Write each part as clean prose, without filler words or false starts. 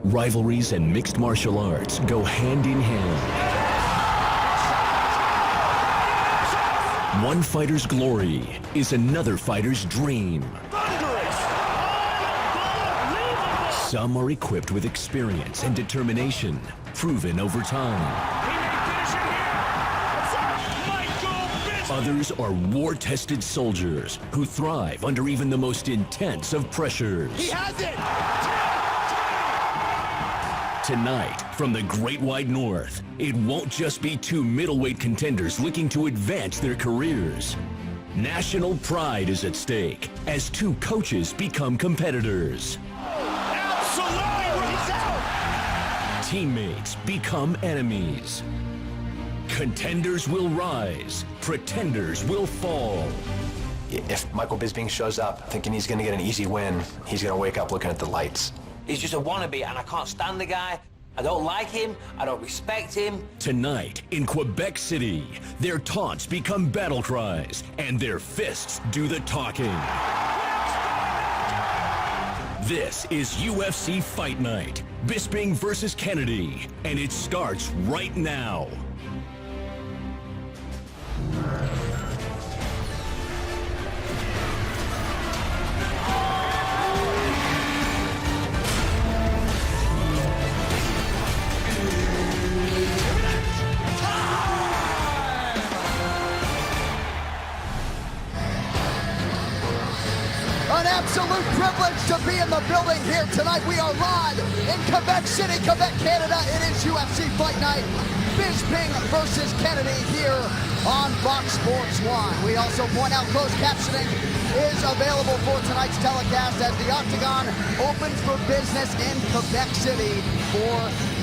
Rivalries and mixed martial arts go hand in hand. One fighter's glory is another fighter's dream. Some are equipped with experience and determination, proven over time. Others are war-tested soldiers who thrive under even the most intense of pressures. He has it! Tonight, from the Great Wide North, it won't just be two middleweight contenders looking to advance their careers. National pride is at stake as two coaches become competitors. Absolutely! He's out! Teammates become enemies. Contenders will rise, pretenders will fall. If Michael Bisping shows up thinking he's going to get an easy win, he's going to wake up looking at the lights. He's just a wannabe, and I can't stand the guy. I don't like him. I don't respect him. Tonight in Quebec City, their taunts become battle cries, and their fists do the talking. This is UFC Fight Night, Bisping versus Kennedy, and it starts right now. An absolute privilege to be in the building here tonight. We are live in Quebec City, Quebec, Canada. It is UFC Fight Night. Bisping versus Kennedy here on Fox Sports 1. We also point out closed captioning is available for tonight's telecast as the Octagon opens for business in Quebec City for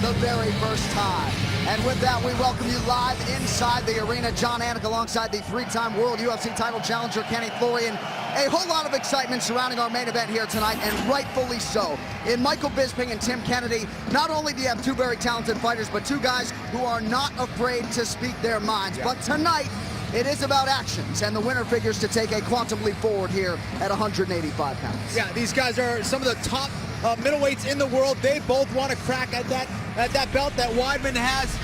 the very first time. And with that, we welcome you live inside the arena. John Anik alongside the three-time World UFC title challenger Kenny Florian. A whole lot of excitement surrounding our main event here tonight, and rightfully so. In Michael Bisping and Tim Kennedy, not only do you have two very talented fighters, but two guys who are not afraid to speak their minds. But tonight, it is about actions, and the winner figures to take a quantum leap forward here at 185 pounds. Yeah, these guys are some of the top middleweights in the world. They both want to crack at that belt that Weidman has.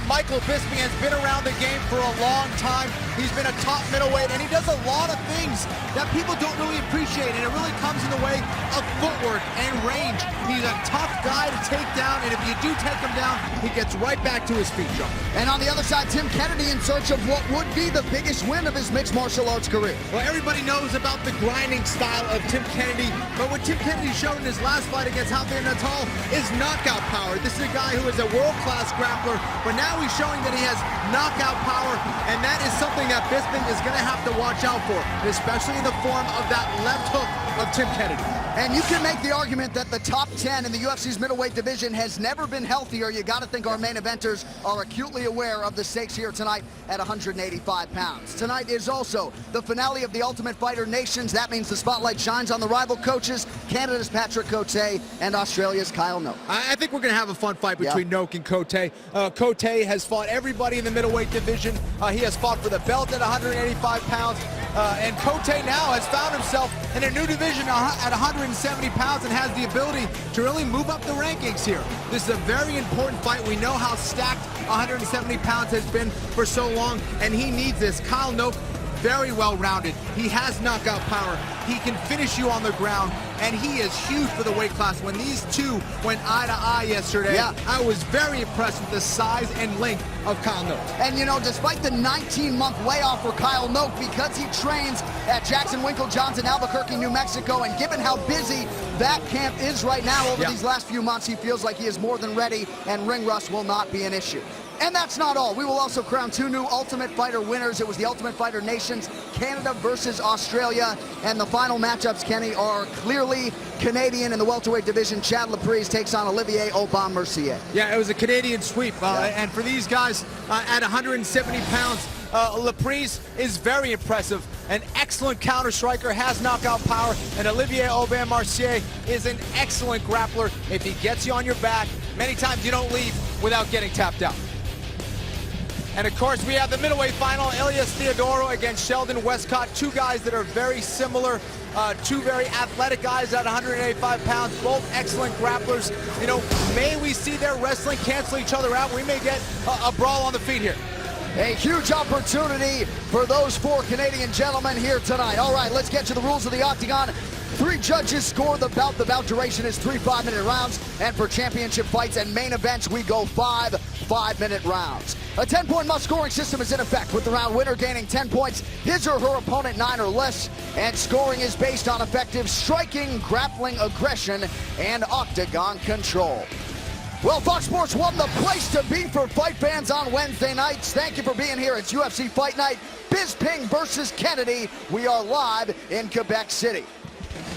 Michael Bisping has been around the game for a long time. He's been a top middleweight, and he does a lot of things that people don't really appreciate, and it really comes in the way of footwork and range. He's a tough guy to take down, and if you do take him down, he gets right back to his feet, John. And on the other side, Tim Kennedy in search of what would be the biggest win of his mixed martial arts career. Well, everybody knows about the grinding style of Tim Kennedy, but what Tim Kennedy showed in his last fight against Rafael Natal is knockout power. This is a guy who is a world-class grappler, but now he's showing that he has knockout power, and that is something that Bisping is going to have to watch out for, especially in the form of that left hook of Tim Kennedy. And you can make the argument that the top 10 in the UFC's middleweight division has never been healthier. You got to think our main eventers are acutely aware of the stakes here tonight at 185 pounds. Tonight is also the finale of the Ultimate Fighter Nations. That means the spotlight shines on the rival coaches, Canada's Patrick Cote and Australia's Kyle Noke. I think we're going to have a fun fight between Noke and Cote. Cote has fought everybody in the middleweight division. He has fought for the belt at 185 pounds. And Cote now has found himself in a new division at 170 pounds and has the ability to really move up the rankings here. This is a very important fight. We know how stacked 170 pounds has been for so long, and he needs this. Kyle Noke, very well-rounded. He has knockout power. He can finish you on the ground, and he is huge for the weight class. When these two went eye to eye yesterday, I was very impressed with the size and length of Kyle Noke. And you know, despite the 19-month layoff for Kyle Noke, because he trains at Jackson Winklejohns in Albuquerque, New Mexico, and given how busy that camp is right now over these last few months, he feels like he is more than ready, and ring rust will not be an issue. And that's not all. We will also crown two new Ultimate Fighter winners. It was the Ultimate Fighter Nations, Canada versus Australia. And the final matchups, Kenny, are clearly Canadian in the welterweight division. Chad Laprise takes on Olivier Aubin-Mercier. Yeah, it was a Canadian sweep. And for these guys at 170 pounds, Laprise is very impressive. An excellent counter striker, has knockout power, and Olivier Aubin-Mercier is an excellent grappler. If he gets you on your back, many times you don't leave without getting tapped out. And of course, we have the middleweight final, Elias Theodorou against Sheldon Westcott. Two guys that are very similar, two very athletic guys at 185 pounds, both excellent grapplers. You know, may we see their wrestling cancel each other out? We may get a brawl on the feet here. A huge opportunity for those four Canadian gentlemen here tonight. All right, let's get to the rules of the Octagon. 3 judges score the bout. The bout duration is 3 5-minute rounds. And for championship fights and main events, we go 5 5-minute rounds. A 10-point must-scoring system is in effect, with the round winner gaining 10 points, his or her opponent 9 or less. And scoring is based on effective striking, grappling, aggression, and octagon control. Well, Fox Sports 1, the place to be for fight fans on Wednesday nights. Thank you for being here. It's UFC Fight Night, Bisping versus Kennedy. We are live in Quebec City.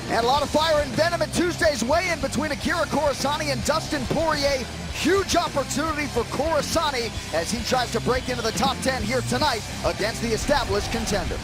And a lot of fire and venom at Tuesday's weigh-in between Akira Corassani and Dustin Poirier. Huge opportunity for Corassani as he tries to break into the top 10 here tonight against the established contender.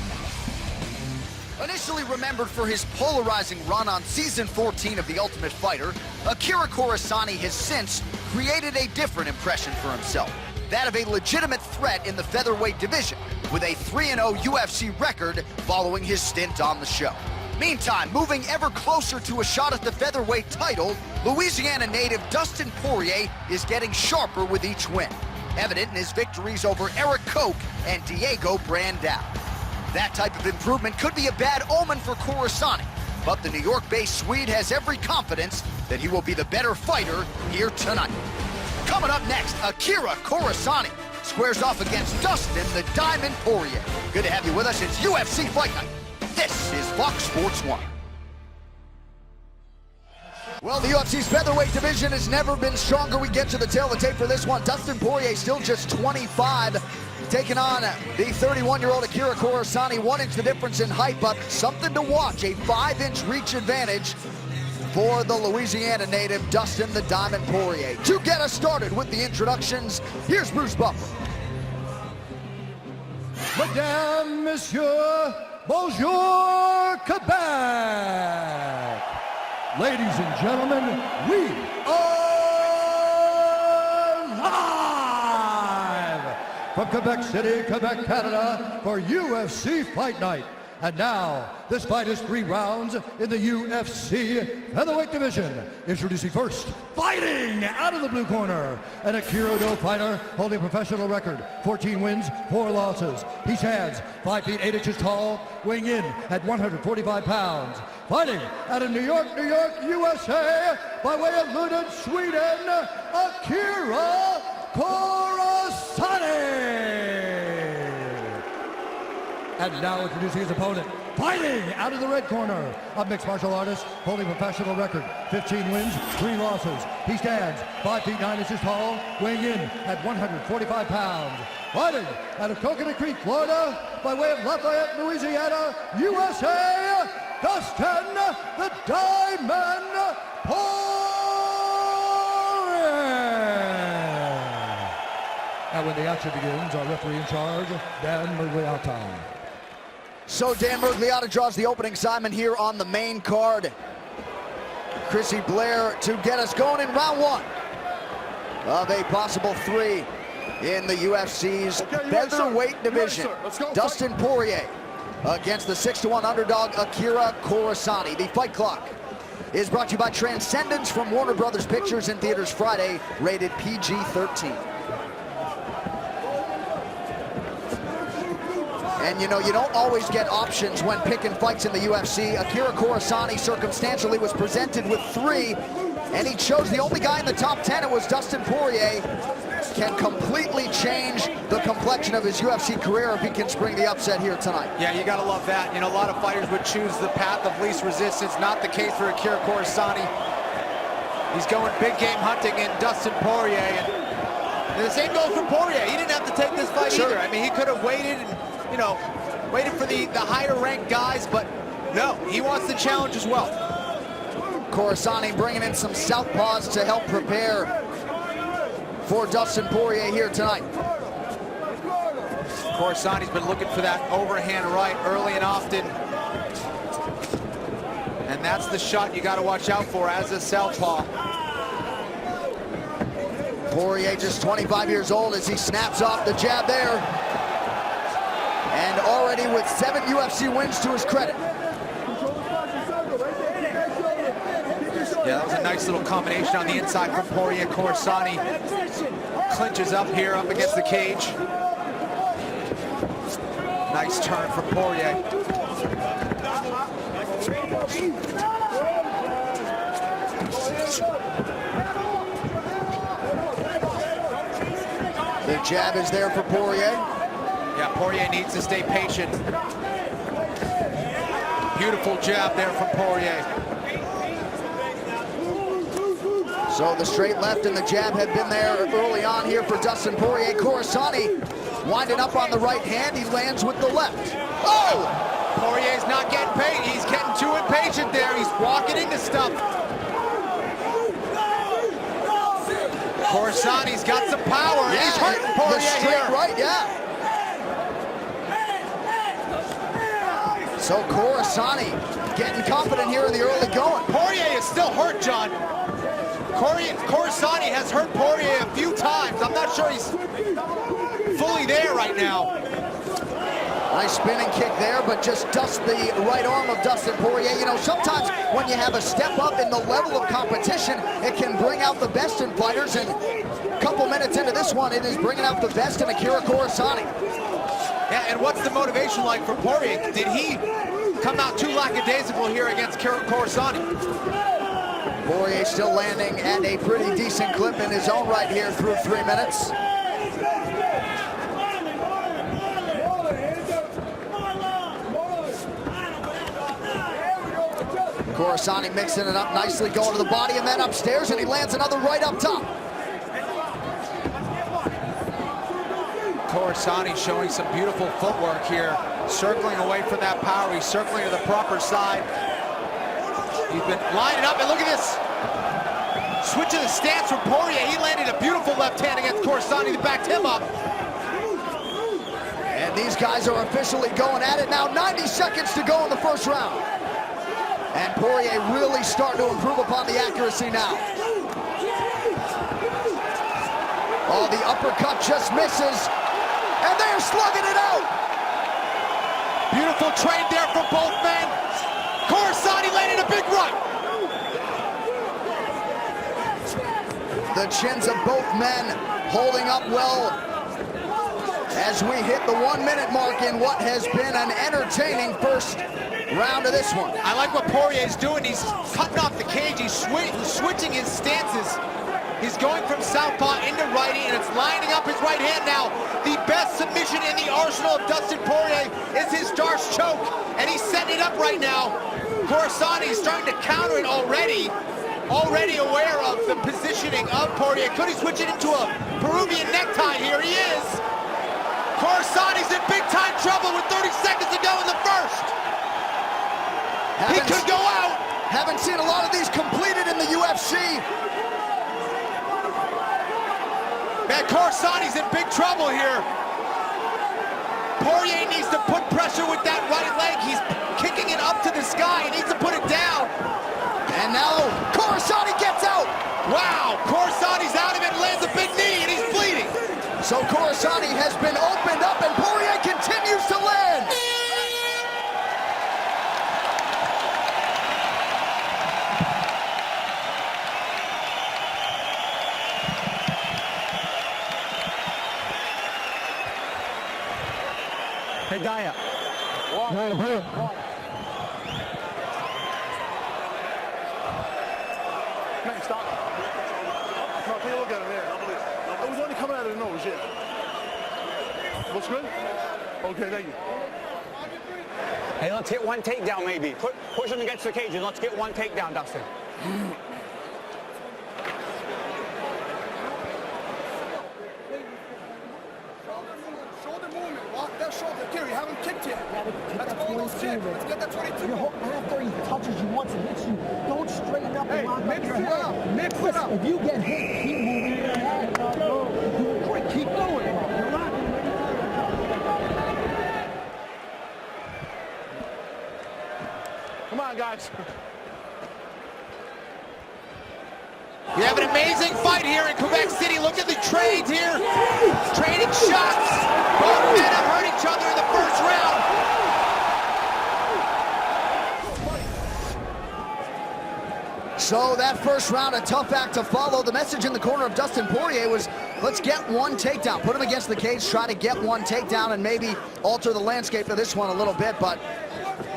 Initially remembered for his polarizing run on season 14 of The Ultimate Fighter, Akira Corassani has since created a different impression for himself. That of a legitimate threat in the featherweight division, with a 3-0 UFC record following his stint on the show. Meantime, moving ever closer to a shot at the featherweight title, Louisiana native Dustin Poirier is getting sharper with each win, evident in his victories over Eric Koch and Diego Brandao. That type of improvement could be a bad omen for Corassani, but the New York-based Swede has every confidence that he will be the better fighter here tonight. Coming up next, Akira Corassani squares off against Dustin the Diamond Poirier. Good to have you with us. It's UFC Fight Night. This is Fox Sports 1. Well, the UFC's featherweight division has never been stronger. We get to the tail of the tape for this one. Dustin Poirier still just 25, taking on the 31-year-old Akira Corassani. 1 inch the difference in height, but something to watch. A 5-inch reach advantage for the Louisiana native Dustin the Diamond Poirier. To get us started with the introductions, here's Bruce Buffer. Madame, Monsieur, bonjour, Quebec! Ladies and gentlemen, we are live from Quebec City, Quebec, Canada for UFC Fight Night. And now, this fight is 3 rounds in the UFC featherweight division. Introducing first, fighting out of the blue corner, an Akira Do fighter holding a professional record, 14 wins, 4 losses. He stands 5 feet 8 inches tall, weighing in at 145 pounds. Fighting out of New York, USA, by way of Lund, Sweden, Akira Corassani. And now introducing his opponent, fighting out of the red corner, a mixed martial artist holding a professional record, 15 wins, 3 losses. He stands 5 feet 9 inches tall, weighing in at 145 pounds. Fighting out of Coconut Creek, Florida, by way of Lafayette, Louisiana, USA, Dustin the Diamond Poirier. And when the action begins, our referee in charge, Dan Mugliata. So Dan Mugliata draws the opening assignment here on the main card. Chrissy Blair to get us going in round 1 of a possible 3 in the UFC's featherweight division. Dustin Poirier against the 6-1 underdog Akira Corassani. The fight clock is brought to you by Transcendence from Warner Brothers Pictures, in theaters Friday, rated PG-13. And you know, you don't always get options when picking fights in the UFC. Akira Corassani circumstantially was presented with 3, and he chose the only guy in the top 10. It was Dustin Poirier. Can completely change the complexion of his UFC career if he can spring the upset here tonight. Yeah, you gotta love that. You know, a lot of fighters would choose the path of least resistance. Not the case for Akira Corassani. He's going big game hunting in Dustin Poirier. And the same goes for Poirier. He didn't have to take this fight either. I mean, he could have waited and, you know, waited for the higher ranked guys, but no, he wants the challenge as well. Corassani bringing in some southpaws to help prepare for Dustin Poirier here tonight. Corassani's been looking for that overhand right early and often. And that's the shot you got to watch out for as a southpaw. Poirier just 25 years old as he snaps off the jab there. And already with 7 UFC wins to his credit. Yeah, that was a nice little combination on the inside from Poirier. Corsani clinches up here, up against the cage. Nice turn from Poirier. The jab is there for Poirier. Yeah, Poirier needs to stay patient. Beautiful jab there from Poirier. So the straight left and the jab have been there early on here for Dustin Poirier. Corsani winding up on the right hand. He lands with the left. Oh! Poirier's not getting paid. He's getting too impatient there. He's walking into stuff. Corsani's got some power. Yeah, He's hurting Poirier the straight here. right, yeah. So Corsani getting confident here in the early going. Poirier is still hurt, John. Corsani has hurt Poirier a few times. I'm not sure he's fully there right now. Nice spinning kick there, but just dusts the right arm of Dustin Poirier. You know, sometimes when you have a step up in the level of competition, it can bring out the best in fighters. And a couple minutes into this one, it is bringing out the best in Akira Corsani. Yeah, and what's the motivation like for Poirier? Did he come out too lackadaisical here against Corsani? Poirier still landing at a pretty decent clip in his own right here through 3 minutes. Corsani mixing it up nicely, going to the body and then upstairs, and he lands another right up top. Corsani showing some beautiful footwork here, circling away from that power. He's circling to the proper side. He's been lining up, and look at this. Switch of the stance from Poirier. He landed a beautiful left hand against Corsani that backed him up. And these guys are officially going at it now. 90 seconds to go in the first round. And Poirier really starting to improve upon the accuracy now. Oh, the uppercut just misses. And they're slugging it out. Beautiful trade there from both men. Corsani landed a big right. The chins of both men holding up well as we hit the 1 minute mark in what has been an entertaining first round of this one. I like what Poirier's doing. He's cutting off the cage. He's switching his stances. He's going from southpaw into righty, and it's lining up his right hand now. The best submission in the arsenal of Dustin Poirier is his Darce choke, and he's setting it up right now. Corsani's starting to counter it already aware of the positioning of Poirier. Could he switch it into a Peruvian necktie? Here he is. Corsani's in big time trouble with 30 seconds to go in the first. He could go out. Haven't seen a lot of these completed in the UFC. Man, Corsani's in big trouble here. Poirier needs to put pressure with that right leg. He's kicking it up to the sky. He needs to put it down. And now Corsani gets out. Wow, Corsani's out of it, lands a big knee, and he's bleeding. So Corsani has been opened up, and Poirier continues to land. Hey, Daya. Man, stop. No, take a look at him there. It was only coming out of the nose, yeah. Looks good? Okay, thank you. Hey, let's hit one takedown maybe. Push him against the cage and let's get one takedown, Dustin. Shoulder movement. Walk that shoulder. Here, you haven't kicked yet. Let's go those kicks. Let's get that 22. You're hoping after he touches you once and hits you, don't straighten up and lock up your head. Mix it up. If you get hit, keep moving your head. Keep going. Come on, guys. We have an amazing fight here in Quebec City. Look at the trades here. Trading shots. Both men have hurt each other in the first round. So that first round, a tough act to follow. The message in the corner of Dustin Poirier was, let's get one takedown. Put him against the cage, try to get one takedown and maybe alter the landscape of this one a little bit. But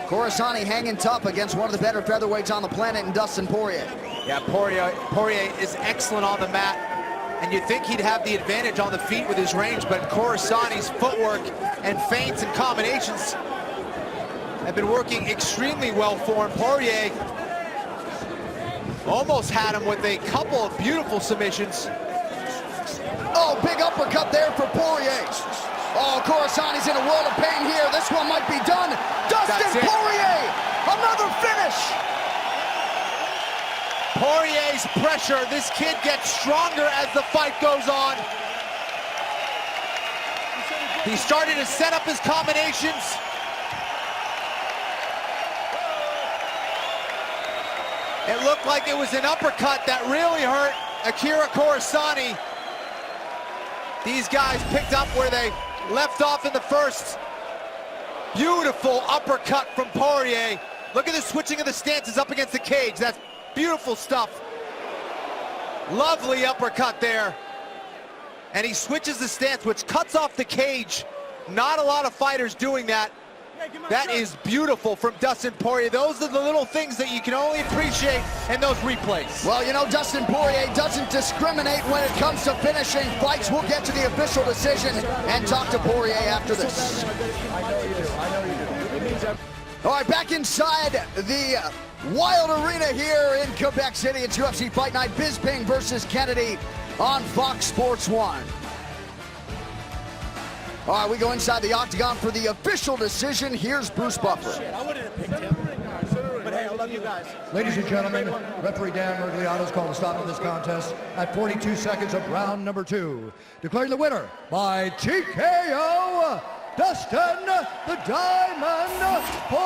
Corassani hanging tough against one of the better featherweights on the planet in Dustin Poirier. Yeah, Poirier is excellent on the mat. And you'd think he'd have the advantage on the feet with his range, but Corassani's footwork and feints and combinations have been working extremely well for him. Poirier almost had him with a couple of beautiful submissions. Oh, big uppercut there for Poirier. Oh, Corassani's in a world of pain here. This one might be done. Dustin Poirier, another finish. Poirier's pressure, this kid gets stronger as the fight goes on. He started to set up his combinations. It looked like it was an uppercut that really hurt Akira Corassani. These guys picked up where they left off in the first. Beautiful uppercut from Poirier. Look at the switching of the stances up against the cage. That's beautiful stuff. Lovely uppercut there. And he switches the stance, which cuts off the cage. Not a lot of fighters doing that. That is beautiful from Dustin Poirier. Those are the little things that you can only appreciate in those replays. Well, you know, Dustin Poirier doesn't discriminate when it comes to finishing fights. We'll get to the official decision and talk to Poirier after this. I know you do. I know you do. It means all right, back inside the Wild Arena here in Quebec City. It's UFC Fight Night. Bisping versus Kennedy on Fox Sports 1. All right, we go inside the octagon for the official decision. Here's Bruce Buffer. I wouldn't have picked him. But hey, I love you guys. Ladies and gentlemen, referee Dan Mergliano's called a stop to this contest at 42 seconds of round number 2. Declaring the winner by TKO, Dustin the Diamond Poirier.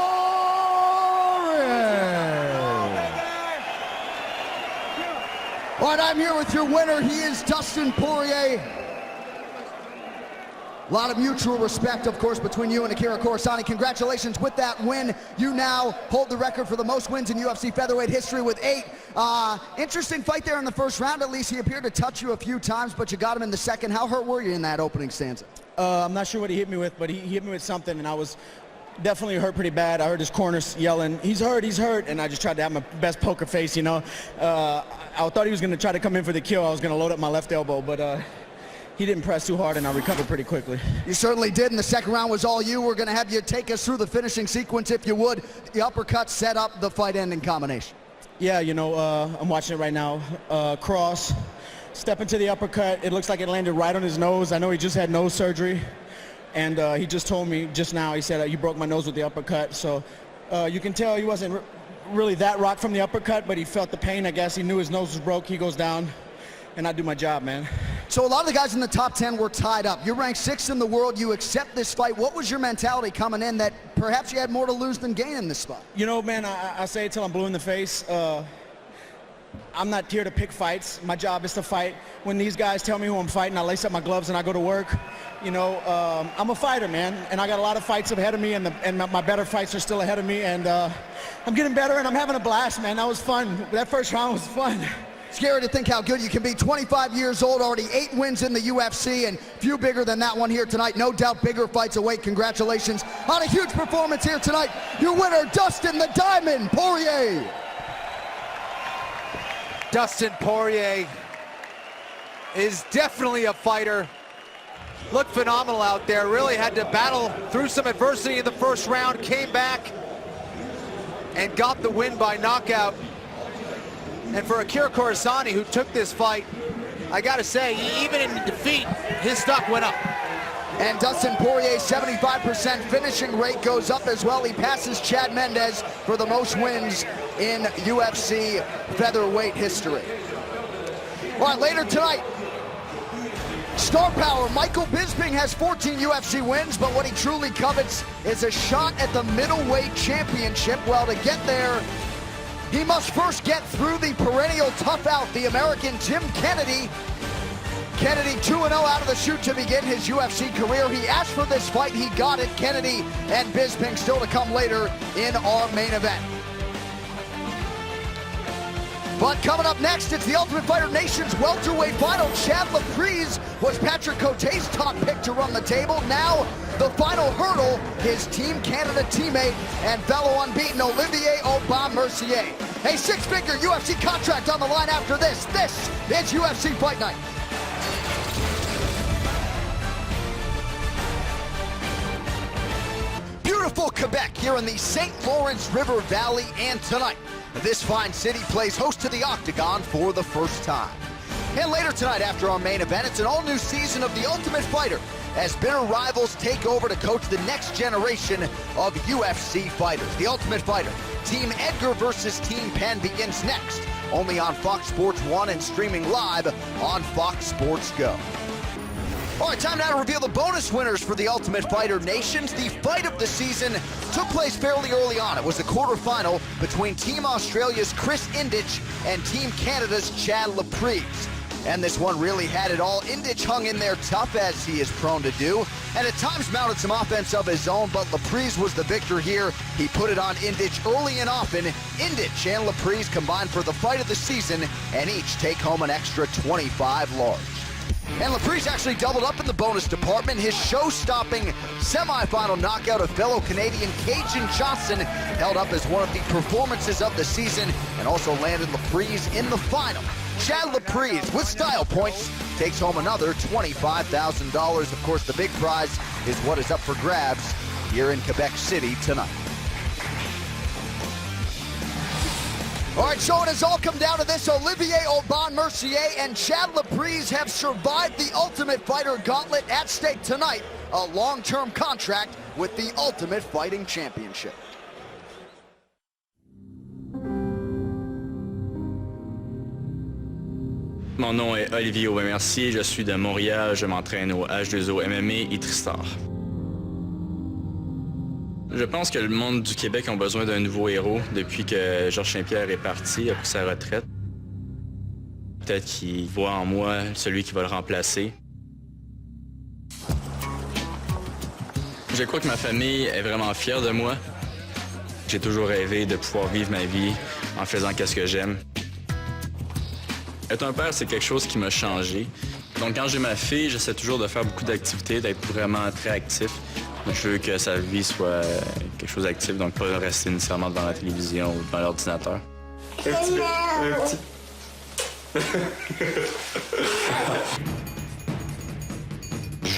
All right, I'm here with your winner. He is Dustin Poirier. A lot of mutual respect, of course, between you and Akira Corassani. Congratulations with that win. You now hold the record for the most wins in UFC featherweight history with 8. Interesting fight there in the first round. At least he appeared to touch you a few times, but you got him in the second. How hurt were you in that opening stanza? I'm not sure what he hit me with, but he hit me with something, and I was definitely hurt pretty bad. I heard his corners yelling, he's hurt, and I just tried to have my best poker face, you know. I thought he was going to try to come in for the kill. I was going to load up my left elbow, but he didn't press too hard, and I recovered pretty quickly. You certainly did, and the second round was all you. We're going to have you take us through the finishing sequence, if you would. The uppercut set up the fight-ending combination. Yeah, you know, I'm watching it right now. Cross, step into the uppercut. It looks like it landed right on his nose. I know he just had nose surgery, and he just told me just now, he said, you broke my nose with the uppercut. So you can tell he wasn't really that rocked from the uppercut, but he felt the pain, I guess. He knew his nose was broke. He goes down, and I do my job, man. So a lot of the guys in the top 10 were tied up. You're ranked 6th in the world. You accept this fight. What was your mentality coming in that perhaps you had more to lose than gain in this spot? You know, man, I say it till I'm blue in the face. I'm not here to pick fights. My job is to fight. When these guys tell me who I'm fighting, I lace up my gloves and I go to work. You know, I'm a fighter, man, and I got a lot of fights ahead of me, and my better fights are still ahead of me, and I'm getting better, and I'm having a blast, man. That was fun. That first round was fun. Scary to think how good you can be. 25 years old, already 8 wins in the UFC, and few bigger than that one here tonight. No doubt bigger fights await. Congratulations on a huge performance here tonight. Your winner, Dustin the Diamond Poirier. Dustin Poirier is definitely a fighter. Looked phenomenal out there. Really had to battle through some adversity in the first round. Came back and got the win by knockout. And for Akira Corassani, who took this fight, I gotta say, even in defeat, his stock went up. And Dustin Poirier's 75% finishing rate goes up as well. He passes Chad Mendes for the most wins in UFC featherweight history. All right, later tonight, star power, Michael Bisping has 14 UFC wins, but what he truly covets is a shot at the middleweight championship. Well, to get there, He must first get through the perennial tough-out, the American Jim Kennedy. Kennedy 2-0 out of the chute to begin his UFC career. He asked for this fight, he got it. Kennedy and Bisping still to come later in our main event. But coming up next, it's the Ultimate Fighter Nation's welterweight final. Chad Laprise was Patrick Cote's top pick to run the table. Now, the final hurdle, his Team Canada teammate and fellow unbeaten Olivier Aubin-Mercier. A six-figure UFC contract on the line after this. This is UFC Fight Night. Beautiful Quebec here in the St. Lawrence River Valley, and tonight, this fine city plays host to the Octagon for the first time. And later tonight, after our main event, it's an all-new season of The Ultimate Fighter as bitter rivals take over to coach the next generation of UFC fighters. The Ultimate Fighter, Team Edgar versus Team Penn begins next, only on Fox Sports 1 and streaming live on Fox Sports Go. All right, time now to reveal the bonus winners for the Ultimate Fighter Nations. The fight of the season took place fairly early on. It was the quarterfinal between Team Australia's Chris Indich and Team Canada's Chad Laprise. And this one really had it all. Indich hung in there tough, as he is prone to do, and at times mounted some offense of his own, but Laprise was the victor here. He put it on Indich early and often. Indich and Laprise combined for the fight of the season, and each take home an extra 25 large. And Laprise actually doubled up in the bonus department. His show-stopping semifinal knockout of fellow Canadian Cajun Johnson held up as one of the performances of the season and also landed Laprise in the final. Chad Laprise, with style points, takes home another $25,000. Of course, the big prize is what is up for grabs here in Quebec City tonight. All right, so it has all come down to this. Olivier Aubin-Mercier and Chad Laprise have survived the Ultimate Fighter Gauntlet. At stake tonight, a long-term contract with the Ultimate Fighting Championship. Mon nom est Olivier Aubin-Mercier, je suis de Montréal, je m'entraîne au H2O MMA et Tristar. Je pense que le monde du Québec a besoin d'un nouveau héros depuis que Georges Saint-Pierre est parti, a pris sa retraite. Peut-être qu'il voit en moi celui qui va le remplacer. Je crois que ma famille est vraiment fière de moi. J'ai toujours rêvé de pouvoir vivre ma vie en faisant ce que j'aime. Être un père, c'est quelque chose qui m'a changé. Donc quand j'ai ma fille, j'essaie toujours de faire beaucoup d'activités, d'être vraiment très actif. Je veux que sa vie soit quelque chose d'actif, donc pas rester nécessairement devant la télévision ou devant l'ordinateur. Je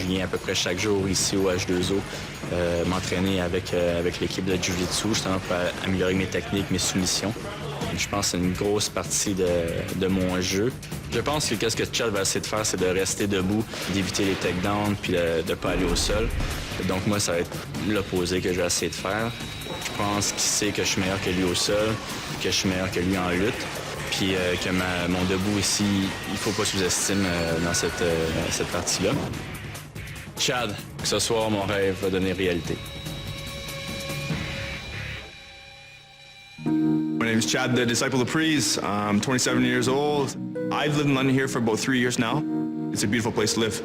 viens à peu près chaque jour ici au H2O m'entraîner avec l'équipe de Jiu-Jitsu, justement pour améliorer mes techniques, mes soumissions. Je pense que c'est une grosse partie de mon jeu. Je pense que ce que Chad va essayer de faire, c'est de rester debout, d'éviter les takedowns puis de ne pas aller au sol. Donc moi, ça va être l'opposé que je vais essayer de faire. Je pense qu'il sait que je suis meilleur que lui au sol, que je suis meilleur que lui en lutte, puis que mon debout ici, il ne faut pas sous-estimer dans cette partie-là. Chad, que ce soir, mon rêve va devenir réalité. My name is Chad, the disciple of Laprise. I'm 27 years old. I've lived in London here for about 3 years now. It's a beautiful place to live.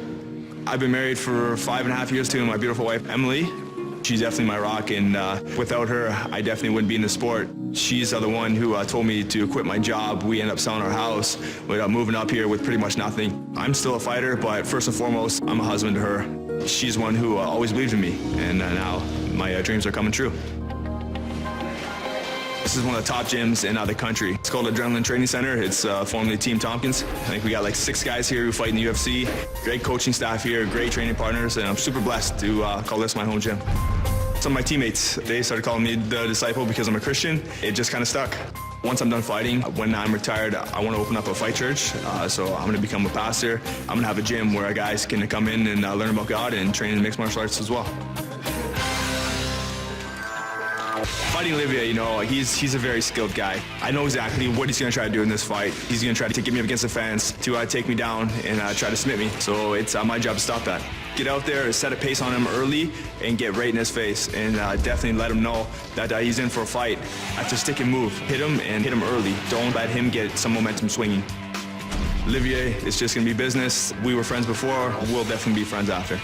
I've been married for 5.5 years to my beautiful wife, Emily. She's definitely my rock, and without her, I definitely wouldn't be in the sport. She's the one who told me to quit my job. We ended up selling our house. We ended up moving up here with pretty much nothing. I'm still a fighter, but first and foremost, I'm a husband to her. She's one who always believed in me, and now my dreams are coming true. This is one of the top gyms in the country. It's called Adrenaline Training Center. It's formerly Team Tompkins. I think we got like 6 guys here who fight in the UFC. Great coaching staff here, great training partners, and I'm super blessed to call this my home gym. Some of my teammates, they started calling me the disciple because I'm a Christian. It just kind of stuck. Once I'm done fighting, when I'm retired, I want to open up a fight church. So I'm going to become a pastor. I'm going to have a gym where guys can come in and learn about God and train in mixed martial arts as well. Fighting Olivier, you know, he's a very skilled guy. I know exactly what he's going to try to do in this fight. He's going to try to get me up against the fence to take me down and try to submit me. So it's my job to stop that. Get out there, set a pace on him early, and get right in his face. And definitely let him know that he's in for a fight. I have to stick and move. Hit him and hit him early. Don't let him get some momentum swinging. Olivier, it's just going to be business. We were friends before. We'll definitely be friends after.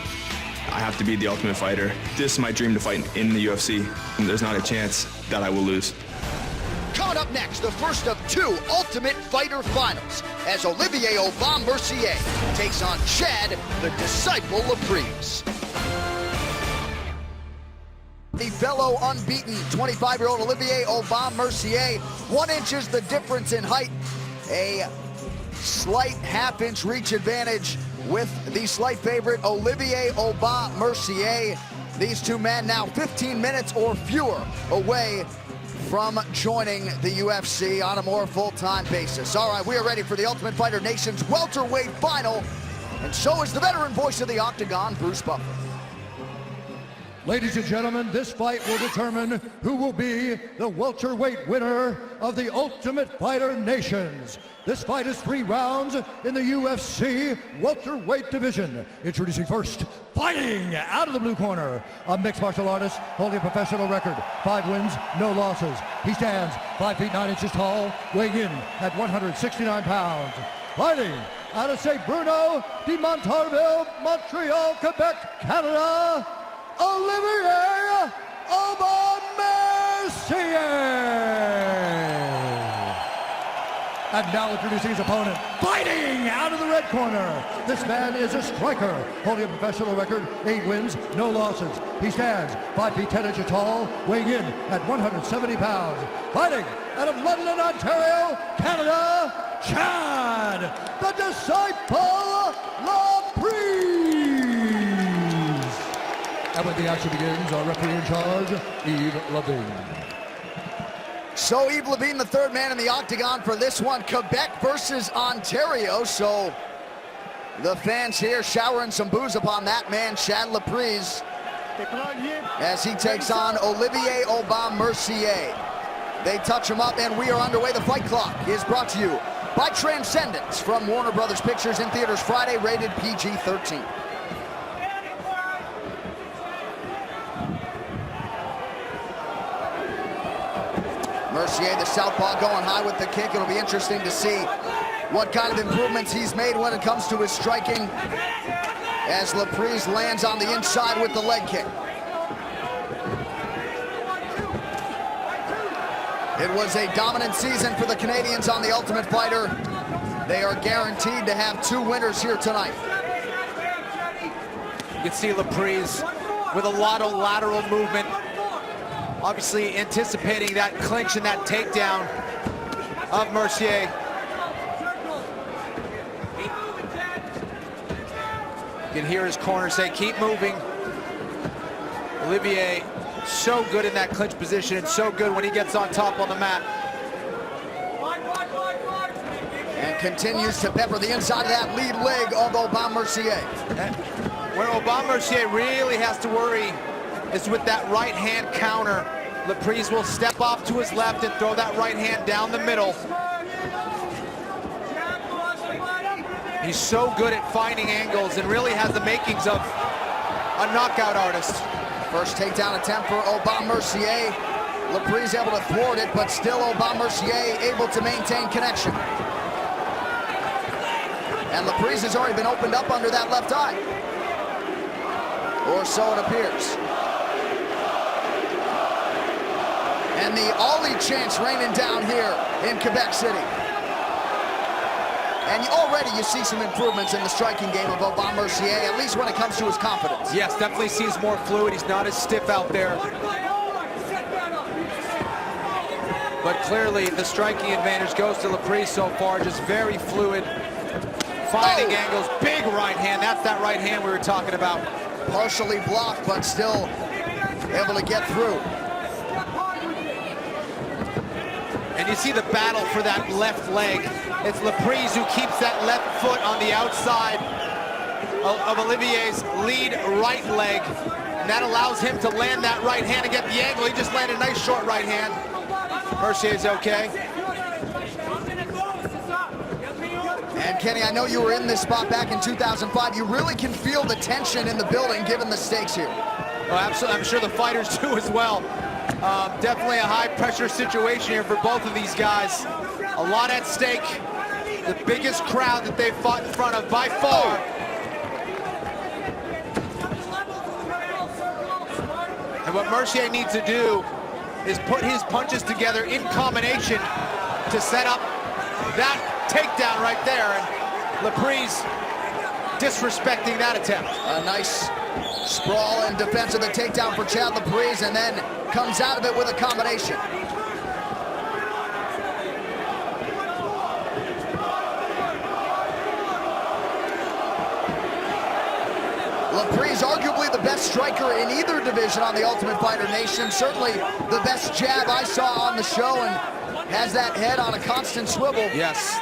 I have to be the ultimate fighter. This is my dream to fight in the UFC. And there's not a chance that I will lose. Coming up next, the first of two Ultimate Fighter finals as Olivier Aubin Mercier takes on Chad, the disciple Laprise. The fellow unbeaten 25-year-old Olivier Aubin Mercier, 1 inch is the difference in height. A slight half-inch reach advantage with the slight favorite Olivier Aubin Mercier. These two men now 15 minutes or fewer away from joining the UFC on a more full-time basis. All right, we are ready for the Ultimate Fighter Nation's welterweight final, and so is the veteran voice of the Octagon, Bruce Buffer. Ladies and gentlemen, this fight will determine who will be the welterweight winner of the Ultimate Fighter Nations. This fight is 3 rounds in the UFC welterweight division. Introducing first, fighting out of the blue corner, a mixed martial artist holding a professional record, 5 wins, no losses. He stands 5 feet 9 inches tall, weighing in at 169 pounds. Fighting out of St. Bruno de Montarville, Montreal, Quebec, Canada, Olivier Aubin Mercier. And now introducing his opponent, fighting out of the red corner. This man is a striker, holding a professional record, 8 wins, no losses. He stands 5 feet 10 inches tall, weighing in at 170 pounds. Fighting out of London, Ontario, Canada, Chad, the disciple Laprise. And when the action begins, our referee in charge, Yves Levine. So Yves Levine, the third man in the octagon for this one, Quebec versus Ontario. So the fans here showering some booze upon that man, Chad Laprise, as he takes on Olivier Aubin Mercier. They touch him up and we are underway. The fight clock is brought to you by Transcendence from Warner Brothers Pictures, in theaters Friday, rated PG-13. Mercier, the southpaw, going high with the kick. It'll be interesting to see what kind of improvements he's made when it comes to his striking, as Laprise lands on the inside with the leg kick. It was a dominant season for the Canadians on the Ultimate Fighter. They are guaranteed to have 2 winners here tonight. You can see Laprise with a lot of lateral movement, obviously anticipating that clinch and that takedown of Mercier. You can hear his corner say, keep moving. Olivier, so good in that clinch position and so good when he gets on top on the mat. And continues to pepper the inside of that lead leg of Aubin Mercier. Where Aubin Mercier really has to worry is with that right hand counter. Laprise will step off to his left and throw that right hand down the middle. He's so good at finding angles and really has the makings of a knockout artist. First takedown attempt for Aubin Mercier. Laprise able to thwart it, but still Aubin Mercier able to maintain connection. And Laprise has already been opened up under that left eye. Or so it appears. And the Ollie chants raining down here in Quebec City. And already you see some improvements in the striking game of Aubin Mercier, at least when it comes to his confidence. Yes, definitely seems more fluid. He's not as stiff out there. But clearly the striking advantage goes to Laprise so far, just very fluid. Finding angles, big right hand. That's that right hand we were talking about. Partially blocked, but still able to get through. And you see the battle for that left leg. It's Laprise who keeps that left foot on the outside of Olivier's lead right leg. and that allows him to land that right hand and get the angle. He just landed a nice short right hand. Mercier's okay. And Kenny, I know you were in this spot back in 2005. You really can feel the tension in the building given the stakes here. Well, absolutely. I'm sure the fighters do as well. Definitely a high-pressure situation here for both of these guys. A lot at stake. The biggest crowd that they've fought in front of by far. And what Mercier needs to do is put his punches together in combination to set up that takedown right there. And Laprise disrespecting that attempt. A nice sprawl in defense of the takedown for Chad Laprise, and then comes out of it with a combination. Laprise, arguably the best striker in either division on the Ultimate Fighter Nation. Certainly the best jab I saw on the show, and has that head on a constant swivel. Yes,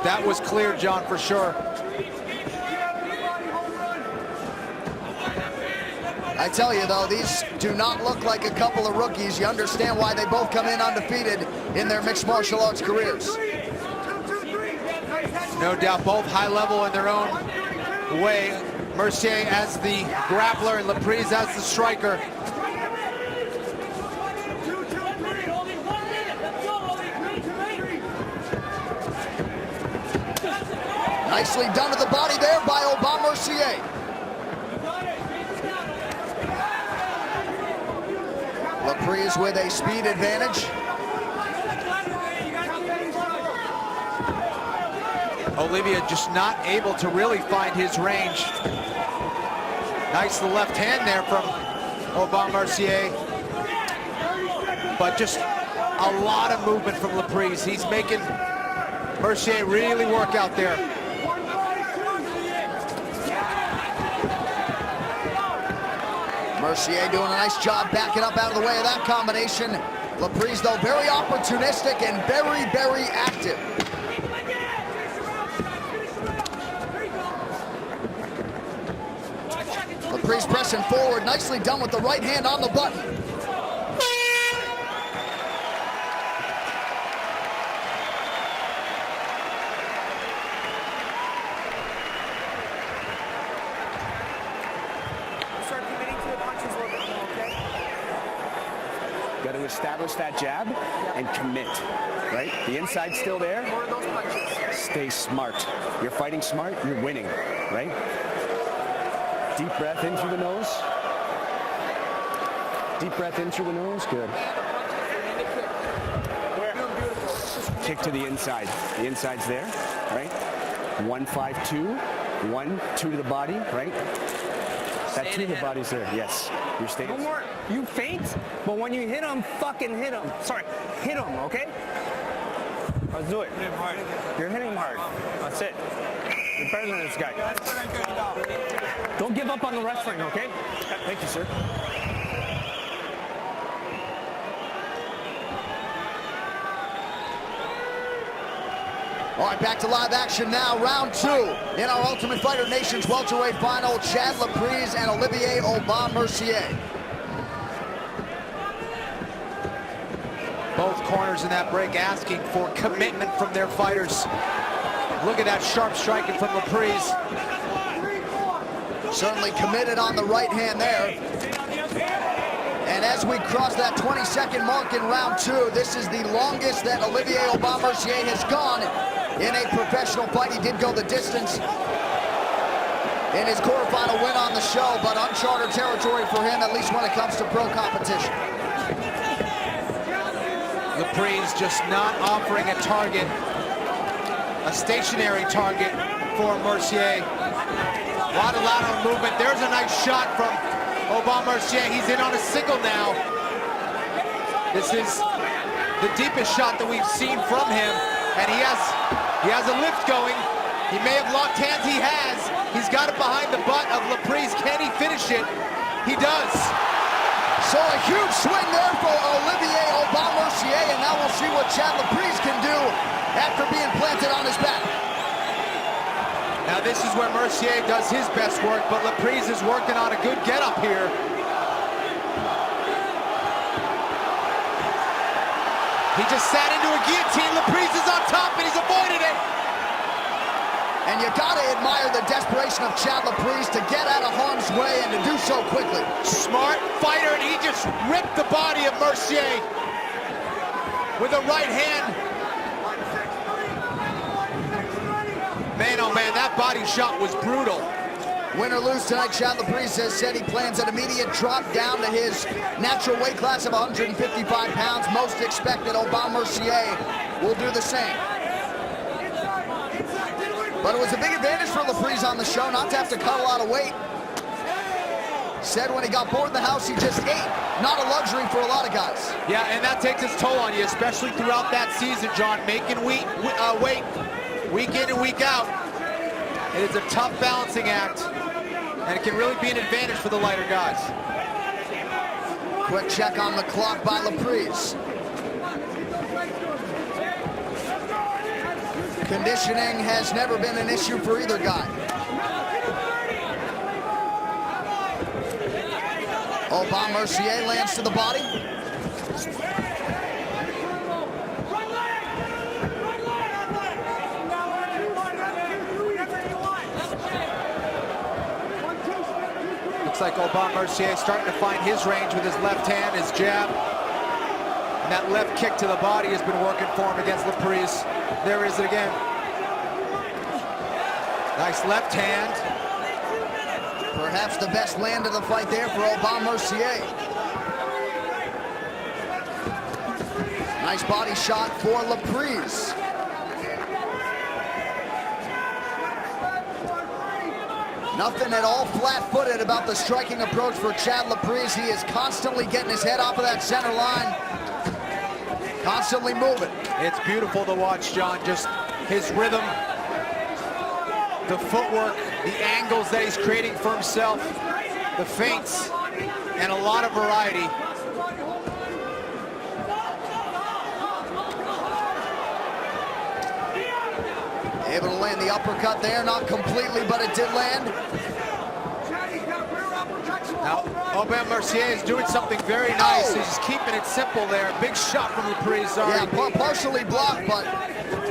that was clear, John, for sure. I tell you, though, these do not look like a couple of rookies. You understand why they both come in undefeated in their mixed martial arts careers. No doubt, both high level in their own way. Mercier as the grappler and Laprise as the striker. Nicely done to the body there by Aubin Mercier. Laprise with a speed advantage. Olivier just not able to really find his range. Nice the left hand there from Aubin Mercier. But just a lot of movement from Laprise. He's making Mercier really work out there. Mercier doing a nice job backing up out of the way of that combination. Laprise, though, very opportunistic and very, very active. Laprise pressing forward, nicely done with the right hand on the button. Got to establish that jab and commit, right? The inside's still there. Stay smart. You're fighting smart, you're winning, right? Deep breath in through the nose. Deep breath in through the nose, good. Kick to the inside. The inside's there, right? 1-5-2. 1-2 to the body, right? That 2 to the body's there, yes. You're staying. No more. You feint, but when you hit him, fucking hit him. Sorry, hit him, okay? Let's do it. Hit him hard. You're hitting him hard. That's it. You're better than this guy. Don't give up on the wrestling, okay? Thank you, sir. All right, back to live action now. Round 2 in our Ultimate Fighter Nations welterweight final. Chad Laprise and Olivier Aubin Mercier. Both corners in that break asking for commitment from their fighters. Look at that sharp striking from Laprise. Certainly committed on the right hand there. And as we cross that 20-second mark in round 2, this is the longest that Olivier Aubin Mercier has gone in a professional fight. He did go the distance in his quarterfinal win on the show, but uncharted territory for him, at least when it comes to pro competition. Laprise just not offering a target, a stationary target for Mercier. A lot of lateral movement. There's a nice shot from Aubin Mercier. He's in on a single now. This is the deepest shot that we've seen from him, and he has a lift going. He may have locked hands. He has. He's got it behind the butt of Laprise. Can he finish it? He does. So a huge swing there for Olivier Aubin Mercier, and now we'll see what Chad Laprise can do after being planted on his back. Now This is where Mercier does his best work, but Laprise is working on a good get-up here. He just sat into a guillotine. Laprise is on top, and he's avoided it. And you gotta admire the desperation of Chad Laprise to get out of harm's way and to do so quickly. Smart fighter, and he just ripped the body of Mercier with a right hand. Man, oh man, that body shot was brutal. Win or lose tonight, Chad Laprise has said he plans an immediate drop down to his natural weight class of 155 pounds. Most expected Aubin Mercier will do the same. But it was a big advantage for Laprise on the show not to have to cut a lot of weight. Said when he got bored in the house, he just ate. Not a luxury for a lot of guys. Yeah, and that takes its toll on you, especially throughout that season, John. Making weight week in and week out. It is a tough balancing act, and it can really be an advantage for the lighter guys. Quick check on the clock by Laprise. Conditioning has never been an issue for either guy. Aubin Mercier lands to the body. Looks like Aubin Mercier starting to find his range with his left hand, his jab. And that left kick to the body has been working for him against Laprise. There is it again. Nice left hand. Perhaps the best land of the fight there for Aubin Mercier. Nice body shot for Laprise. Nothing at all flat-footed about the striking approach for Chad Laprise. He is constantly getting his head off of that center line. Constantly moving. It's beautiful to watch, John. Just his rhythm, the footwork, the angles that he's creating for himself, the feints, and a lot of variety. Able to land the uppercut there, not completely, but it did land. Now, Aubin Mercier is doing something very nice. He's just keeping it simple there. Big shot from Laprise, sorry. Yeah, partially blocked, but...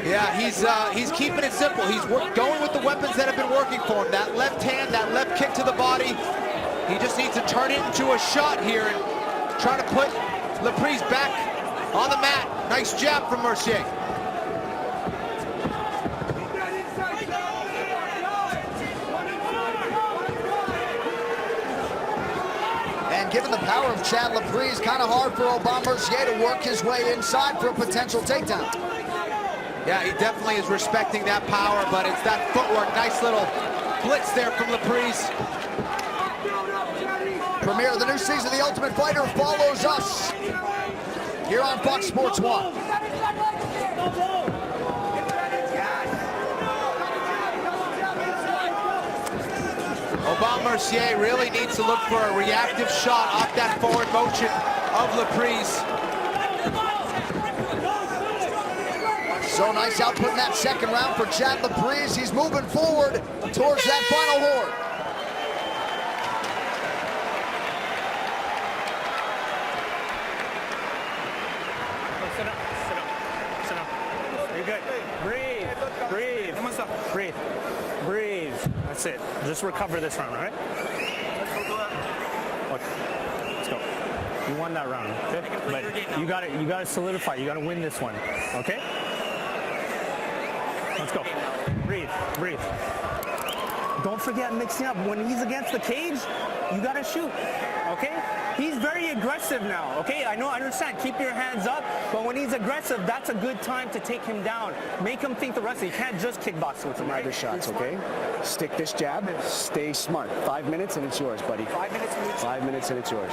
Yeah, he's keeping it simple. He's going with the weapons that have been working for him. That left hand, that left kick to the body. He just needs to turn it into a shot here and try to put Laprise back on the mat. Nice jab from Mercier. And given the power of Chad Laprise, kind of hard for Aubin Mercier to work his way inside for a potential takedown. Yeah, he definitely is respecting that power, but it's that footwork. Nice little blitz there from Laprise. Premiere of the new season of The Ultimate Fighter follows us here on Fox Sports 1. Aubin Mercier really needs to look for a reactive shot off that forward motion of Laprise. So nice output in that second round for Chad Laprise. He's moving forward towards that final horde. Sit up, sit up, sit up. You're good. Breathe, breathe, breathe, breathe. That's it. Just recover this round, all right? Okay. Let's go. You won that round, okay? But you gotta solidify. You gotta win this one, okay? Let's go. Breathe, breathe. Don't forget mixing up. When he's against the cage, you gotta shoot, okay? He's very aggressive now, okay? I understand. Keep your hands up, but when he's aggressive, that's a good time to take him down. Make him think the rest of it. You can't just kickbox with him, right? Ride the shots, okay? Stick this jab, stay smart. 5 minutes and it's yours, buddy. 5 minutes and it's 5 minutes and it's yours.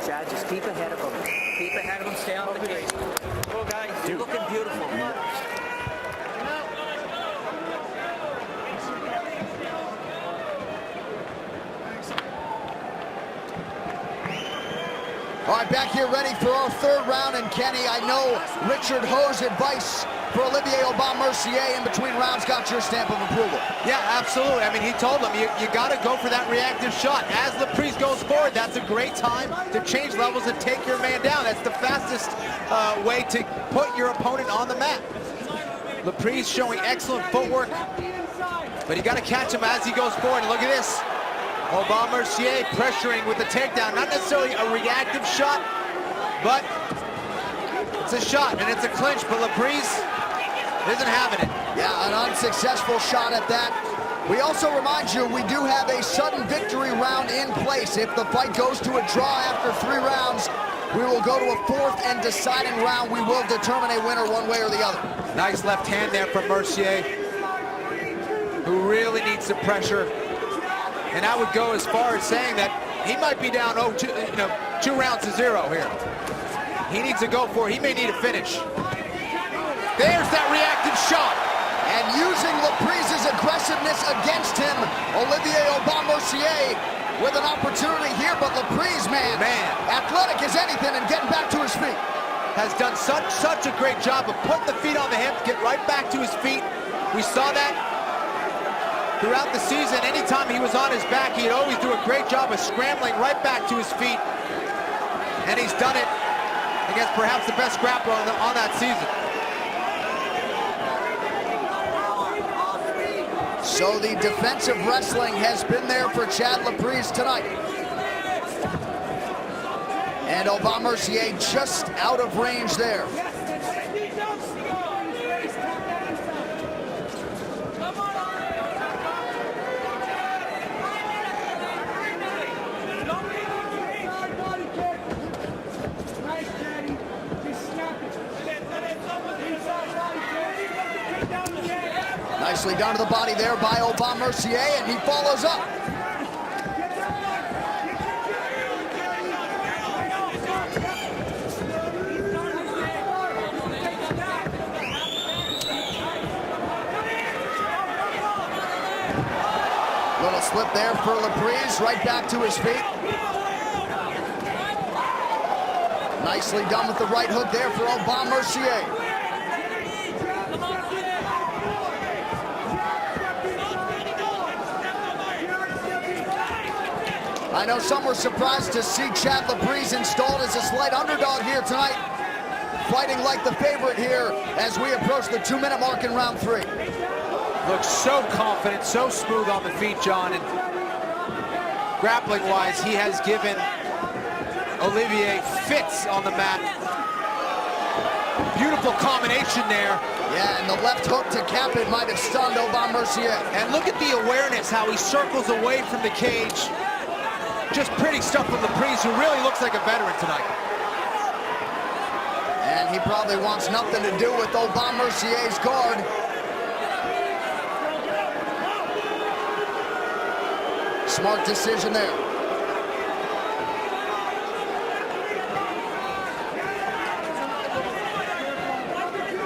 Chad, just keep ahead of him. Keep ahead of him, stay on the cage. Go, guys. You're looking beautiful. All right, back here ready for our third round. And Kenny, I know Richard Ho's advice for Olivier Aubin-Mercier in between rounds got your stamp of approval. Yeah, absolutely. I mean, he told him, you got to go for that reactive shot. As Laprise goes forward, that's a great time to change levels and take your man down. That's the fastest way to put your opponent on the mat. Laprise showing excellent footwork, but you got to catch him as he goes forward. And look at this. Aubin-Mercier pressuring with the takedown. Not necessarily a reactive shot, but it's a shot and it's a clinch, but Laprise isn't having it. Yeah, an unsuccessful shot at that. We also remind you, we do have a sudden victory round in place. If the fight goes to a draw after 3 rounds, we will go to a 4th and deciding round. We will determine a winner one way or the other. Nice left hand there from Mercier, who really needs the pressure. And I would go as far as saying that he might be down 2 rounds to 0 here. He needs to go for it. He may need a finish. There's that reactive shot. And using Laprise's aggressiveness against him, Olivier Aubin-Mercier with an opportunity here, but Laprise, man, athletic as anything and getting back to his feet. Has done such a great job of putting the feet on the hips, get right back to his feet. We saw that throughout the season. Anytime he was on his back, he'd always do a great job of scrambling right back to his feet. And he's done it against perhaps the best grappler on that season. So the defensive wrestling has been there for Chad Laprise tonight. And Aubin-Mercier just out of range there. Nicely done to the body there by Aubin-Mercier, and he follows up. Little slip there for Laprise, right back to his feet. Nicely done with the right hook there for Aubin-Mercier. I know some were surprised to see Chad Laprise installed as a slight underdog here tonight, fighting like the favorite here as we approach the 2-minute mark in round 3. Looks so confident, so smooth on the feet, John, and grappling-wise, he has given Olivier fits on the mat. Beautiful combination there. Yeah, and the left hook to cap it might have stunned Aubin-Mercier. And look at the awareness, how he circles away from the cage. Just pretty stuff from Laprise, who really looks like a veteran tonight. And he probably wants nothing to do with Aubin-Mercier's guard. Smart decision there.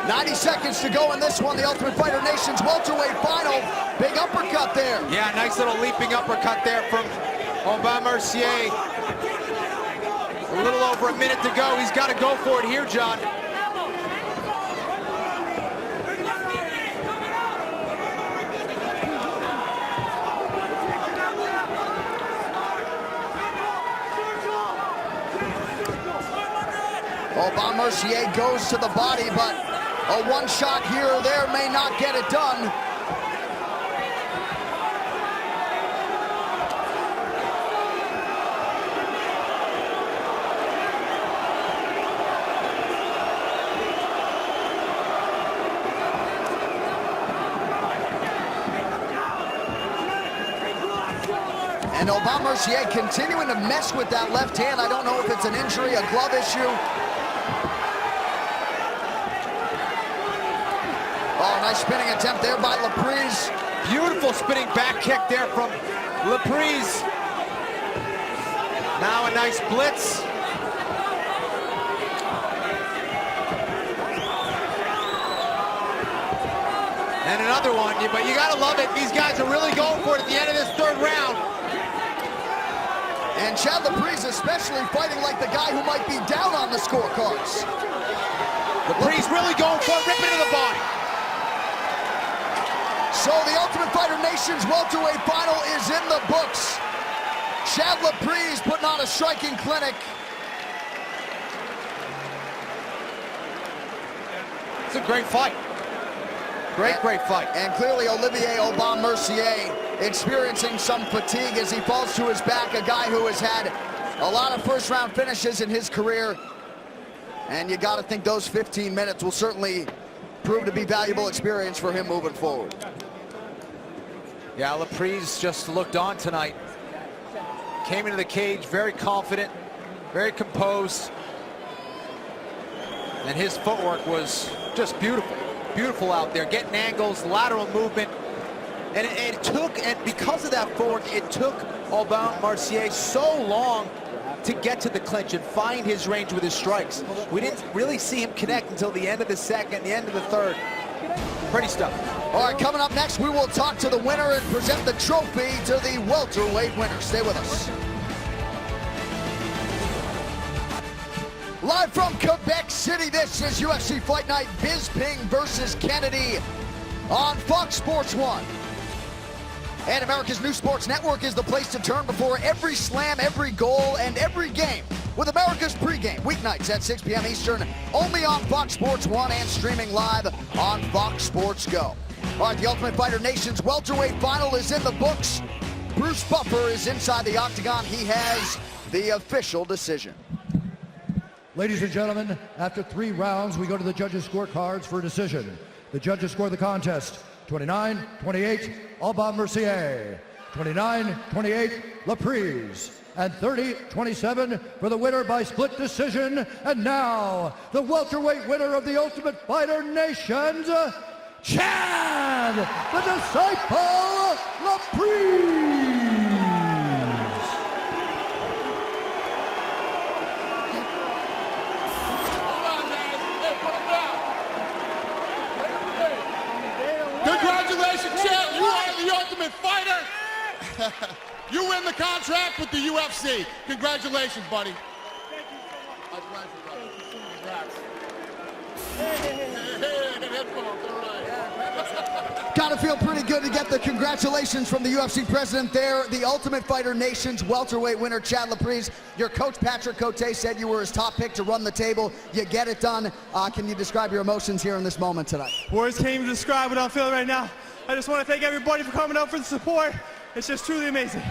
"90 seconds to go in this one, the Ultimate Fighter Nation's welterweight final. Big uppercut there. Yeah, nice little leaping uppercut there from Aubin-Mercier. A little over a minute to go. He's got to go for it here, John. Aubin-Mercier goes to the body, but a one shot here or there may not get it done. And Aubin-Mercier continuing to mess with that left hand. I don't know if it's an injury, a glove issue. Oh, nice spinning attempt there by Laprise. Beautiful spinning back kick there from Laprise. Now a nice blitz. And another one, but you gotta love it. These guys are really going for it at the end of this 3rd round. And Chad Laprise especially fighting like the guy who might be down on the scorecards. Laprise really going for it, ripping into the body. So the Ultimate Fighter Nations welterweight final is in the books. Chad Laprise putting on a striking clinic. It's a great fight. Great fight. And clearly Olivier Aubin-Mercier experiencing some fatigue as he falls to his back, a guy who has had a lot of first-round finishes in his career. And you got to think those 15 minutes will certainly prove to be valuable experience for him moving forward. Yeah, Laprise just looked on tonight. Came into the cage very confident, very composed. And his footwork was just beautiful. Beautiful out there, getting angles, lateral movement. And and because of that footwork, it took Aubin-Mercier so long to get to the clinch and find his range with his strikes. We didn't really see him connect until the end of the second, the end of the third. Pretty stuff. All right, coming up next, we will talk to the winner and present the trophy to the welterweight winner. Stay with us. Live from Quebec City, this is UFC Fight Night, Bisping versus Kennedy on Fox Sports 1. And America's new sports network is the place to turn before every slam, every goal, and every game. With America's pregame, weeknights at 6 p.m. Eastern, only on Fox Sports 1 and streaming live on Fox Sports Go. All right, the Ultimate Fighter Nations welterweight final is in the books. Bruce Buffer is inside the octagon. He has the official decision. Ladies and gentlemen, after 3 rounds, we go to the judges' scorecards for a decision. The judges score the contest 29-28, Aubin-Mercier, 29-28, Laprise, and 30-27 for the winner by split decision. And now, the welterweight winner of the Ultimate Fighter Nations, Chad, the Disciple, Laprise. Congratulations, Chad. You are the Ultimate Fighter. You win the contract with the UFC. Congratulations, buddy. Thank you so much. Congrats. Gotta feel pretty good to get the congratulations from the UFC president there. The Ultimate Fighter Nations welterweight winner, Chad Laprise. Your coach, Patrick Cote, said you were his top pick to run the table. You get it done. Can you describe your emotions here in this moment tonight? Words can't even describe what I'm feeling right now. I just want to thank everybody for coming out for the support. It's just truly amazing.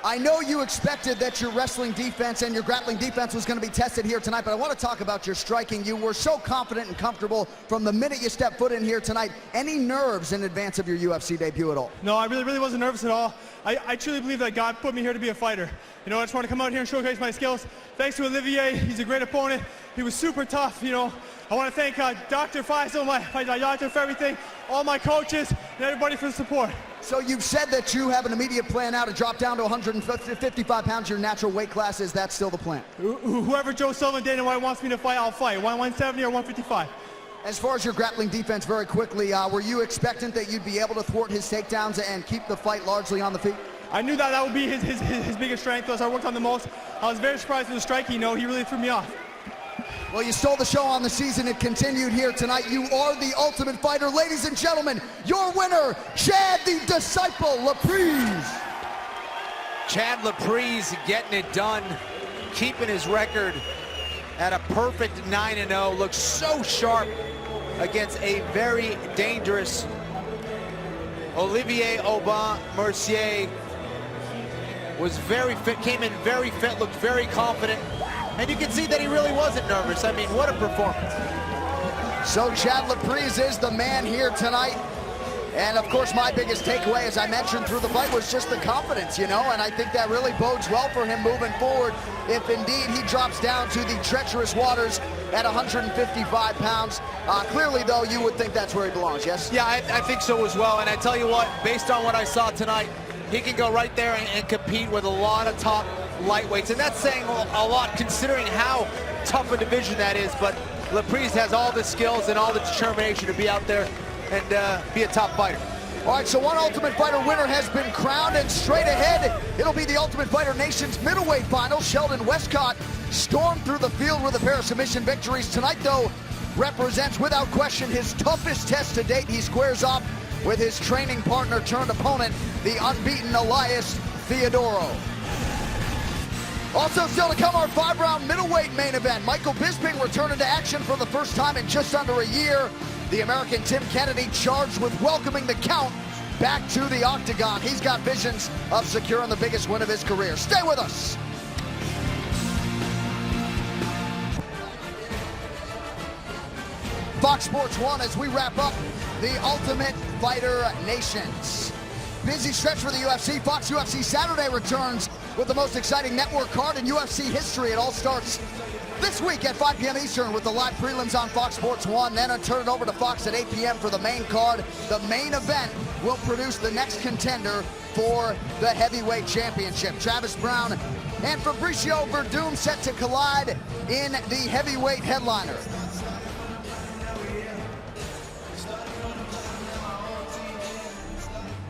I know you expected that your wrestling defense and your grappling defense was going to be tested here tonight, but I want to talk about your striking. You were so confident and comfortable from the minute you stepped foot in here tonight. Any nerves in advance of your UFC debut at all? No, I really wasn't nervous at all. I truly believe that God put me here to be a fighter. You know, I just want to come out here and showcase my skills. Thanks to Olivier, he's a great opponent. He was super tough, you know. I want to thank Dr. Faisal, my doctor, for everything, all my coaches, and everybody for the support. So you've said that you have an immediate plan now to drop down to 155 pounds, your natural weight class. Is that still the plan? Whoever Joe Sullivan, Dana White wants me to fight, I'll fight. 170 or 155. As far as your grappling defense, very quickly, were you expectant that you'd be able to thwart his takedowns and keep the fight largely on the feet? I knew that would be his biggest strength, so I worked on the most. I was very surprised with the striking, he really threw me off. Well, you stole the show on the season. It continued here tonight. You are the Ultimate Fighter. Ladies and gentlemen, your winner, Chad the Disciple Laprise. Chad Laprise getting it done, keeping his record at a perfect 9-0. Looks so sharp against a very dangerous Olivier Aubin-Mercier. Was very fit, came in very fit, looked very confident. And you can see that he really wasn't nervous. I mean, what a performance. So Chad Laprise is the man here tonight. And of course, my biggest takeaway, as I mentioned through the fight, was just the confidence, you know, and I think that really bodes well for him moving forward if indeed he drops down to the treacherous waters at 155 pounds. Clearly, though, you would think that's where he belongs, yes? Yeah, I think so as well. And I tell you what, based on what I saw tonight, he can go right there and compete with a lot of top lightweights. And that's saying a lot considering how tough a division that is. But Laprise has all the skills and all the determination to be out there and be a top fighter. All right, so one Ultimate Fighter winner has been crowned, and straight ahead, it'll be the Ultimate Fighter Nations middleweight final. Sheldon Westcott stormed through the field with a pair of submission victories. Tonight, though, represents without question his toughest test to date. He squares off with his training partner turned opponent, the unbeaten Elias Theodorou. Also still to come, our 5-round middleweight main event. Michael Bisping returning to action for the first time in just under a year. The American Tim Kennedy charged with welcoming the Count back to the octagon. He's got visions of securing the biggest win of his career. Stay with us. Fox Sports 1 as we wrap up the Ultimate Fighter Nations. Busy stretch for the UFC. Fox UFC Saturday returns with the most exciting network card in UFC history. It all starts this week at 5 p.m. Eastern with the live prelims on Fox Sports 1. Then I'll turn it over to Fox at 8 p.m. for the main card. The main event will produce the next contender for the heavyweight championship. Travis Browne and Fabricio Werdum set to collide in the heavyweight headliner.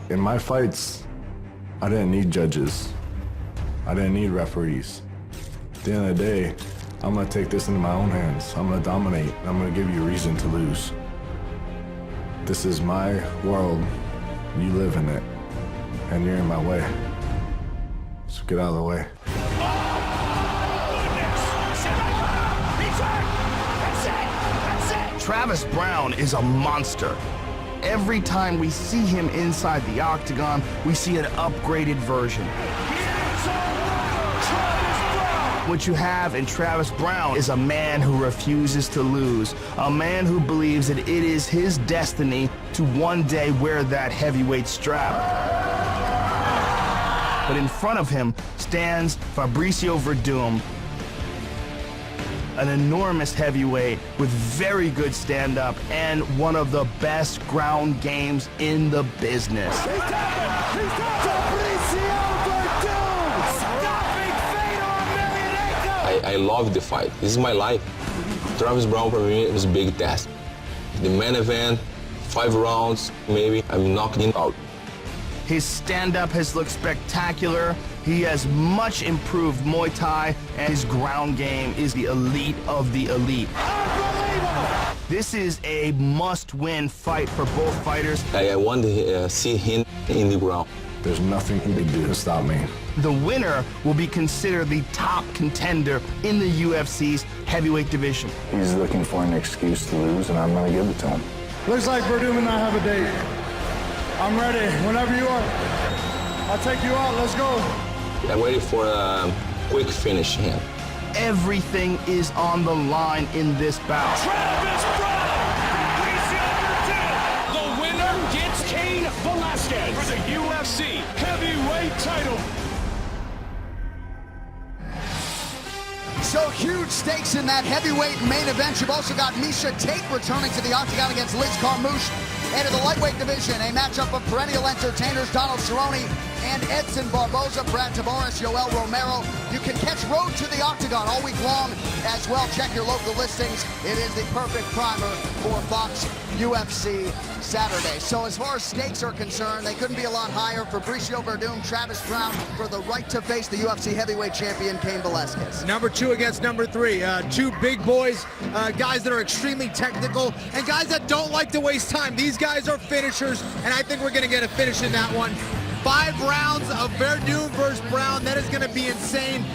In my fights, I didn't need judges. I didn't need referees. At the end of the day, I'm gonna take this into my own hands. I'm gonna dominate. I'm gonna give you a reason to lose. This is my world. You live in it. And you're in my way. So get out of the way. Travis Browne is a monster. Every time we see him inside the octagon, we see an upgraded version. What you have in Travis Browne is a man who refuses to lose, a man who believes that it is his destiny to one day wear that heavyweight strap. But in front of him stands Fabricio Werdum, an enormous heavyweight with very good stand-up and one of the best ground games in the business. I love the fight. This is my life. Travis Browne for me was a big test. The main event, 5 rounds, maybe I'm knocked him out. His stand-up has looked spectacular. He has much improved Muay Thai, and his ground game is the elite of the elite. This is a must-win fight for both fighters. I want to see him in the ground. There's nothing he can do to stop me. The winner will be considered the top contender in the UFC's heavyweight division. He's looking for an excuse to lose, and I'm gonna give it to him. Looks like Werdum and I have a date. I'm ready, whenever you are. I'll take you out, let's go. I'm ready for a quick finish here. Everything is on the line in this bout. Travis Browne! The winner gets Cain Velasquez for the UFC heavyweight title. So huge stakes in that heavyweight main event. You've also got Miesha Tate returning to the octagon against Liz Carmouche. And in the lightweight division, a matchup of perennial entertainers Donald Cerrone and Edson Barboza, Brad Tavares, Yoel Romero. You can catch Road to the Octagon all week long as well. Check your local listings. It is the perfect primer for Fox UFC Saturday. So as far as stakes are concerned, they couldn't be a lot higher. Fabricio Werdum, Travis Browne for the right to face the UFC heavyweight champion, Cain Velasquez. Number 2 against number 3. 2 big boys, guys that are extremely technical, and guys that don't like to waste time. These guys are finishers, and I think we're going to get a finish in that one. 5 rounds of Werdum versus Browne. That is going to be insane.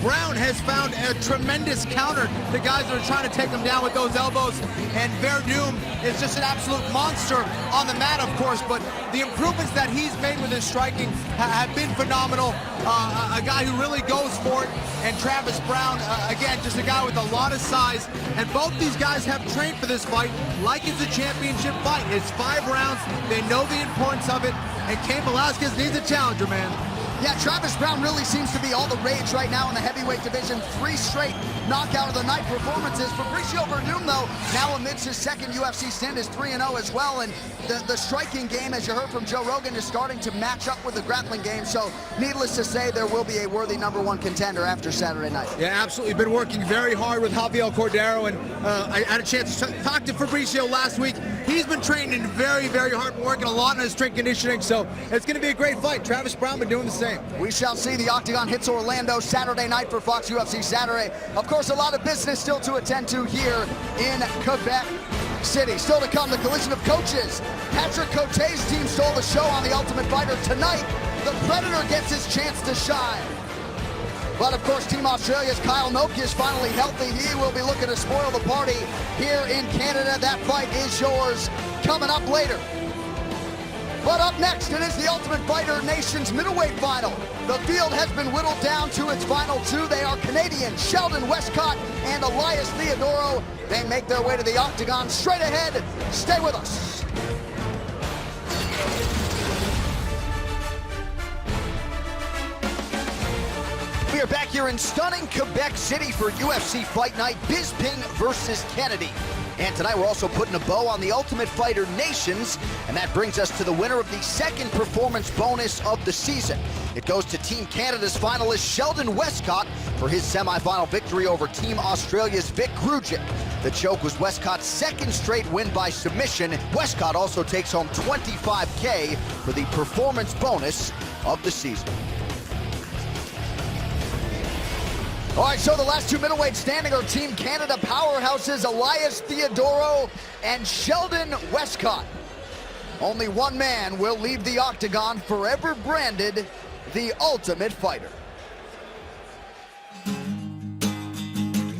Browne has found a tremendous counter to guys that are trying to take him down with those elbows, and Werdum is just an absolute monster on the mat, of course, but the improvements that he's made with his striking have been phenomenal. A guy who really goes for it, and Travis Browne, again, just a guy with a lot of size, and both these guys have trained for this fight like it's a championship fight. It's 5 rounds. They know the importance of it, and Cain Velasquez needs a challenger, man. Yeah, Travis Browne really seems to be all the rage right now in the heavyweight division. 3 straight knockout of the night performances. Fabricio Werdum, though, now amidst his second UFC stint, is 3-0 as well. And the striking game, as you heard from Joe Rogan, is starting to match up with the grappling game. So needless to say, there will be a worthy #1 contender after Saturday night. Yeah, absolutely. Been working very hard with Javier Cordero, and I had a chance to talk to Fabricio last week. He's been training very, very hard and working a lot on his strength conditioning, so it's going to be a great fight. Travis Brown been doing the same. We shall see. The Octagon hits Orlando Saturday night for Fox UFC Saturday. Of course, a lot of business still to attend to here in Quebec City. Still to come, the collision of coaches. Patrick Cote's team stole the show on The Ultimate Fighter. Tonight, the Predator gets his chance to shine. But of course, Team Australia's Kyle Noki is finally healthy. He will be looking to spoil the party here in Canada. That fight is yours coming up later. But up next, it is the Ultimate Fighter Nations middleweight final. The field has been whittled down to its final two. They are Canadian Sheldon Westcott and Elias Theodorou. They make their way to the Octagon straight ahead. Stay with us. We are back here in stunning Quebec City for UFC Fight Night, Bisping versus Kennedy. And tonight we're also putting a bow on the Ultimate Fighter Nations, and that brings us to the winner of the second performance bonus of the season. It goes to Team Canada's finalist Sheldon Westcott for his semifinal victory over Team Australia's Vic Grujic. The choke was Westcott's second straight win by submission. Westcott also takes home $25K for the performance bonus of the season. All right, so the last two middleweights standing are Team Canada powerhouses Elias Theodorou and Sheldon Westcott. Only one man will leave the Octagon forever branded the Ultimate Fighter.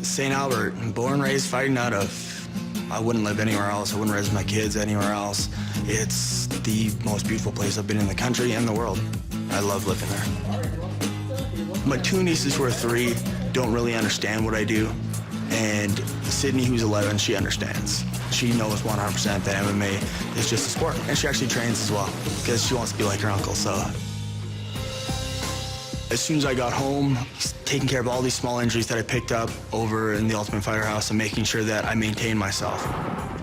St. Albert, born and raised fighting out of. I wouldn't live anywhere else. I wouldn't raise my kids anywhere else. It's the most beautiful place I've been in the country and the world. I love living there. My two nieces who are 3 don't really understand what I do, and Sydney, who's 11, she understands. She knows 100% that MMA is just a sport, and she actually trains as well because she wants to be like her uncle. So as soon as I got home, taking care of all these small injuries that I picked up over in the Ultimate Fighter House and making sure that I maintain myself.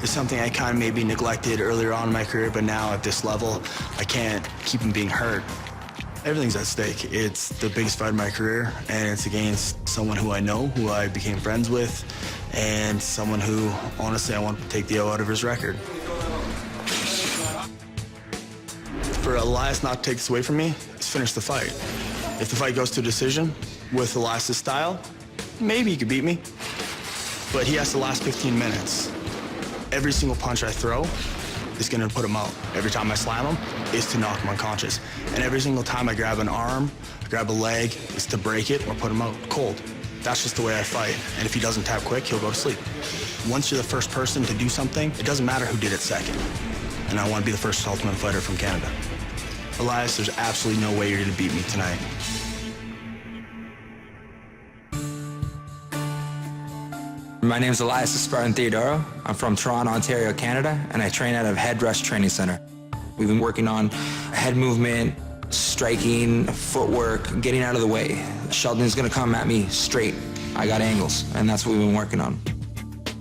It's something I kind of maybe neglected earlier on in my career, but now at this level, I can't keep from being hurt. Everything's at stake. It's the biggest fight of my career, and it's against someone who I know, who I became friends with, and someone who, honestly, I want to take the O out of his record. For Elias not to take this away from me, is finish the fight. If the fight goes to a decision with Elias' style, maybe he could beat me, but he has to last 15 minutes. Every single punch I throw is going to put him out. Every time I slam him is to knock him unconscious. And every single time I grab an arm, grab a leg, is to break it or put him out cold. That's just the way I fight. And if he doesn't tap quick, he'll go to sleep. Once you're the first person to do something, it doesn't matter who did it second. And I want to be the first Ultimate Fighter from Canada. Elias, there's absolutely no way you're going to beat me tonight. My name is Elias Spartan Theodorou. I'm from Toronto, Ontario, Canada, and I train out of Head Rush Training Center. We've been working on head movement, striking, footwork, getting out of the way. Sheldon's gonna come at me straight. I got angles, and that's what we've been working on.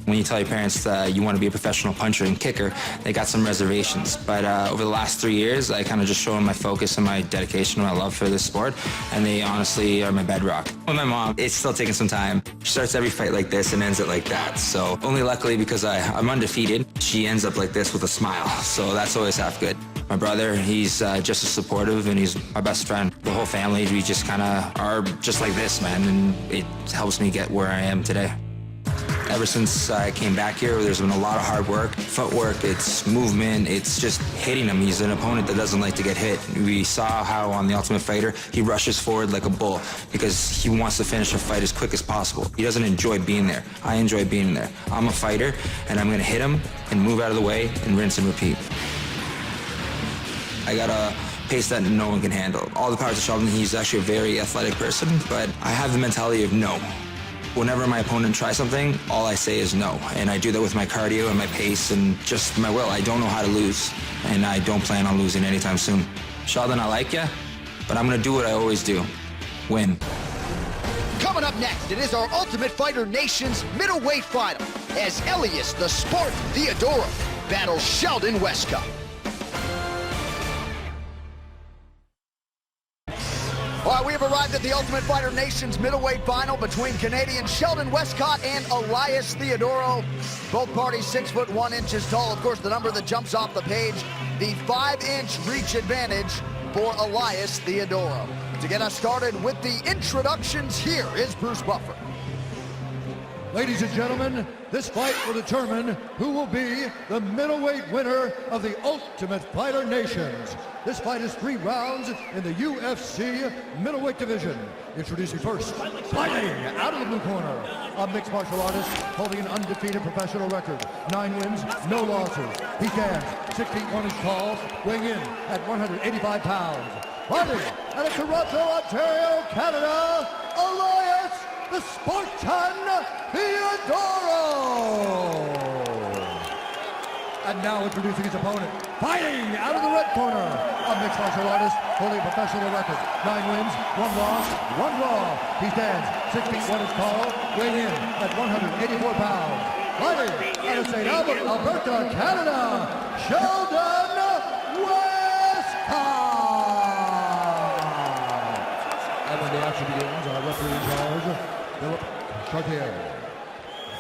When you tell your parents that you want to be a professional puncher and kicker, they got some reservations. But over the last 3 years, I kind of just shown my focus and my dedication and my love for this sport, and they honestly are my bedrock. With my mom, it's still taking some time. She starts every fight like this and ends it like that. So only luckily because I'm undefeated, she ends up like this with a smile. So that's always half good. My brother, he's just as supportive, and he's my best friend. The whole family, we just kind of are just like this, man, and it helps me get where I am today. Ever since I came back here, there's been a lot of hard work, footwork, it's movement, it's just hitting him. He's an opponent that doesn't like to get hit. We saw how on The Ultimate Fighter, he rushes forward like a bull because he wants to finish a fight as quick as possible. He doesn't enjoy being there. I enjoy being there. I'm a fighter, and I'm gonna hit him and move out of the way and rinse and repeat. I got a pace that no one can handle. All the power to Sheldon, he's actually a very athletic person, but I have the mentality of no. Whenever my opponent tries something, all I say is no. And I do that with my cardio and my pace and just my will. I don't know how to lose, and I don't plan on losing anytime soon. Sheldon, I like you, but I'm gonna do what I always do, win. Coming up next, it is our Ultimate Fighter Nations middleweight final as Elias the Spartan Theodorou battles Sheldon Westcott. All right, we have arrived at the Ultimate Fighter Nations middleweight final between Canadian Sheldon Westcott and Elias Theodorou. Both parties 6 foot 1 inches tall. Of course, the number that jumps off the page, the 5-inch reach advantage for Elias Theodorou. To get us started with the introductions, here is Bruce Buffer. Ladies and gentlemen, this fight will determine who will be the middleweight winner of the Ultimate Fighter Nations. This fight is 3 rounds in the UFC middleweight division. Introducing first, fighting out of the blue corner, a mixed martial artist holding an undefeated professional record. 9 wins, no losses. He stands 6 feet 1 inch tall, weighing in at 185 pounds. Fighting out of Toronto, Ontario, Canada, Elias the Spartan Theodorou. And now introducing his opponent, fighting out of the red corner, a mixed martial artist holding a professional record. 9 wins, 1 loss, 1 draw. He stands 6 feet 1 inch tall, weighing in at 184 pounds. Fighting out of St. Albert, Alberta, Canada, Sheldon Westcott. And when the action begins, our referee in charge, Philip Chartier.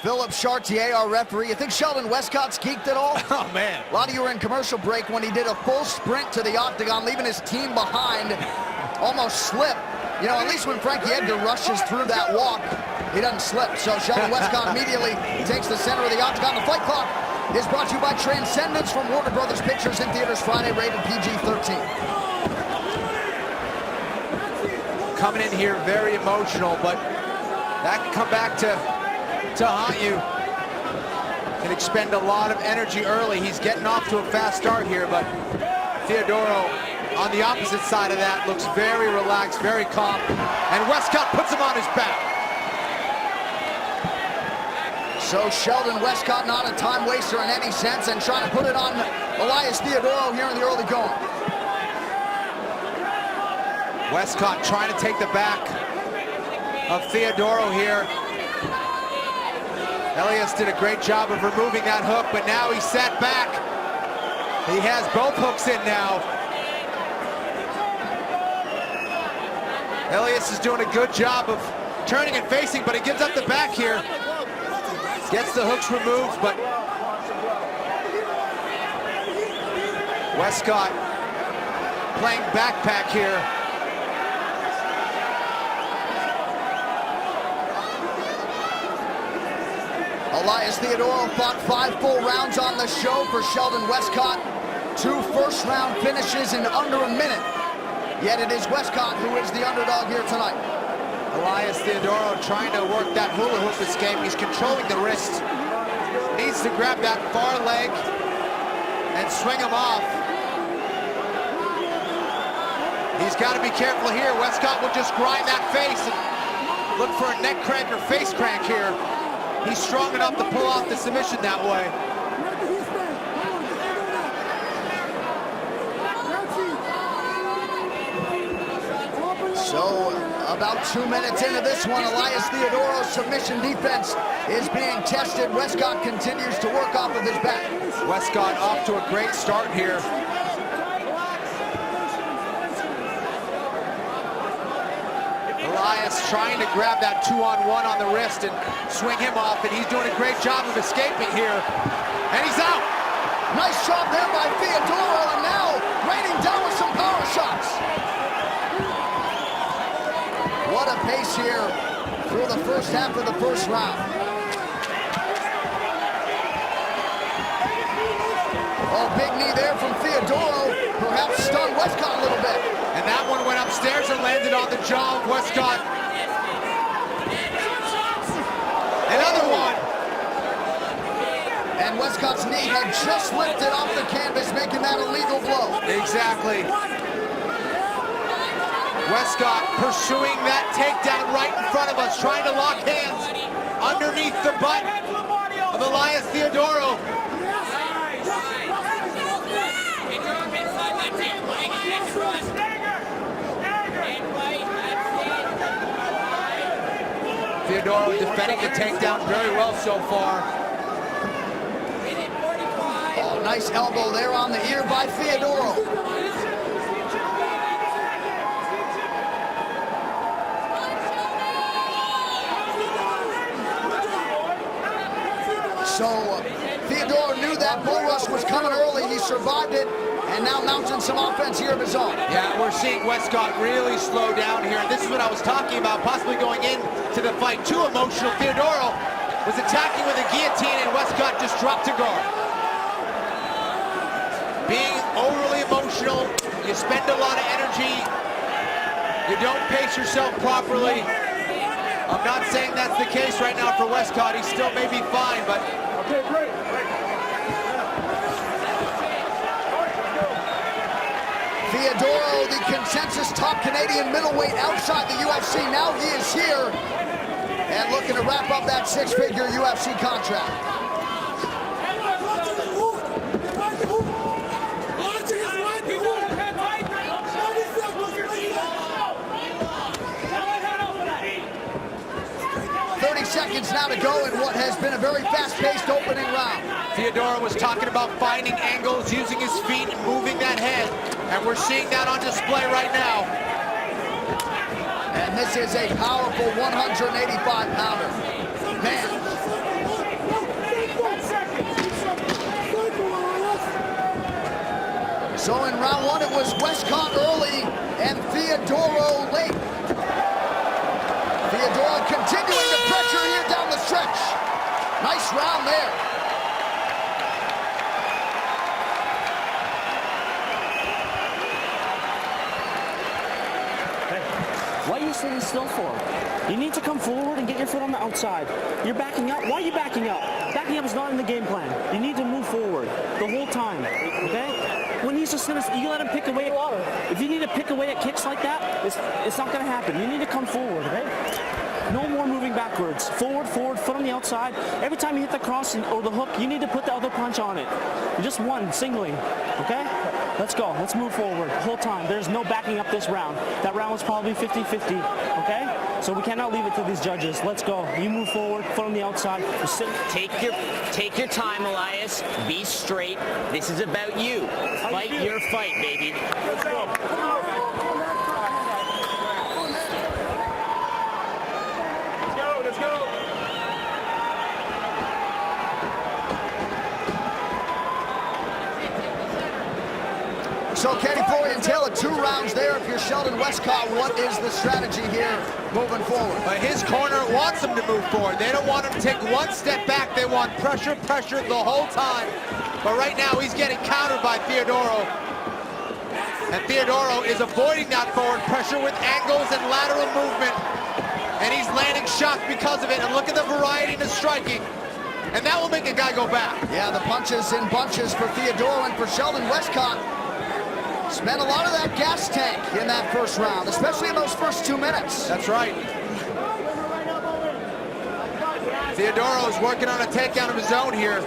Philip Chartier, our referee. You think Sheldon Westcott's geeked at all? Oh, man. A lot of you were in commercial break when he did a full sprint to the octagon, leaving his team behind, almost slipped. You know, at least when Frankie Edgar rushes through that walk, he doesn't slip. So Sheldon Westcott immediately takes the center of the octagon. The fight clock is brought to you by Transcendence from Warner Brothers Pictures, in theaters Friday, rated PG-13. Coming in here very emotional, but that can come back to haunt you. Can expend a lot of energy early. He's getting off to a fast start here, but Theodorou on the opposite side of that looks very relaxed, very calm, and Westcott puts him on his back. So Sheldon Westcott not a time waster in any sense and trying to put it on Elias Theodorou here in the early going. Westcott trying to take the back of Theodorou here. Elias did a great job of removing that hook, but now he's sat back. He has both hooks in now. Elias is doing a good job of turning and facing, but he gives up the back here. Gets the hooks removed, but Westcott playing backpack here. Elias Theodorou fought 5 full rounds on the show for Sheldon Westcott. 2 first-round finishes in under a minute. Yet it is Westcott who is the underdog here tonight. Elias Theodorou trying to work that hula hoop escape. He's controlling the wrist. Needs to grab that far leg and swing him off. He's got to be careful here. Westcott will just grind that face and look for a neck crank or face crank here. He's strong enough to pull off the submission that way. So, about 2 minutes into this one, Elias Theodorou's submission defense is being tested. Westcott continues to work off of his back. Westcott off to a great start here. Elias trying to grab that 2-on-1 on the wrist and swing him off, and he's doing a great job of escaping here. And he's out! Nice job there by Theodorou, and now raining down with some power shots. What a pace here through the first half of the first round. Oh, big knee there from Theodorou, perhaps stunned Westcott a little bit. And that one went upstairs and landed on the jaw of Westcott. Another one. And Westcott's knee had just lifted off the canvas, making that a legal blow. Exactly. Westcott pursuing that takedown right in front of us, trying to lock hands underneath the butt of Elias Theodorou. Theodorou defending the takedown very well so far. Oh, nice elbow there on the ear by Theodorou. That bull rush was coming early. He survived it, and now mounting some offense here of his own. Yeah, we're seeing Westcott really slow down here. And this is what I was talking about, possibly going into the fight too emotional. Theodoro was attacking with a guillotine, and Westcott just dropped to guard. Being overly emotional, you spend a lot of energy, you don't pace yourself properly. I'm not saying that's the case right now for Westcott. He still may be fine, but... Okay, great. Theodoro, the consensus top Canadian middleweight outside the UFC. Now he is here and looking to wrap up that six-figure UFC contract. Seconds now to go in what has been a very fast-paced opening round. Theodoro was talking about finding angles, using his feet and moving that head, and we're seeing that on display right now. And this is a powerful 185-pounder. Man. So in round one, it was Westcott early and Theodoro late. Theodoro continuing to pressure here down the stretch. Nice round there. Hey, what are you sitting still for? You need to come forward and get your foot on the outside. You're backing up. Why are you backing up? Backing up is not in the game plan. You need to move forward the whole time, okay? When he's just gonna, you let him pick away. If you need to pick away at kicks like that, it's not gonna happen. You need to come forward, okay? No more moving backwards. Forward, forward, foot on the outside. Every time you hit the cross or the hook, you need to put the other punch on it. Just one, singling, okay? Let's go. Let's move forward the whole time. There's no backing up this round. That round was probably 50-50, okay? So we cannot leave it to these judges. Let's go. You move forward, foot on the outside. Take your time, Elias. Be straight. This is about you. Fight your fight, baby. Let's go. Let's go. So Kenny Florian Taylor, 2 rounds there. If you're Sheldon Westcott, what is the strategy here moving forward? His corner wants him to move forward. They don't want him to take one step back. They want pressure the whole time. But right now he's getting countered by Theodoro. And Theodoro is avoiding that forward pressure with angles and lateral movement. And he's landing shots because of it. And look at the variety in his striking. And that will make a guy go back. Yeah, the punches in bunches for Theodoro, and for Sheldon Westcott. Spent a lot of that gas tank in that first round, especially in those first 2 minutes. That's right. Theodoro is working on a takedown of his own here.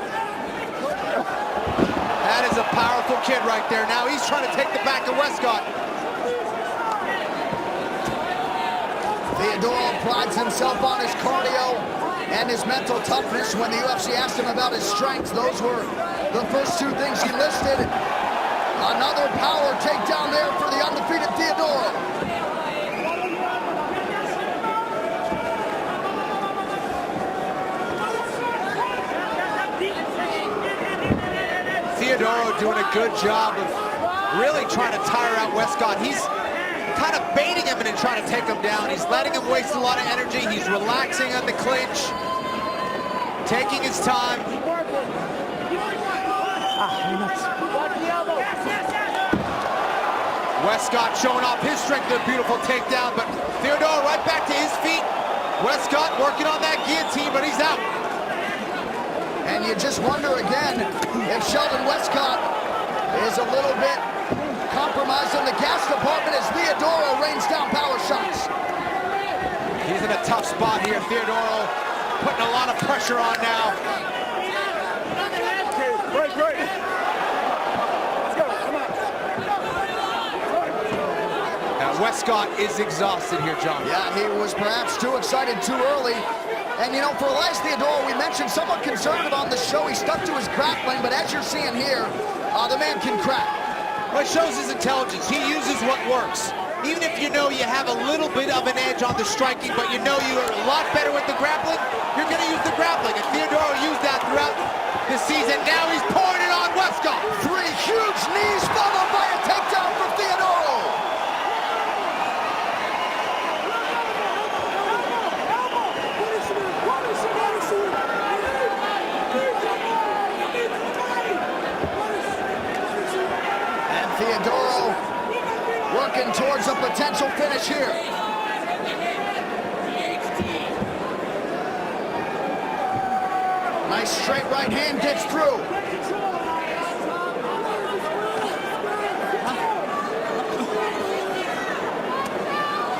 That is a powerful kid right there. Now he's trying to take the back of Westcott. Theodoro prides himself on his cardio and his mental toughness. When the UFC asked him about his strengths, those were the first 2 things he listed. Another power takedown there for the undefeated Theodoro. Theodoro doing a good job of really trying to tire out Westcott. He's kind of baiting him and then trying to take him down. He's letting him waste a lot of energy. He's relaxing on the clinch, taking his time. Westcott showing off his strength with a beautiful takedown, but Theodoro right back to his feet. Westcott working on that guillotine, but he's out. And you just wonder again if Sheldon Westcott is a little bit compromised in the gas department as Theodoro rains down power shots. He's in a tough spot here. Theodoro putting a lot of pressure on now. Okay, great. Let's go, come on. Now Westcott is exhausted here, John. Yeah, he was perhaps too excited too early. And you know, for Elias Theodoro, we mentioned somewhat conservative on the show. He stuck to his grappling, but as you're seeing here, the man can crack. Well, it shows his intelligence. He uses what works. even if you know you have a little bit of an edge on the striking, but you know you're a lot better with the grappling, you're going to use the grappling. And Theodoro used that throughout the season. Now he's pouring it on Westcott. 3 huge knees followed by a takedown from Theodoro. And Theodoro working towards a potential finish here. Nice straight right hand gets through.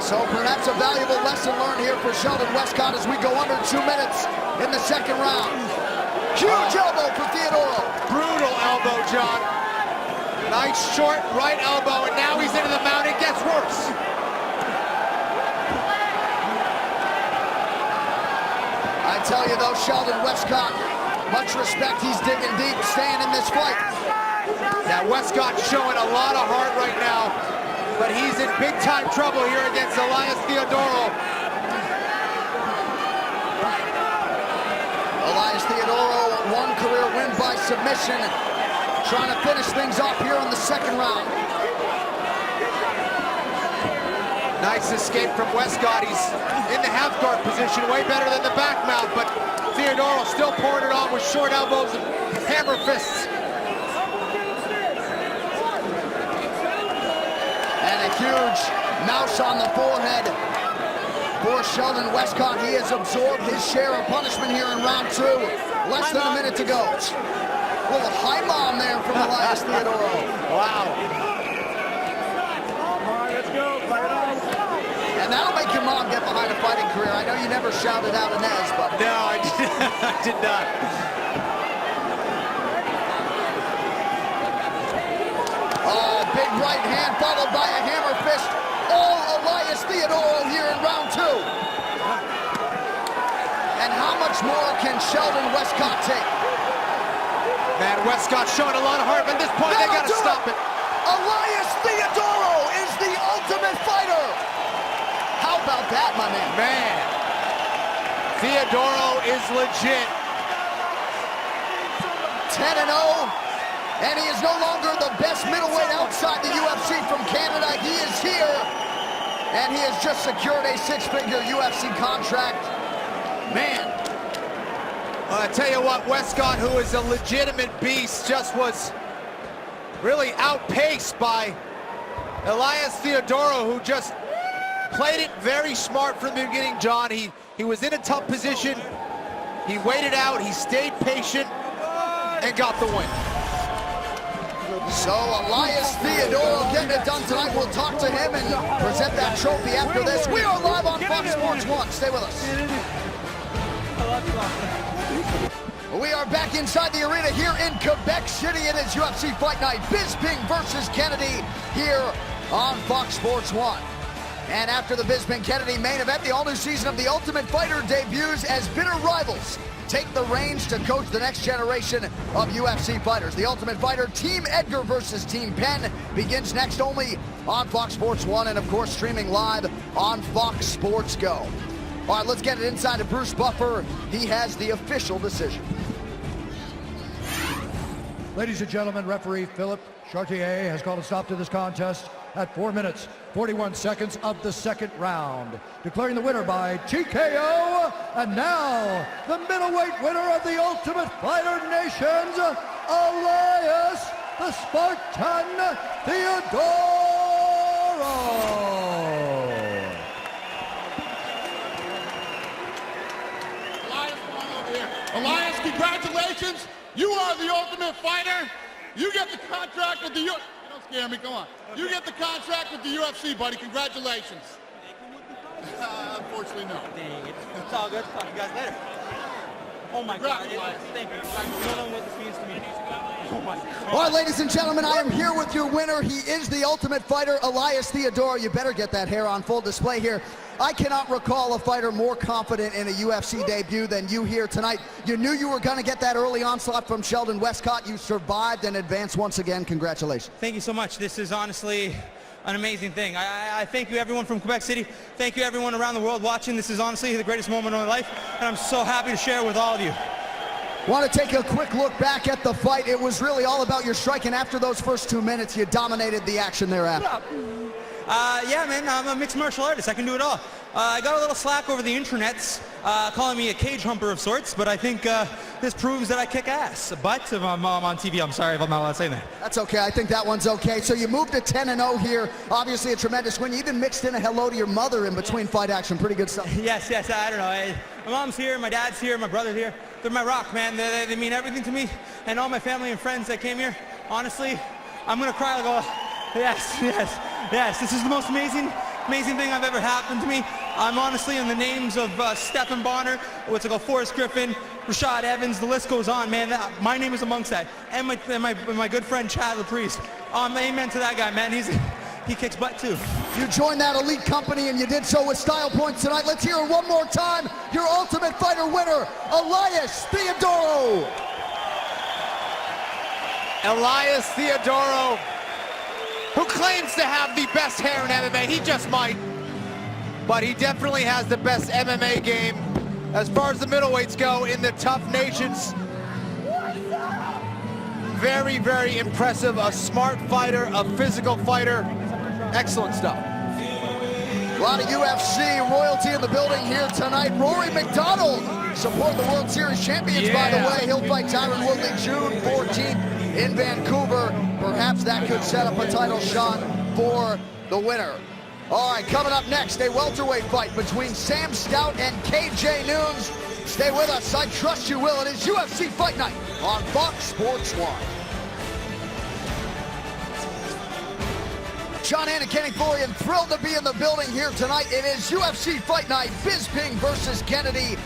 So perhaps a valuable lesson learned here for Sheldon Westcott as we go under 2 minutes in the second round. Huge elbow for Theodoro. Brutal elbow, John. Nice short right elbow, and now he's into the mount. It gets worse. I tell you though, Sheldon Westcott, much respect, he's digging deep, staying in this fight. Now Westcott's showing a lot of heart right now, but he's in big time trouble here against Elias Theodoro. Elias Theodoro, 1 career win by submission, trying to finish things off here in the second round. Nice escape from Westcott. He's in the half guard position, way better than the back mount, but Theodoro still pouring it on with short elbows and hammer fists. And a huge mouse on the forehead for Sheldon Westcott. He has absorbed his share of punishment here in round 2. Less than a minute to go. A little high bomb there from Elias Theodoro. Wow. And that'll make your mom get behind a fighting career. I know you never shouted out Inez, but... No, I did not. Oh, big right hand followed by a hammer fist. All Elias Theodoro here in round 2. And how much more can Sheldon Westcott take? Man, Westcott's showing a lot of heart, but at this point they gotta stop it. Elias Theodoro is the ultimate fighter. How about that, my man? Man, Theodoro is legit. 10-0, and he is no longer the best middleweight outside the UFC from Canada. He is here, and he has just secured a 6-figure UFC contract. Man. I tell you what, Westcott, who is a legitimate beast, just was really outpaced by Elias Theodoro, who just played it very smart from the beginning, John. He was in a tough position. He waited out, he stayed patient, and got the win. So Elias Theodoro getting it done tonight. We'll talk to him and present that trophy after this. We are live on Fox Sports 1. Stay with us. We are back inside the arena here in Quebec City. It is UFC Fight Night. Bisping versus Kennedy here on Fox Sports 1. And after the Bisping-Kennedy main event, the all-new season of The Ultimate Fighter debuts as bitter rivals take the reins to coach the next generation of UFC fighters. The Ultimate Fighter Team Edgar versus Team Penn begins next only on Fox Sports 1 and, of course, streaming live on Fox Sports Go. All right, let's get it inside to Bruce Buffer. He has the official decision. Ladies and gentlemen, referee Philip Chartier has called a stop to this contest at 4 minutes, 41 seconds of the second round. Declaring the winner by TKO, and now the middleweight winner of the Ultimate Fighter Nations, Elias the Spartan Theodoro. Elias, congratulations. You are the Ultimate Fighter. You get the contract with the UFC. Don't scare me, come on. Okay. You get the contract with the UFC, buddy. Congratulations. Unfortunately, no. Dang it. It's all good. Talk to you guys later. Oh my God. Thank you. I don't know what this means to me. Oh my God. All right, ladies and gentlemen, I am here with your winner. He is the Ultimate Fighter, Elias Theodoro. You better get that hair on full display here. I cannot recall a fighter more confident in a UFC debut than you here tonight. You knew you were going to get that early onslaught from Sheldon Westcott. You survived and advanced once again. Congratulations. Thank you so much. This is honestly an amazing thing. I thank you everyone from Quebec City. Thank you everyone around the world watching. This is honestly the greatest moment of my life, and I'm so happy to share it with all of you. Want to take a quick look back at the fight. It was really all about your striking. After those first 2 minutes, you dominated the action thereafter. Yeah, man, I'm a mixed martial artist. I can do it all. I got a little slack over the internets, calling me a cage humper of sorts, but I think this proves that I kick ass. But if I'm on TV, I'm sorry if I'm not allowed to say that. That's okay. I think that one's okay. So you moved to 10-0 here. Obviously a tremendous win. You even mixed in a hello to your mother in between fight action. Pretty good stuff. Yes, I don't know. My mom's here, my dad's here, my brother's here. They're my rock, man. They mean everything to me, and all my family and friends that came here. Honestly, I'm gonna cry like, oh, yes. This is the most amazing thing I've ever happened to me. I'm honestly in the names of Stephen Bonner, what's it called, Forrest Griffin, Rashad Evans, the list goes on, man. My name is amongst that, and my good friend Chad LaPriest. Amen to that guy, man. He kicks butt too. You joined that elite company and you did so with style points tonight. Let's hear it one more time. Your Ultimate Fighter winner, Elias Theodorou. Elias Theodorou, who claims to have the best hair in MMA. He just might, but he definitely has the best MMA game as far as the middleweights go in the tough nations. Very, very impressive. A smart fighter, a physical fighter. Excellent stuff. A lot of UFC royalty in the building here tonight. Rory McDonald, support the World Series champions, by the way. He'll fight Tyron Woodley June 14th in Vancouver. Perhaps that could set up a title shot for the winner. All right, coming up next, a welterweight fight between Sam Stout and KJ Noons. Stay with us. I trust you will. It is UFC Fight Night on Fox Sports 1. Sean Hannon, Kenny Florian, thrilled to be in the building here tonight. It is UFC Fight Night, Bisping versus Kennedy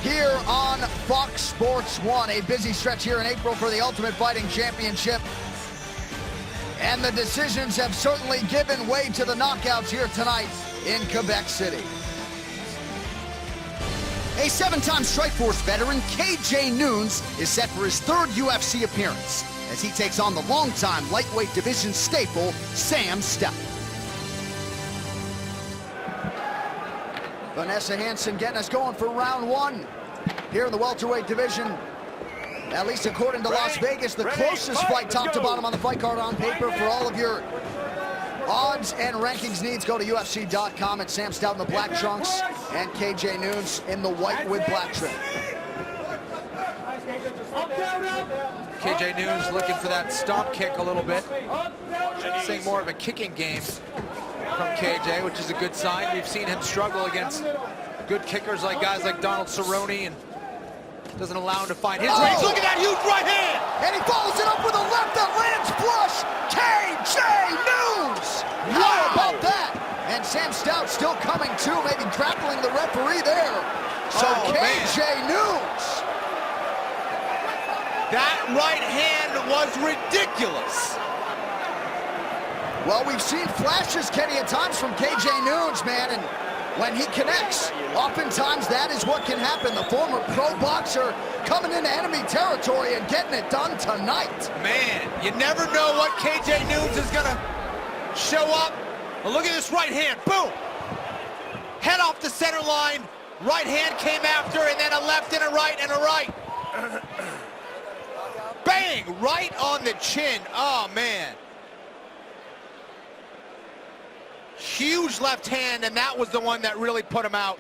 here on Fox Sports 1. A busy stretch here in April for the Ultimate Fighting Championship. And the decisions have certainly given way to the knockouts here tonight in Quebec City. A 7-time Strikeforce veteran, KJ Noons, is set for his 3rd UFC appearance as he takes on the longtime lightweight division staple, Sam Stout. Vanessa Hansen getting us going for round 1 here in the welterweight division. At least according to Las Vegas, the closest fight top to bottom on the fight card on paper. For all of your odds and rankings needs, go to UFC.com. It's Sam Stout in the black trunks and KJ Noons in the white with black trim. KJ Noons looking for that stomp kick a little bit. Seeing more of a kicking game from KJ, which is a good sign. We've seen him struggle against good kickers like guys like Donald Cerrone, and doesn't allow him to find his range. Look at that huge right hand! And he follows it up with a left that lands flush. KJ Noons! How about that? And Sam Stout still coming to, maybe grappling the referee there. So KJ Noons. That right hand was ridiculous. Well, we've seen flashes, Kenny, at times from KJ Noons, man, and when he connects, oftentimes that is what can happen. The former pro boxer coming into enemy territory and getting it done tonight. Man, you never know what KJ Noons is gonna show up. Well, look at this right hand, boom! Head off the center line, right hand came after, and then a left and a right and a right. Bang, right on the chin, oh man. Huge left hand, and that was the one that really put him out.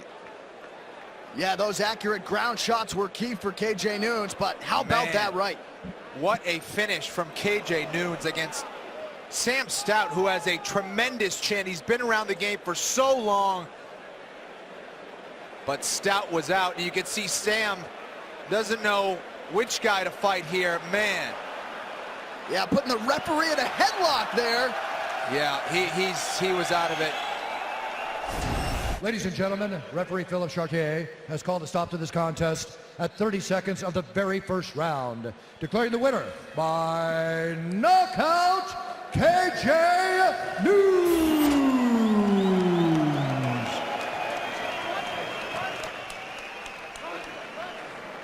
Yeah, those accurate ground shots were key for KJ Noons, but how about that right? What a finish from KJ Noons against Sam Stout, who has a tremendous chin. He's been around the game for so long, but Stout was out, and you can see Sam doesn't know which guy to fight here, man. Yeah, putting the referee in a headlock there. Yeah, he was out of it. Ladies and gentlemen, referee Philip Chartier has called a stop to this contest at 30 seconds of the very first round, declaring the winner by knockout, KJ Noons.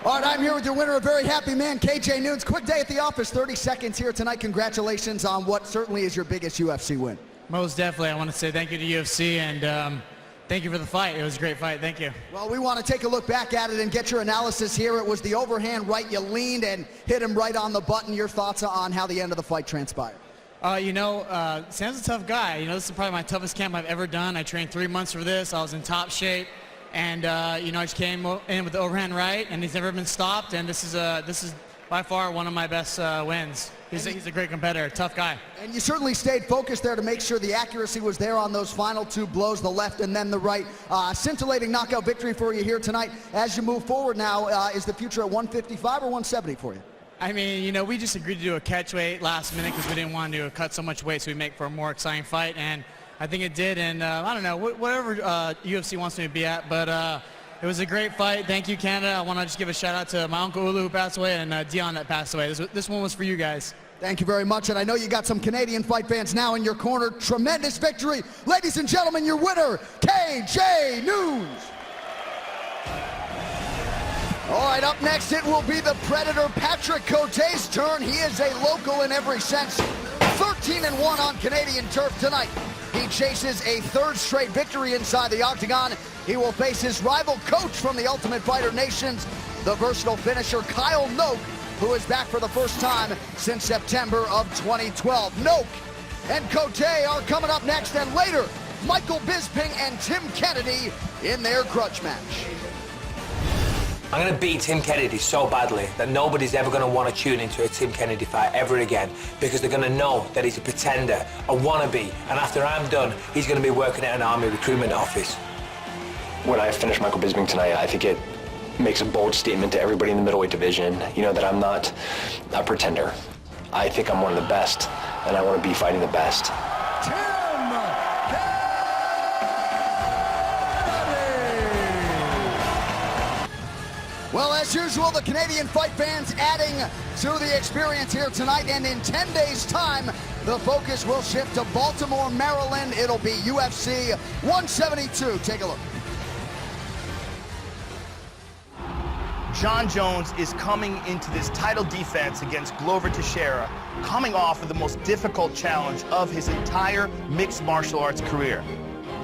All right, I'm here with your winner, a very happy man, KJ Noons. Quick day at the office, 30 seconds here tonight. Congratulations on what certainly is your biggest UFC win. Most definitely. I want to say thank you to UFC and thank you for the fight. It was a great fight. Thank you. Well, we want to take a look back at it and get your analysis here. It was the overhand right. You leaned and hit him right on the button. Your thoughts on how the end of the fight transpired? Sam's a tough guy. This is probably my toughest camp I've ever done. I trained 3 months for this. I was in top shape. And, I just came in with the overhand right, and he's never been stopped. And this is by far one of my best wins. He's a great competitor, tough guy. And you certainly stayed focused there to make sure the accuracy was there on those final 2 blows, the left and then the right. Scintillating knockout victory for you here tonight. As you move forward now, is the future at 155 or 170 for you? I mean, we just agreed to do a catch weight last minute because we didn't want to cut so much weight so we make for a more exciting fight. And I think it did. And I don't know, whatever UFC wants me to be at. But it was a great fight. Thank you, Canada. I want to just give a shout out to my Uncle Ulu who passed away and Dion that passed away. This one was for you guys. Thank you very much, and I know you got some Canadian fight fans now in your corner. Tremendous victory. Ladies and gentlemen, your winner, KJ News. All right, up next, it will be the Predator, Patrick Cote's turn. He is a local in every sense. 13-1 on Canadian turf tonight. He chases a 3rd straight victory inside the octagon. He will face his rival coach from the Ultimate Fighter Nations, the versatile finisher Kyle Noak, who is back for the first time since September of 2012. Noak and Cote are coming up next, and later, Michael Bisping and Tim Kennedy in their grudge match. I'm going to beat Tim Kennedy so badly that nobody's ever going to want to tune into a Tim Kennedy fight ever again, because they're going to know that he's a pretender, a wannabe, and after I'm done, he's going to be working at an army recruitment office. When I finish Michael Bisping tonight, I think it makes a bold statement to everybody in the middleweight division, that I'm not a pretender. I think I'm one of the best, and I want to be fighting the best. Well, as usual, the Canadian fight fans adding to the experience here tonight, and in 10 days' time, the focus will shift to Baltimore, Maryland. It'll be UFC 172. Take a look. Jon Jones is coming into this title defense against Glover Teixeira, coming off of the most difficult challenge of his entire mixed martial arts career.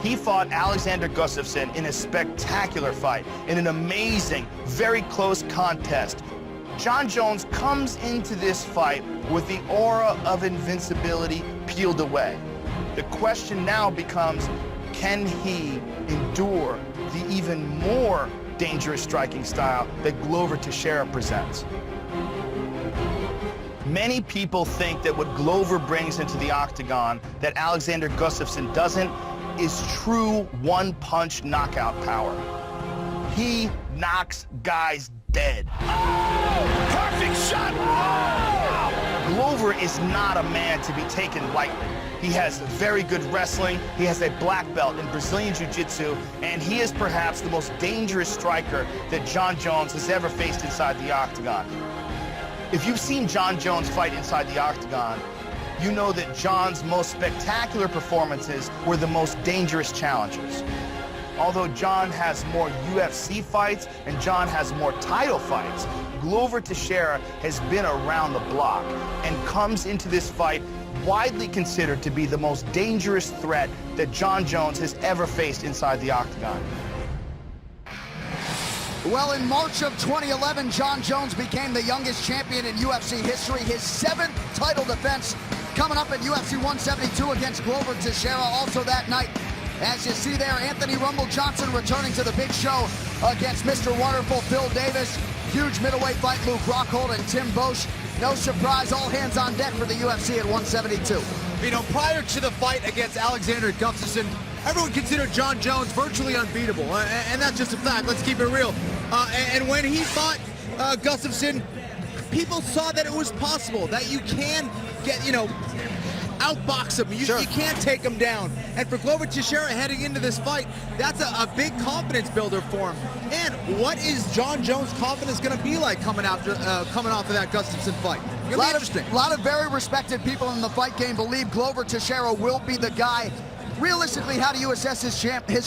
He fought Alexander Gustafsson in a spectacular fight, in an amazing, very close contest. Jon Jones comes into this fight with the aura of invincibility peeled away. The question now becomes, can he endure the even more dangerous striking style that Glover Teixeira presents? Many people think that what Glover brings into the octagon that Alexander Gustafsson doesn't is true one-punch knockout power. He knocks guys dead. Oh, perfect shot! Oh! Glover is not a man to be taken lightly. He has very good wrestling, he has a black belt in Brazilian Jiu-Jitsu, and he is perhaps the most dangerous striker that Jon Jones has ever faced inside the octagon. If you've seen Jon Jones fight inside the octagon, you know that Jon's most spectacular performances were the most dangerous challenges. Although Jon has more UFC fights and Jon has more title fights, Glover Teixeira has been around the block and comes into this fight widely considered to be the most dangerous threat that Jon Jones has ever faced inside the octagon. Well, in March of 2011, Jon Jones became the youngest champion in UFC history. His 7th title defense coming up at UFC 172 against Glover Teixeira. Also that night, as you see there, Anthony Rumble Johnson returning to the big show against Mr. Wonderful Phil Davis. Huge middleweight fight, Luke Rockhold and Tim Bosch. No surprise, all hands on deck for the UFC at 172. Prior to the fight against Alexander Gustafsson, everyone considered Jon Jones virtually unbeatable, and that's just a fact. Let's keep it real. And when he fought Gustafsson, people saw that it was possible, that you can get, outbox him. You can't take him down. And for Glover Teixeira heading into this fight, that's a big confidence builder for him. And what is Jon Jones' confidence going to be like coming off of that Gustafsson fight? A lot of very respected people in the fight game believe Glover Teixeira will be the guy realistically, how do you assess his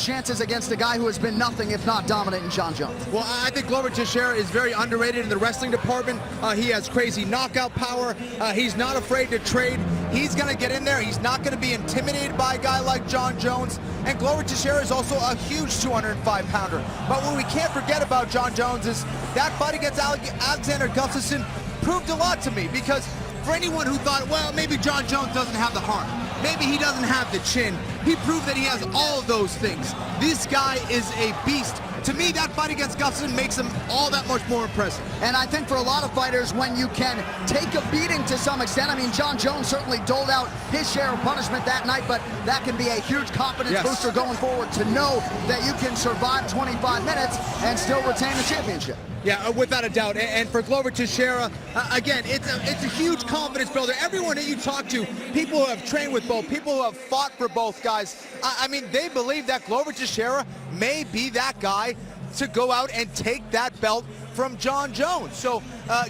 chances against a guy who has been nothing if not dominant in John Jones? Well, I think Glover Teixeira is very underrated in the wrestling department. He has crazy knockout power. He's not afraid to trade. He's going to get in there. He's not going to be intimidated by a guy like John Jones. And Glover Teixeira is also a huge 205-pounder. But what we can't forget about John Jones is that fight against Alexander Gustafsson proved a lot to me, because for anyone who thought, well, maybe John Jones doesn't have the heart, maybe he doesn't have the chin, he proved that he has all of those things. This guy is a beast. To me, that fight against Gustafsson makes him all that much more impressive. And I think for a lot of fighters, when you can take a beating to some extent, I mean, John Jones certainly doled out his share of punishment that night, but that can be a huge confidence booster going forward to know that you can survive 25 minutes and still retain the championship. Yeah, without a doubt. And for Glover Teixeira, again, it's a huge confidence builder. Everyone that you talk to, people who have trained with both, people who have fought for both guys, I mean, they believe that Glover Teixeira may be that guy to go out and take that belt from John Jones. So,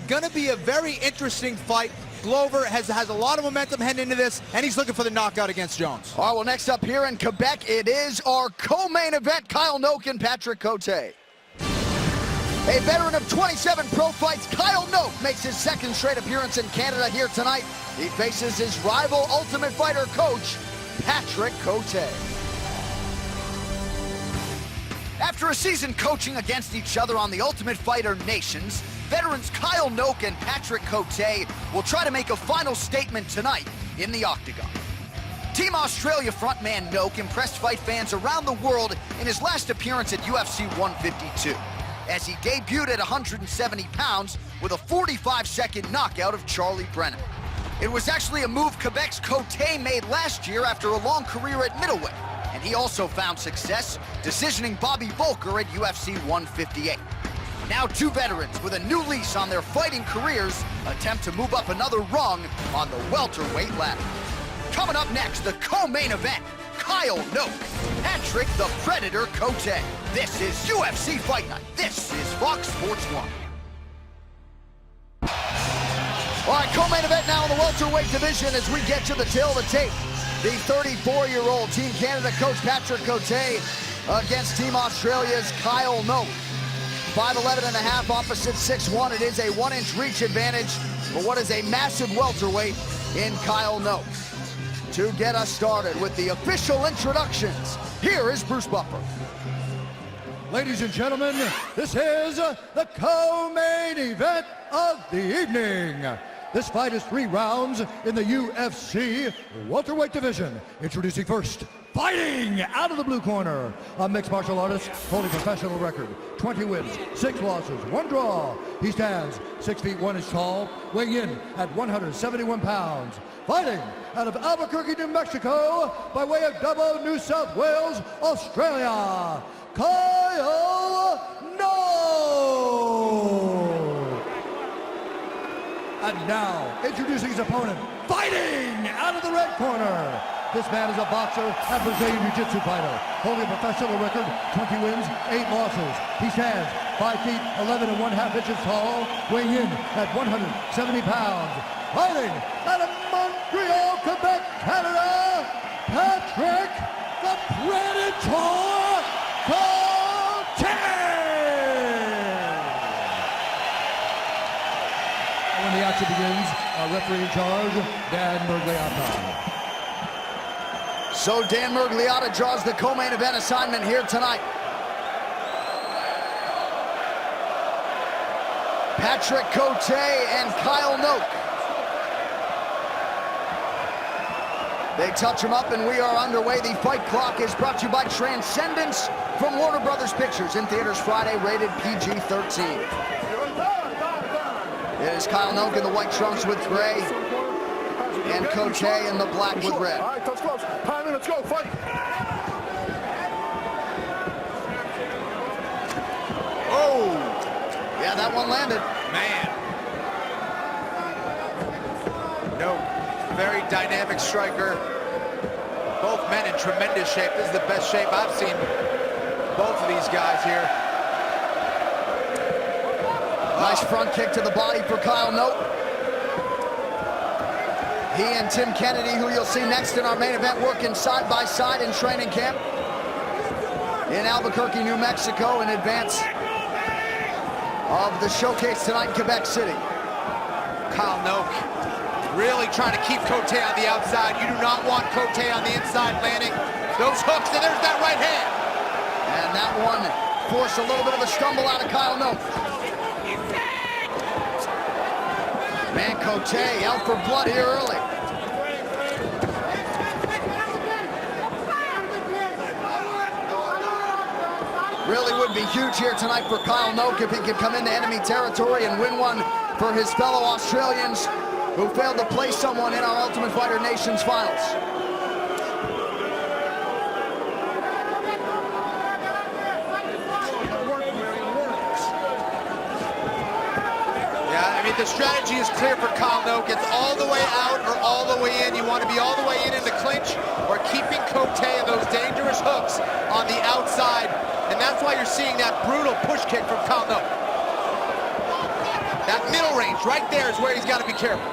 gonna be a very interesting fight. Glover has a lot of momentum heading into this, and he's looking for the knockout against Jones. All right, well, next up here in Quebec, it is our co-main event, Kyle Noke and Patrick Cote. A veteran of 27 pro fights, Kyle Noke makes his second straight appearance in Canada here tonight. He faces his rival Ultimate Fighter coach, Patrick Cote. After a season coaching against each other on the Ultimate Fighter Nations, veterans Kyle Noke and Patrick Cote will try to make a final statement tonight in the Octagon. Team Australia frontman Noke impressed fight fans around the world in his last appearance at UFC 152, as he debuted at 170 pounds with a 45-second knockout of Charlie Brennan. It was actually a move Quebec's Cote made last year after a long career at middleweight, and he also found success decisioning Bobby Volker at UFC 158. Now two veterans with a new lease on their fighting careers attempt to move up another rung on the welterweight ladder. Coming up next, the co-main event, Kyle Noke, Patrick the Predator Cote. This is UFC Fight Night. This is Fox Sports 1. All right, co-main event now in the welterweight division as we get to the tail of the tape. The 34-year-old Team Canada coach Patrick Cote against Team Australia's Kyle Noke. 5'11 and a half, opposite 6'1". It is a 1-inch reach advantage for what is a massive welterweight in Kyle Noke. To get us started with the official introductions, here is Bruce Buffer. Ladies and gentlemen, this is the co-main event of the evening. This fight is 3 rounds in the UFC welterweight division. Introducing first, fighting out of the blue corner, a mixed martial artist holding professional record, 20 wins, 6 losses, 1 draw. He stands 6 feet 1 inch tall, weighing in at 171 pounds. Fighting out of Albuquerque, New Mexico, by way of Dubbo, New South Wales, Australia, Kyle Noke. And now, introducing his opponent, fighting out of the red corner. This man is a boxer and Brazilian Jiu-Jitsu fighter, holding a professional record, 20 wins, 8 losses. He stands 5 feet 11 and 1/2 inches tall, weighing in at 170 pounds. Fighting out of Montreal, Quebec, Canada, Patrick the Predator Cote. When the action begins, our referee in charge, Dan Mergliata. So Dan Mergliata draws the co-main event assignment here tonight. Patrick Cote and Kyle Noke. They touch him up and we are underway. The fight clock is brought to you by Transcendence from Warner Brothers Pictures, in theaters Friday, rated PG-13. It is Kyle Noke in the white trunks with gray, and Cote in the black with red. All right, touch close. Time in, let's go, fight. Oh! Yeah, that one landed. Man. Noke, very dynamic striker. Both men in tremendous shape. This is the best shape I've seen both of these guys here. Nice front kick to the body for Kyle Noke. He and Tim Kennedy, who you'll see next in our main event, working side by side in training camp in Albuquerque, New Mexico, in advance of the showcase tonight in Quebec City. Kyle Noak really trying to keep Cote on the outside. You do not want Cote on the inside landing those hooks, and there's that right hand. And that one forced a little bit of a stumble out of Kyle Noak. Man, Cote out for blood here early. Really would be huge here tonight for Kyle Noak if he could come into enemy territory and win one for his fellow Australians who failed to play someone in our Ultimate Fighter Nations finals. Yeah, I mean, the strategy is clear for Kyle Noak. It's all the way out or all the way in. You want to be all the way in the clinch or keeping Cote and those dangerous hooks on the outside. And that's why you're seeing that brutal push kick from Kyle Noak. That middle range right there is where he's got to be careful.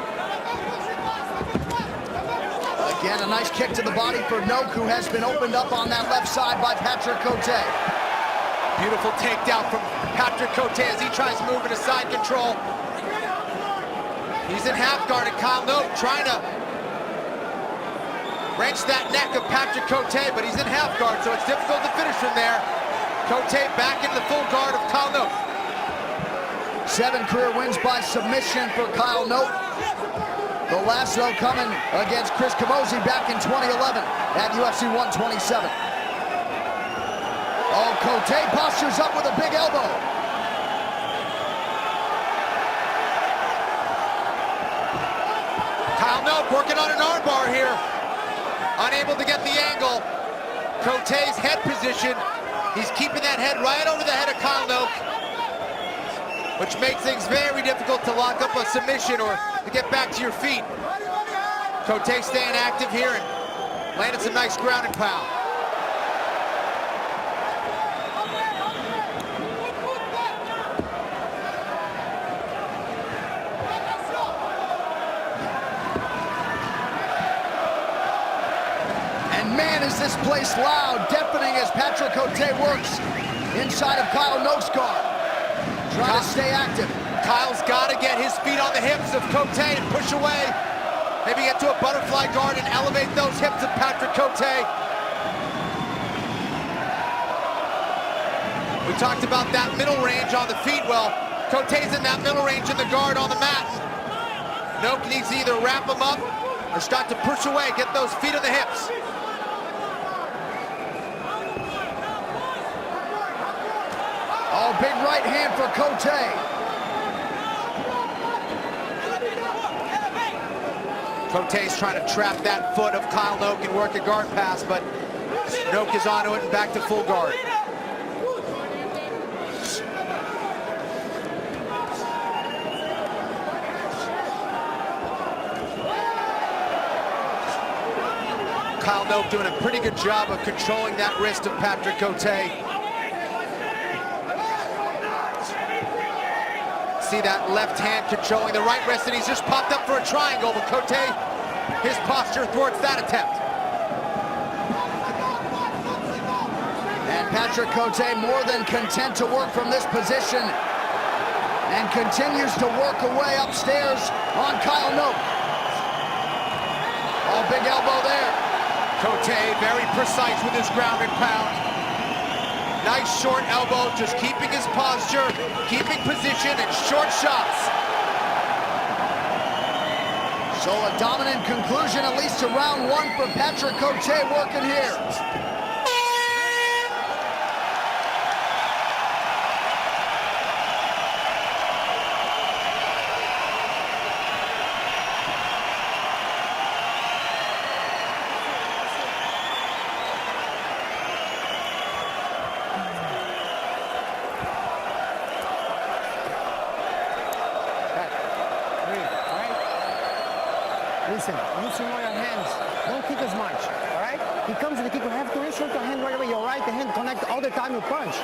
Again, a nice kick to the body for Noak, who has been opened up on that left side by Patrick Cote. Beautiful takedown from Patrick Cote as he tries to move into side control. He's in half guard, and Kyle Noak trying to wrench that neck of Patrick Cote, but he's in half guard, so it's difficult to finish from there. Cote back into the full guard of Kyle Noak. 7 career wins by submission for Kyle Noak. The last, though, coming against Chris Camozzi back in 2011 at UFC 127. Oh, Cote postures up with a big elbow. Kyle Noak working on an armbar here. Unable to get the angle. Cote's head position. He's keeping that head right over the head of Kyle Noak, which makes things very difficult to lock up a submission or to get back to your feet. Cote staying active here and landed some nice ground and pound. And man, is this place loud, deafening as Patrick Cote works inside of Kyle Noak's guard. Trying to stay active. Kyle's got to get his feet on the hips of Cote and push away. Maybe get to a butterfly guard and elevate those hips of Patrick Cote. We talked about that middle range on the feet. Well, Cote's in that middle range in the guard on the mat. Noak needs to either wrap him up or start to push away, get those feet on the hips. Oh, big right hand for Cote. Cote's trying to trap that foot of Kyle Noak and work a guard pass, but Noak is onto it and back to full guard. Kyle Noak doing a pretty good job of controlling that wrist of Patrick Cote. See that left hand controlling the right wrist, and he's just popped up for a triangle, but Cote, his posture thwarts that attempt. And Patrick Cote more than content to work from this position and continues to work away upstairs on Kyle Noak. Oh, big elbow there. Cote very precise with his ground and pound. Nice short elbow, just keeping his posture, keeping position, and short shots. So a dominant conclusion, at least to round 1 for Patrick Cote working here. Listen, using all your hands. Don't kick as much, all right? He comes to the kick, you have to insert your hand right away. Your right hand connect all the time you punch.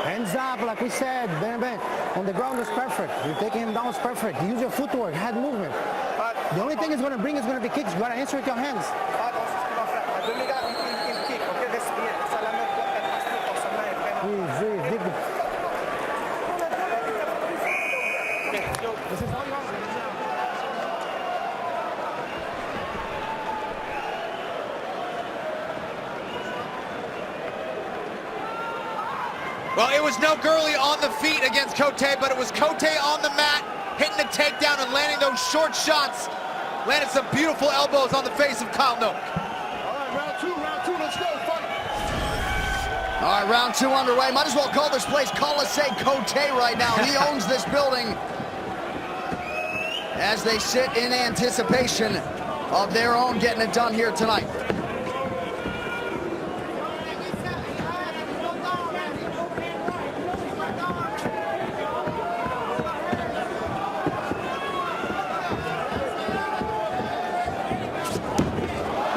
Hands up, like we said, bang, bang. On the ground is perfect. You're taking him down is perfect. Use your footwork, head movement. The only thing it's going to bring is going to be kicks. You got to answer with your hands. Well, it was no Gurley on the feet against Cote, but it was Cote on the mat, hitting the takedown and landing those short shots. Landed some beautiful elbows on the face of Kyle Noak. All right, round two, let's go, fight. All right, round two underway. Might as well call this place Colisée Cote right now. He owns this building as they sit in anticipation of their own getting it done here tonight.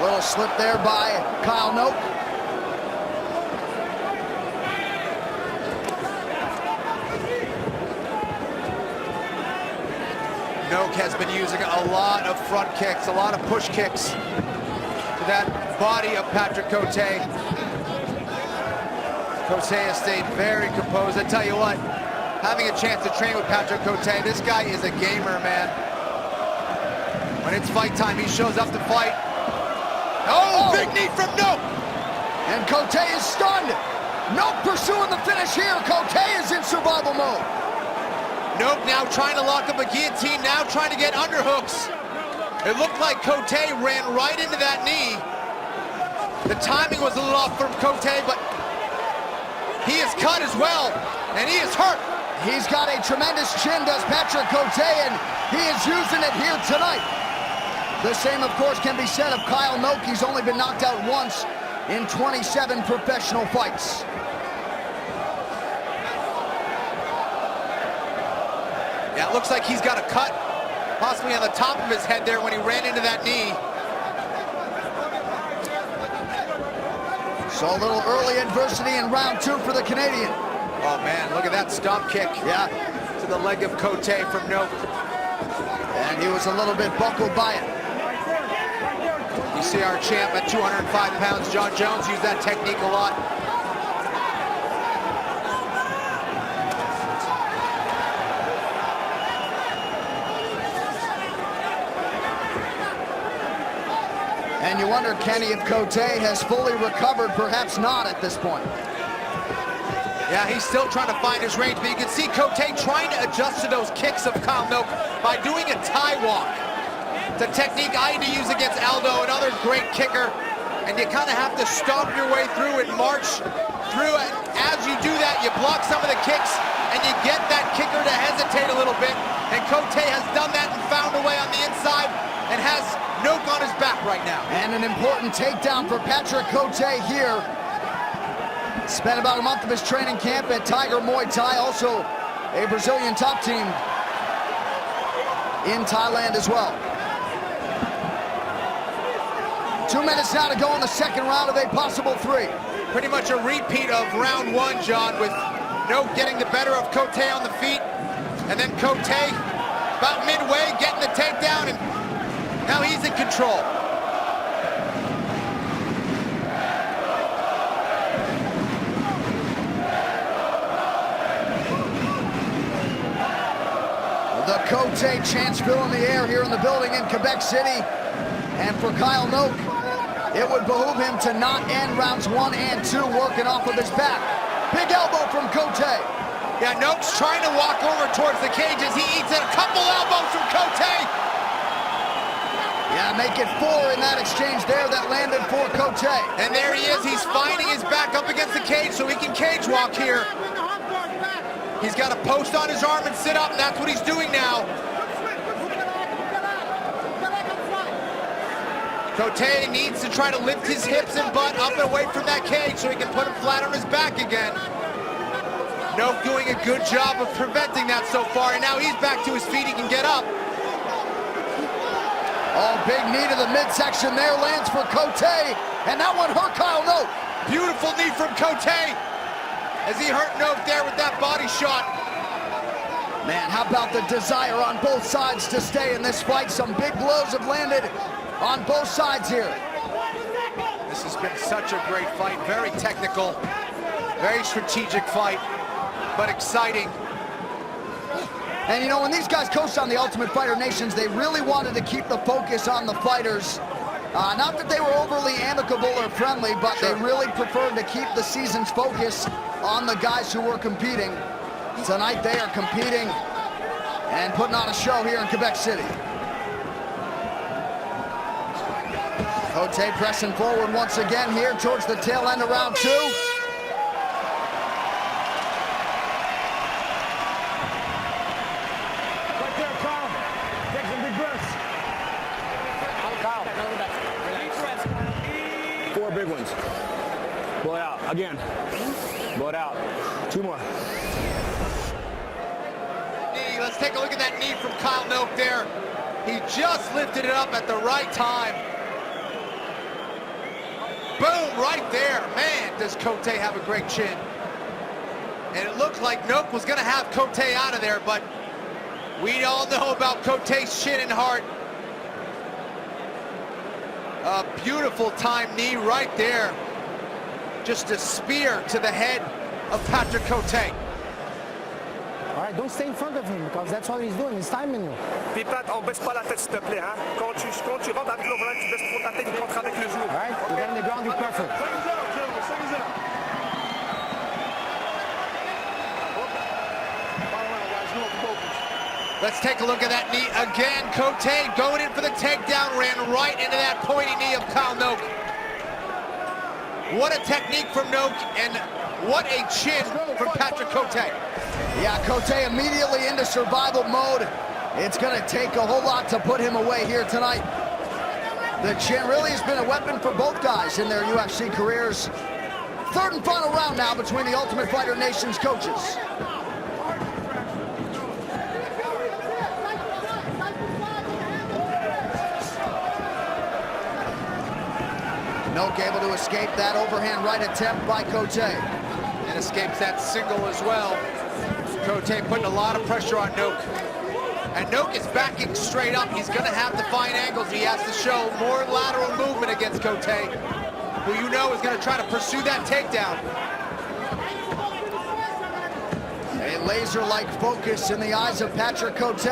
Little slip there by Kyle Noak. Noak has been using a lot of front kicks, a lot of push kicks to that body of Patrick Cote. Cote has stayed very composed. I tell you what, having a chance to train with Patrick Cote, this guy is a gamer, man. When it's fight time, he shows up to fight. Oh, big knee from Noak! And Cote is stunned. Noak pursuing the finish here. Cote is in survival mode. Noak now trying to lock up a guillotine, now trying to get underhooks. It looked like Cote ran right into that knee. The timing was a little off from Cote, but he is cut as well, and he is hurt. He's got a tremendous chin, does Patrick Cote, and he is using it here tonight. The same, of course, can be said of Kyle Noak. He's only been knocked out once in 27 professional fights. Yeah, it looks like he's got a cut, possibly on the top of his head there when he ran into that knee. So a little early adversity in round two for the Canadian. Oh man, look at that stomp kick. Yeah. To the leg of Cote from Noak. And he was a little bit buckled by it. You see our champ at 205 pounds, John Jones, use that technique a lot. And you wonder, Kenny, if Cote has fully recovered, perhaps not at this point. Yeah, he's still trying to find his range, but you can see Cote trying to adjust to those kicks of Kyle Noak by doing a tie walk. It's a technique I had to use against Aldo, another great kicker. And you kind of have to stomp your way through and march through it. As you do that, you block some of the kicks, and you get that kicker to hesitate a little bit. And Cote has done that and found a way on the inside and has Noak on his back right now. And an important takedown for Patrick Cote here. Spent about a month of his training camp at Tiger Muay Thai, also a Brazilian top team in Thailand as well. 2 minutes now to go in the second round of a possible three. Pretty much a repeat of round one, John, with Noak getting the better of Cote on the feet, and then Cote about midway getting the takedown, and now he's in control. The Cote chants fill in the air here in the building in Quebec City. And for Kyle Noak, it would behoove him to not end rounds 1 and 2 working off of his back. Big elbow from Cote. Yeah, Noak's trying to walk over towards the cages. He eats a couple elbows from Cote. Yeah, make it 4 in that exchange there that landed for Cote. And there he is. He's finding his back up against the cage so he can cage walk here. He's got a post on his arm and sit up, and that's what he's doing now. Cote needs to try to lift his hips and butt up and away from that cage so he can put him flat on his back again. Noak doing a good job of preventing that so far, and now he's back to his feet. He can get up. Oh, big knee to the midsection there, lands for Cote, and that one hurt Kyle Noak. Beautiful knee from Cote as he hurt Noak there with that body shot. Man, how about the desire on both sides to stay in this fight? Some big blows have landed on both sides here. This has been such a great fight, very technical, very strategic fight, but exciting. And you know, when these guys coached on the Ultimate Fighter Nations, they really wanted to keep the focus on the fighters. Not that they were overly amicable or friendly, but they really preferred to keep the season's focus on the guys who were competing. Tonight they are competing and putting on a show here in Quebec City. Cote pressing forward once again here towards the tail end of round 2. Right there, Carl. Take some big breaths. Carl. 4 big ones. Blow it out. Again. Blow it out. 2 more. Let's take a look at that knee from Kyle Noak there. He just lifted it up at the right time. Boom, right there. Man, does Cote have a great chin. And it looked like Noak was going to have Cote out of there, but we all know about Cote's chin and heart. A beautiful time knee right there. Just a spear to the head of Patrick Cote. All right, don't stay in front of him because that's what he's doing. He's timing you. Puis Pat, on baisse pas la tête s'il te plaît, hein. Quand tu rentres avec l'overhand, tu baisses trop ta tête, tu rentres avec le genou. All right, you get on the ground, you're perfect. Let's take a look at that knee again. Cote going in for the takedown, ran right into that pointy knee of Kyle Noak. What a technique from Noak, and what a chin from Patrick Cote. Yeah, Cote immediately into survival mode. It's going to take a whole lot to put him away here tonight. The chin really has been a weapon for both guys in their UFC careers. Third and final round now between the Ultimate Fighter Nations coaches. Noak able to escape that overhand right attempt by Cote. And escapes that single as well. Cote putting a lot of pressure on Noak. And Noak is backing straight up. He's going to have to find angles. He has to show more lateral movement against Cote, who you know is going to try to pursue that takedown. A laser-like focus in the eyes of Patrick Cote.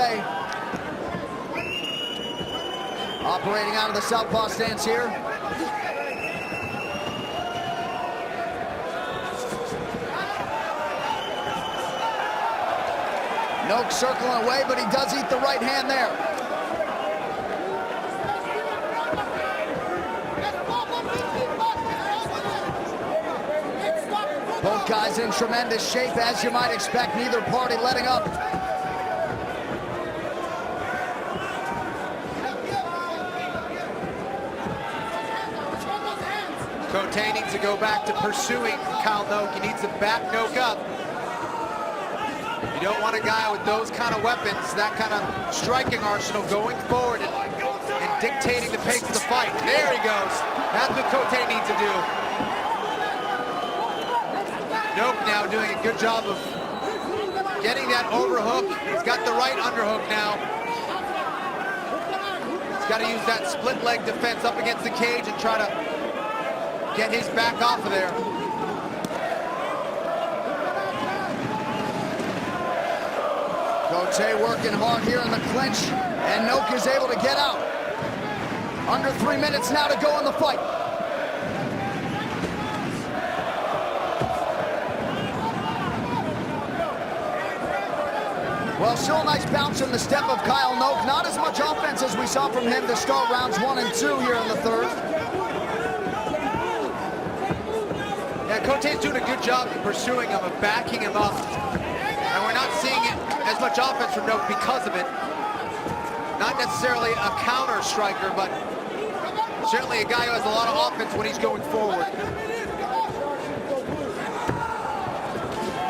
Operating out of the southpaw stance here. Noak circling away, but he does eat the right hand there. Both guys in tremendous shape, as you might expect, neither party letting up. Cote needs to go back to pursuing Kyle Noak. He needs to back Noak up. You don't want a guy with those kind of weapons, that kind of striking arsenal going forward and dictating the pace of the fight. There he goes. That's what Cote needs to do. Noak now doing a good job of getting that overhook. He's got the right underhook now. He's got to use that split leg defense up against the cage and try to get his back off of there. Cote working hard here in the clinch, and Noak is able to get out. Under 3 minutes now to go in the fight. Well, still a nice bounce in the step of Kyle Noak. Not as much offense as we saw from him to start rounds 1 and 2 here in the third. Yeah, Cote's doing a good job of pursuing him, of backing him up. And we're not seeing it as much offense from Noak because of it. Not necessarily a counter striker, but certainly a guy who has a lot of offense when he's going forward.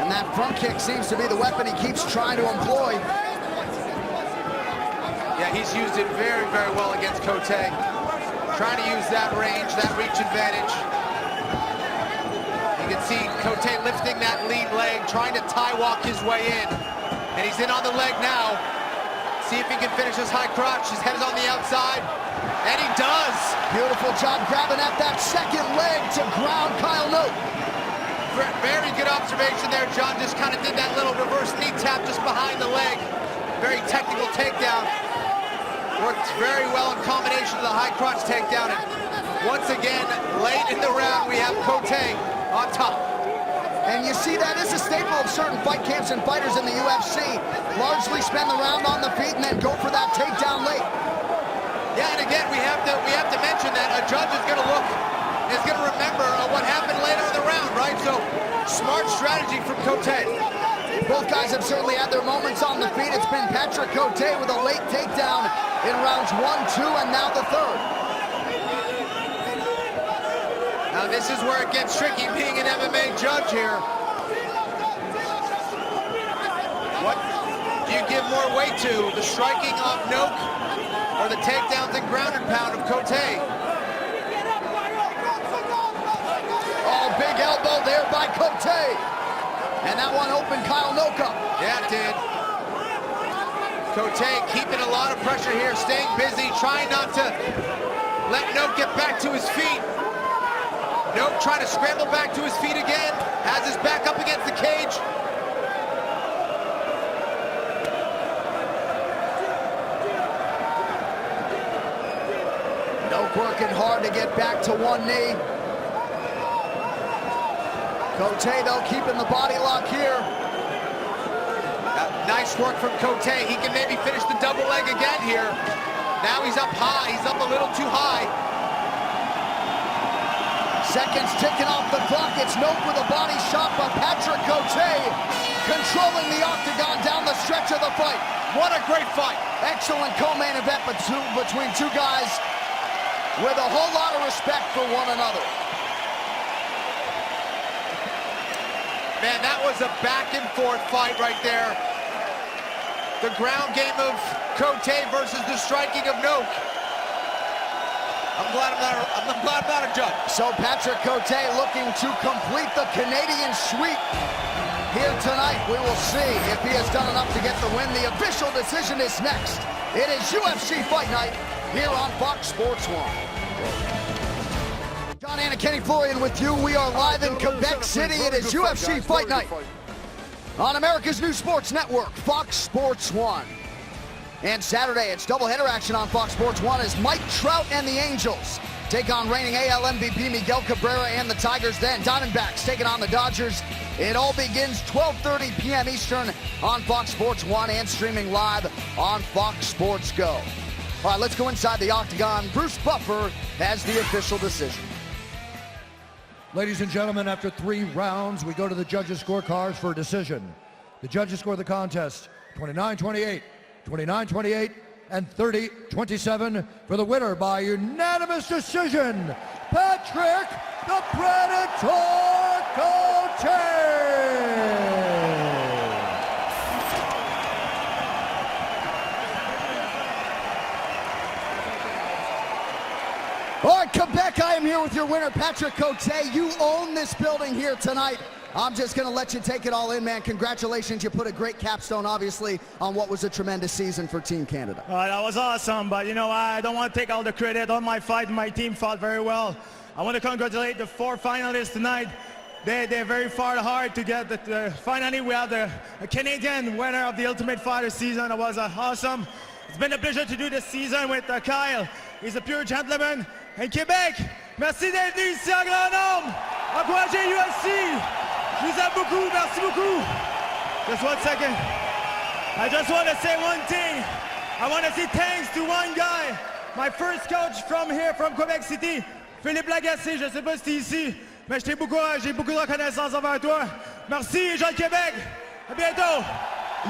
And that front kick seems to be the weapon he keeps trying to employ. Yeah, he's used it very, very well against Cote. Trying to use that range, that reach advantage. You can see Cote lifting that lead leg, trying to tie walk his way in. And he's in on the leg now. See if he can finish his high crotch. His head is on the outside. And he does. Beautiful job grabbing at that second leg to ground Kyle Note. Very good observation there, John. Just kind of did that little reverse knee tap just behind the leg. Very technical takedown. Worked very well in combination to the high crotch takedown. And once again, late in the round, we have Cote on top. And you see that is a staple of certain fight camps and fighters in the UFC. Largely spend the round on the feet and then go for that takedown late. Yeah, and again, we have to mention that a judge is going to remember what happened later in the round, right? So, smart strategy from Cote. Both guys have certainly had their moments on the feet. It's been Patrick Cote with a late takedown in rounds 1, 2, and now the third. Now this is where it gets tricky being an MMA judge here. What do you give more weight to? The striking of Noke or the takedowns and ground and pound of Cote? Oh, big elbow there by Cote. And that one opened Kyle Noke up. Yeah, it did. Cote keeping a lot of pressure here, staying busy, trying not to let Noke get back to his feet. Noke trying to scramble back to his feet again, has his back up against the cage. Noke working hard to get back to one knee. Cote, though, keeping the body lock here. Nice work from Cote. He can maybe finish the double leg again here. Now he's up high. He's up a little too high. Seconds ticking off the clock. It's Noke with a body shot by Patrick Cote, controlling the octagon down the stretch of the fight. What a great fight. Excellent co-main event between two guys with a whole lot of respect for one another. Man, that was a back-and-forth fight right there. The ground game of Cote versus the striking of Noke. I'm glad I'm not a judge. So Patrick Cote looking to complete the Canadian sweep here tonight. We will see if he has done enough to get the win. The official decision is next. It is UFC Fight Night here on Fox Sports 1. John Anna, Kenny Florian with you. We are live in Quebec City. It is UFC Fight Night on America's new sports network, Fox Sports 1. And Saturday, it's doubleheader action on Fox Sports 1 as Mike Trout and the Angels take on reigning AL MVP Miguel Cabrera and the Tigers. Then Diamondbacks taking on the Dodgers. It all begins 12:30 p.m. Eastern on Fox Sports 1 and streaming live on Fox Sports Go. All right, let's go inside the octagon. Bruce Buffer has the official decision. Ladies and gentlemen, after 3 rounds, we go to the judges' scorecards for a decision. The judges score the contest 29-28, 29-28, and 30-27 for the winner by unanimous decision, Patrick the Predator Cote. All right, Quebec, I am here with your winner, Patrick Cote. You own this building here tonight. I'm just going to let you take it all in, man. Congratulations. You put a great capstone, obviously, on what was a tremendous season for Team Canada. That was awesome, but, you know, I don't want to take all the credit on my fight. My team fought very well. I want to congratulate the 4 finalists tonight. They're very far hard to get finally, we have the Canadian winner of the Ultimate Fighter season. It was awesome. It's been a pleasure to do this season with Kyle. He's a pure gentleman. And Québec, merci d'être venu ici en grand nombre. Encouragez UFC. Je vous aime beaucoup. Merci beaucoup. Just 1 second. I just want to say one thing. I want to say thanks to one guy. My first coach from here, from Quebec City, Philippe Lagacé. Je ne sais pas si tu es ici, mais j'ai beaucoup de reconnaissance envers toi. Merci, Jean Québec. À bientôt.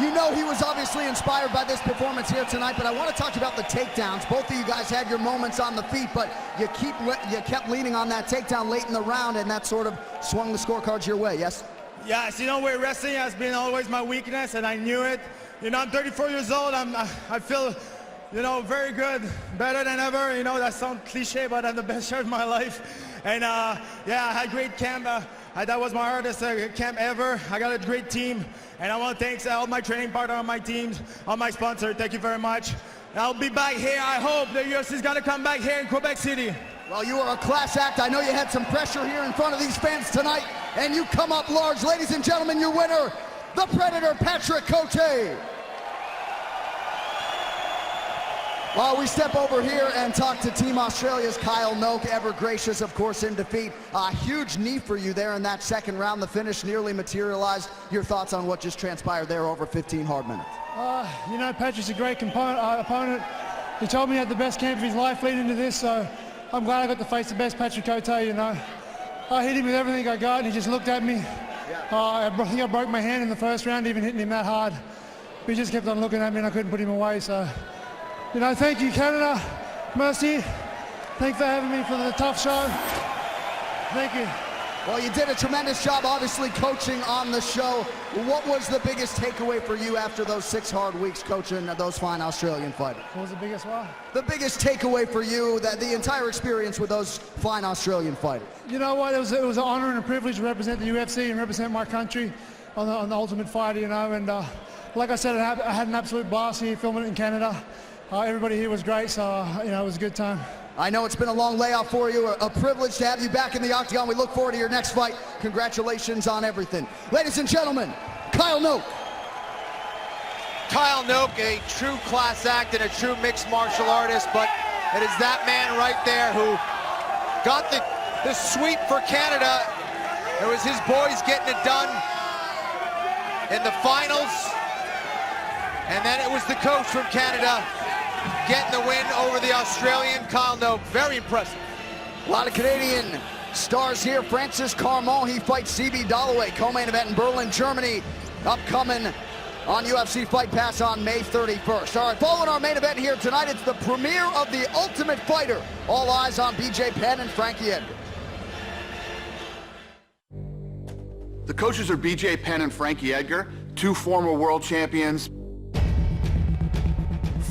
You know he was obviously inspired by this performance here tonight, but I want to talk about the takedowns. Both of you guys had your moments on the feet, but you kept leaning on that takedown late in the round, and that sort of swung the scorecards your way, yes? Yes, you know, wrestling has been always my weakness, and I knew it. You know, I'm 34 years old. I feel You know, very good. Better than ever. You know, that sounds cliche, but I'm the best shirt of my life. And yeah, I had great camp. That was my hardest camp ever. I got a great team. And I want to thank all my training partners on my teams, all my sponsors. Thank you very much. I'll be back here. I hope the UFC is going to come back here in Quebec City. Well, you are a class act. I know you had some pressure here in front of these fans tonight, and you come up large. Ladies and gentlemen, your winner, the Predator, Patrick Cote. While we step over here and talk to Team Australia's Kyle Noke, ever gracious, of course, in defeat. A huge knee for you there in that second round. The finish nearly materialized. Your thoughts on what just transpired there over 15 hard minutes? You know, Patrick's a great opponent. He told me he had the best camp of his life leading into this, so I'm glad I got to face the best Patrick Cote, you know. I hit him with everything I got, and he just looked at me. I think I broke my hand in the first round, even hitting him that hard. But he just kept on looking at me, and I couldn't put him away, so... You know, thank you, Canada. Mercy. Thanks for having me for the tough show. Thank you. Well, you did a tremendous job, obviously, coaching on the show. What was the biggest takeaway for you after those 6 hard weeks coaching those fine Australian fighters? What was the biggest one? The biggest takeaway for you, that the entire experience with those fine Australian fighters. You know what? It was an honor and a privilege to represent the UFC and represent my country on the Ultimate Fighter, you know. And like I said, I had an absolute blast here filming it in Canada. Everybody here was great, so you know, it was a good time. I know it's been a long layoff for you. A privilege to have you back in the octagon. We look forward to your next fight. Congratulations on everything. Ladies and gentlemen, Kyle Noke. Kyle Noke, a true class act and a true mixed martial artist, but it is that man right there who got the sweep for Canada. It was his boys getting it done in the finals, and then it was the coach from Canada getting the win over the Australian Kyle Noke. Very impressive. A lot of Canadian stars here. Francis Carmon, he fights CB Dalloway, co-main event in Berlin, Germany, upcoming on UFC Fight Pass on May 31st. All right, following our main event here tonight, it's the premiere of The Ultimate Fighter. All eyes on BJ Penn and Frankie Edgar. The coaches are BJ Penn and Frankie Edgar, 2 former world champions.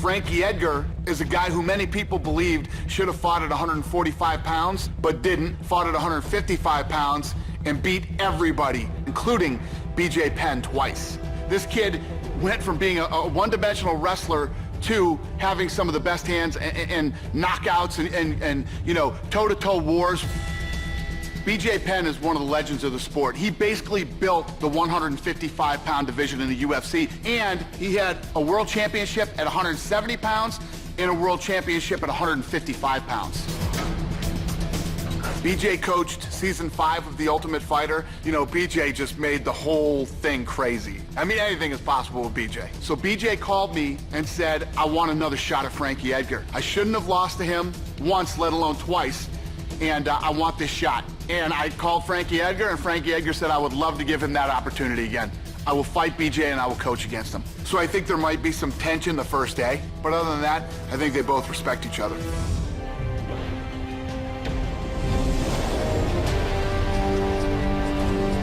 Frankie Edgar is a guy who many people believed should have fought at 145 pounds, but didn't, fought at 155 pounds, and beat everybody, including BJ Penn twice. This kid went from being a one-dimensional wrestler to having some of the best hands and knockouts and you know, toe-to-toe wars. BJ Penn is one of the legends of the sport. He basically built the 155-pound division in the UFC, and he had a world championship at 170 pounds and a world championship at 155 pounds. BJ coached season 5 of The Ultimate Fighter. You know, BJ just made the whole thing crazy. I mean, anything is possible with BJ. So BJ called me and said, I want another shot at Frankie Edgar. I shouldn't have lost to him once, let alone twice, and I want this shot. And I called Frankie Edgar, and Frankie Edgar said I would love to give him that opportunity again. I will fight BJ and I will coach against him. So I think there might be some tension the first day, but other than that, I think they both respect each other.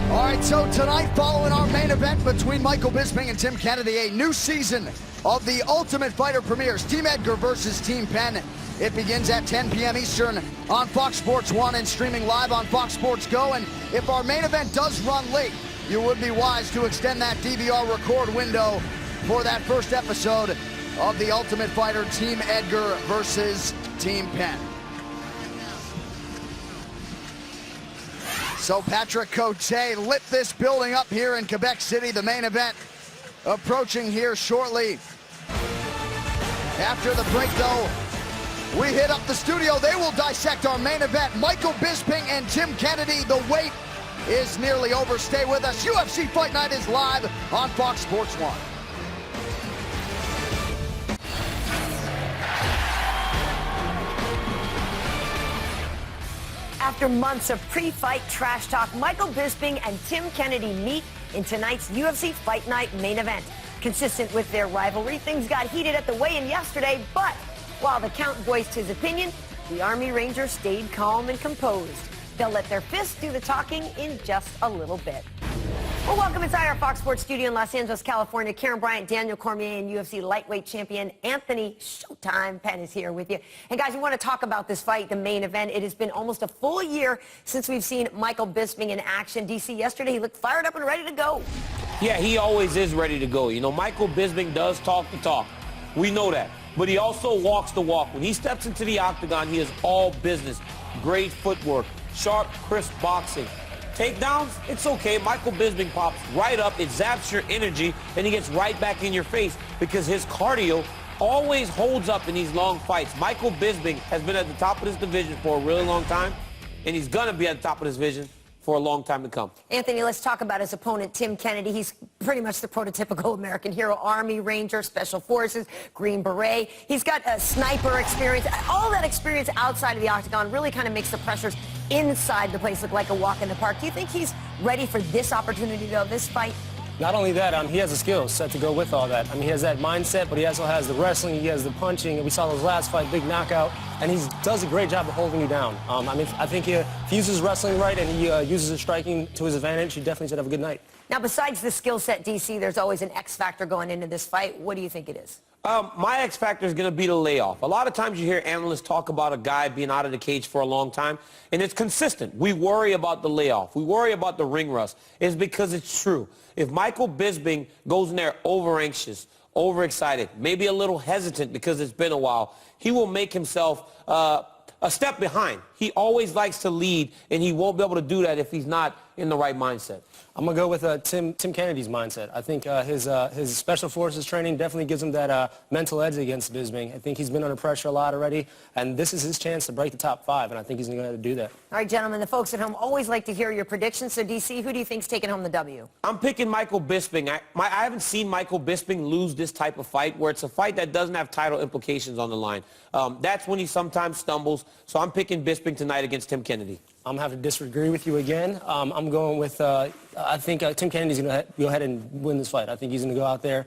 All right, so tonight, following our main event between Michael Bisping and Tim Kennedy, a new season of The Ultimate Fighter premieres. Team Edgar versus Team Penn. It begins at 10 p.m. Eastern on Fox Sports 1 and streaming live on Fox Sports Go. And if our main event does run late, you would be wise to extend that DVR record window for that first episode of The Ultimate Fighter, Team Edgar versus Team Penn. So Patrick Cote lit this building up here in Quebec City. The main event approaching here shortly. After the break, though, we hit up the studio. They will dissect our main event. Michael Bisping and Tim Kennedy. The wait is nearly over. Stay with us. UFC Fight Night is live on Fox Sports 1. After months of pre-fight trash talk, Michael Bisping and Tim Kennedy meet in tonight's UFC Fight Night main event. Consistent with their rivalry, things got heated at the weigh-in yesterday, but while the Count voiced his opinion, the Army Ranger stayed calm and composed. They'll let their fists do the talking in just a little bit. Well, welcome inside our Fox Sports studio in Los Angeles, California. Karen Bryant, Daniel Cormier, and UFC lightweight champion Anthony Showtime Penn is here with you. And guys, we want to talk about this fight, the main event. It has been almost a full year since we've seen Michael Bisping in action. DC, yesterday he looked fired up and ready to go. Yeah, he always is ready to go. You know, Michael Bisping does talk the talk. We know that. But he also walks the walk. When he steps into the octagon, he is all business. Great footwork, sharp, crisp boxing. Takedowns, it's okay. Michael Bisping pops right up, it zaps your energy, and he gets right back in your face because his cardio always holds up in these long fights. Michael Bisping has been at the top of this division for a really long time, and he's going to be at the top of this division for a long time to come. Anthony, let's talk about his opponent, Tim Kennedy. He's pretty much the prototypical American hero, Army Ranger, Special Forces, Green Beret. He's got a sniper experience. All that experience outside of the octagon really kind of makes the pressures inside the place look like a walk in the park. Do you think he's ready for this opportunity, though, this fight? Not only that, he has the skill set to go with all that. He has that mindset, but he also has the wrestling, he has the punching, and we saw those last fight, big knockout, and he does a great job of holding you down. I think if he uses wrestling right and he uses his striking to his advantage, he definitely should have a good night. Now, besides the skill set, DC, there's always an X factor going into this fight. What do you think it is? My X factor is going to be the layoff. A lot of times you hear analysts talk about a guy being out of the cage for a long time, and it's consistent. We worry about the layoff. We worry about the ring rust. It's because it's true. If Michael Bisping goes in there over-anxious, overexcited, maybe a little hesitant because it's been a while, he will make himself a step behind. He always likes to lead, and he won't be able to do that if he's not in the right mindset. I'm going to go with Tim Kennedy's mindset. I think his Special Forces training definitely gives him that mental edge against Bisping. I think he's been under pressure a lot already, and this is his chance to break the top 5, and I think he's going to do that. All right, gentlemen, the folks at home always like to hear your predictions. So, DC, who do you think's taking home the W? I'm picking Michael Bisping. I haven't seen Michael Bisping lose this type of fight where it's a fight that doesn't have title implications on the line. That's when he sometimes stumbles, so I'm picking Bisping tonight against Tim Kennedy. I'm going to have to disagree with you again. I'm going with, I think Tim Kennedy's going to go ahead and win this fight. I think he's going to go out there,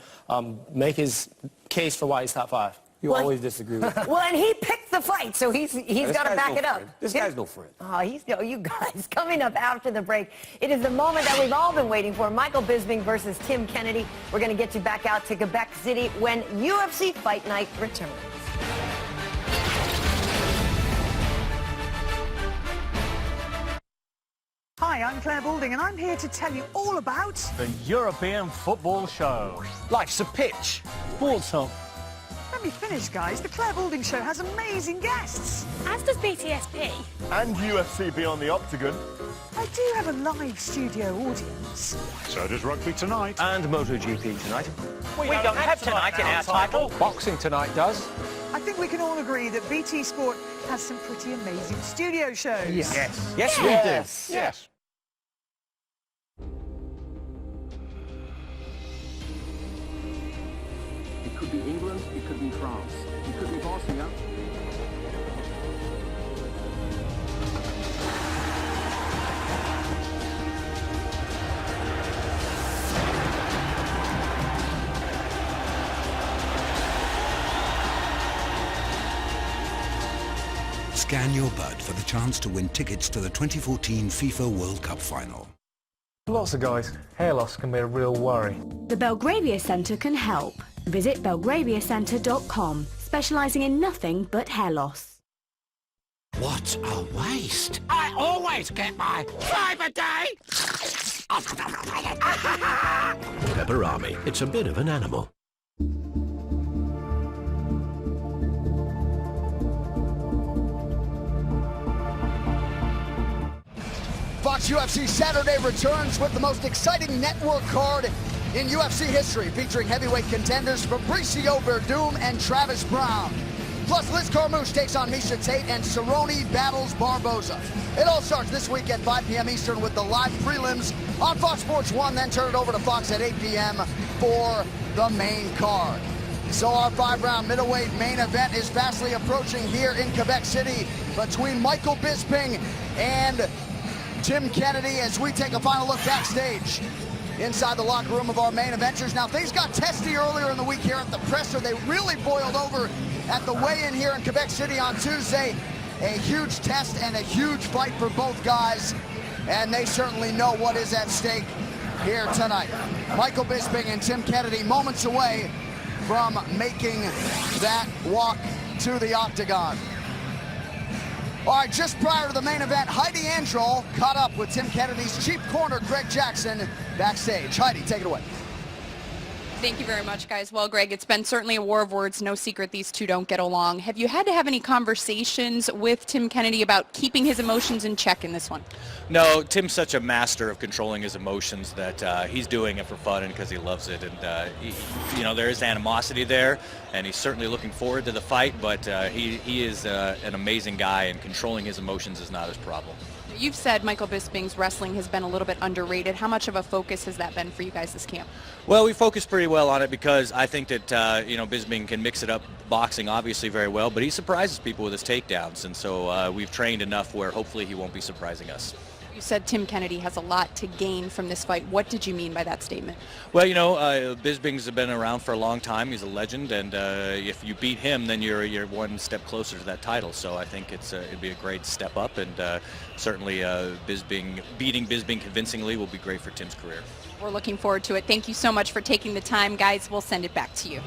make his case for why he's top 5. You always disagree with me. Well, and he picked the fight, so he's got to back it up. This guy's no friend. Oh, you guys, coming up after the break, it is the moment that we've all been waiting for, Michael Bisping versus Tim Kennedy. We're going to get you back out to Quebec City when UFC Fight Night returns. Hi, I'm Claire Balding, and I'm here to tell you all about the European Football Show. Life's a pitch. Sports Hub. Let me finish, guys. The Claire Balding Show has amazing guests. As does BTSP. And UFC Beyond the Octagon. I do have a live studio audience. So does Rugby Tonight. And MotoGP tonight. We don't have tonight in our title. Boxing Tonight does. I think we can all agree that BT Sport has some pretty amazing studio shows. Yes. Yes, we do. Yes. It could be England, it could be France, it could be Bosnia. Scan your bud for the chance to win tickets to the 2014 FIFA World Cup final. Lots of guys, hair loss can be a real worry. The Belgravia Centre can help. Visit belgraviacentre.com, specialising in nothing but hair loss. What a waste! I always get my 5 a day! Pepperami, it's a bit of an animal. Fox UFC Saturday returns with the most exciting network card in UFC history, featuring heavyweight contenders Fabricio Verdum and Travis Brown. Plus, Liz Carmouche takes on Miesha Tate and Cerrone battles Barboza. It all starts this week at 5 p.m. Eastern with the live prelims on Fox Sports 1, then turn it over to Fox at 8 p.m. for the main card. So our 5-round middleweight main event is fastly approaching here in Quebec City between Michael Bisping and Tim Kennedy as we take a final look backstage inside the locker room of our main eventers. Now, things got testy earlier in the week here at the presser. They really boiled over at the weigh-in here in Quebec City on Tuesday. A huge test and a huge fight for both guys, and they certainly know what is at stake here tonight. Michael Bisping and Tim Kennedy moments away from making that walk to the octagon. All right, just prior to the main event, Heidi Androl caught up with Tim Kennedy's chief corner, Greg Jackson, backstage. Heidi, take it away. Thank you very much, guys. Well, Greg, it's been certainly a war of words. No secret these two don't get along. Have you had to have any conversations with Tim Kennedy about keeping his emotions in check in this one? No, Tim's such a master of controlling his emotions that he's doing it for fun and because he loves it. And, there is animosity there, and he's certainly looking forward to the fight, but he is an amazing guy, and controlling his emotions is not his problem. You've said Michael Bisping's wrestling has been a little bit underrated. How much of a focus has that been for you guys this camp? Well, we focus pretty well on it because I think that, Bisping can mix it up, boxing obviously very well, but he surprises people with his takedowns, and so we've trained enough where hopefully he won't be surprising us. You said Tim Kennedy has a lot to gain from this fight. What did you mean by that statement? Well, Bisping's been around for a long time. He's a legend, and if you beat him, then you're one step closer to that title. So I think it'd be a great step up, and certainly beating Bisping convincingly will be great for Tim's career. We're looking forward to it. Thank you so much for taking the time, guys. We'll send it back to you.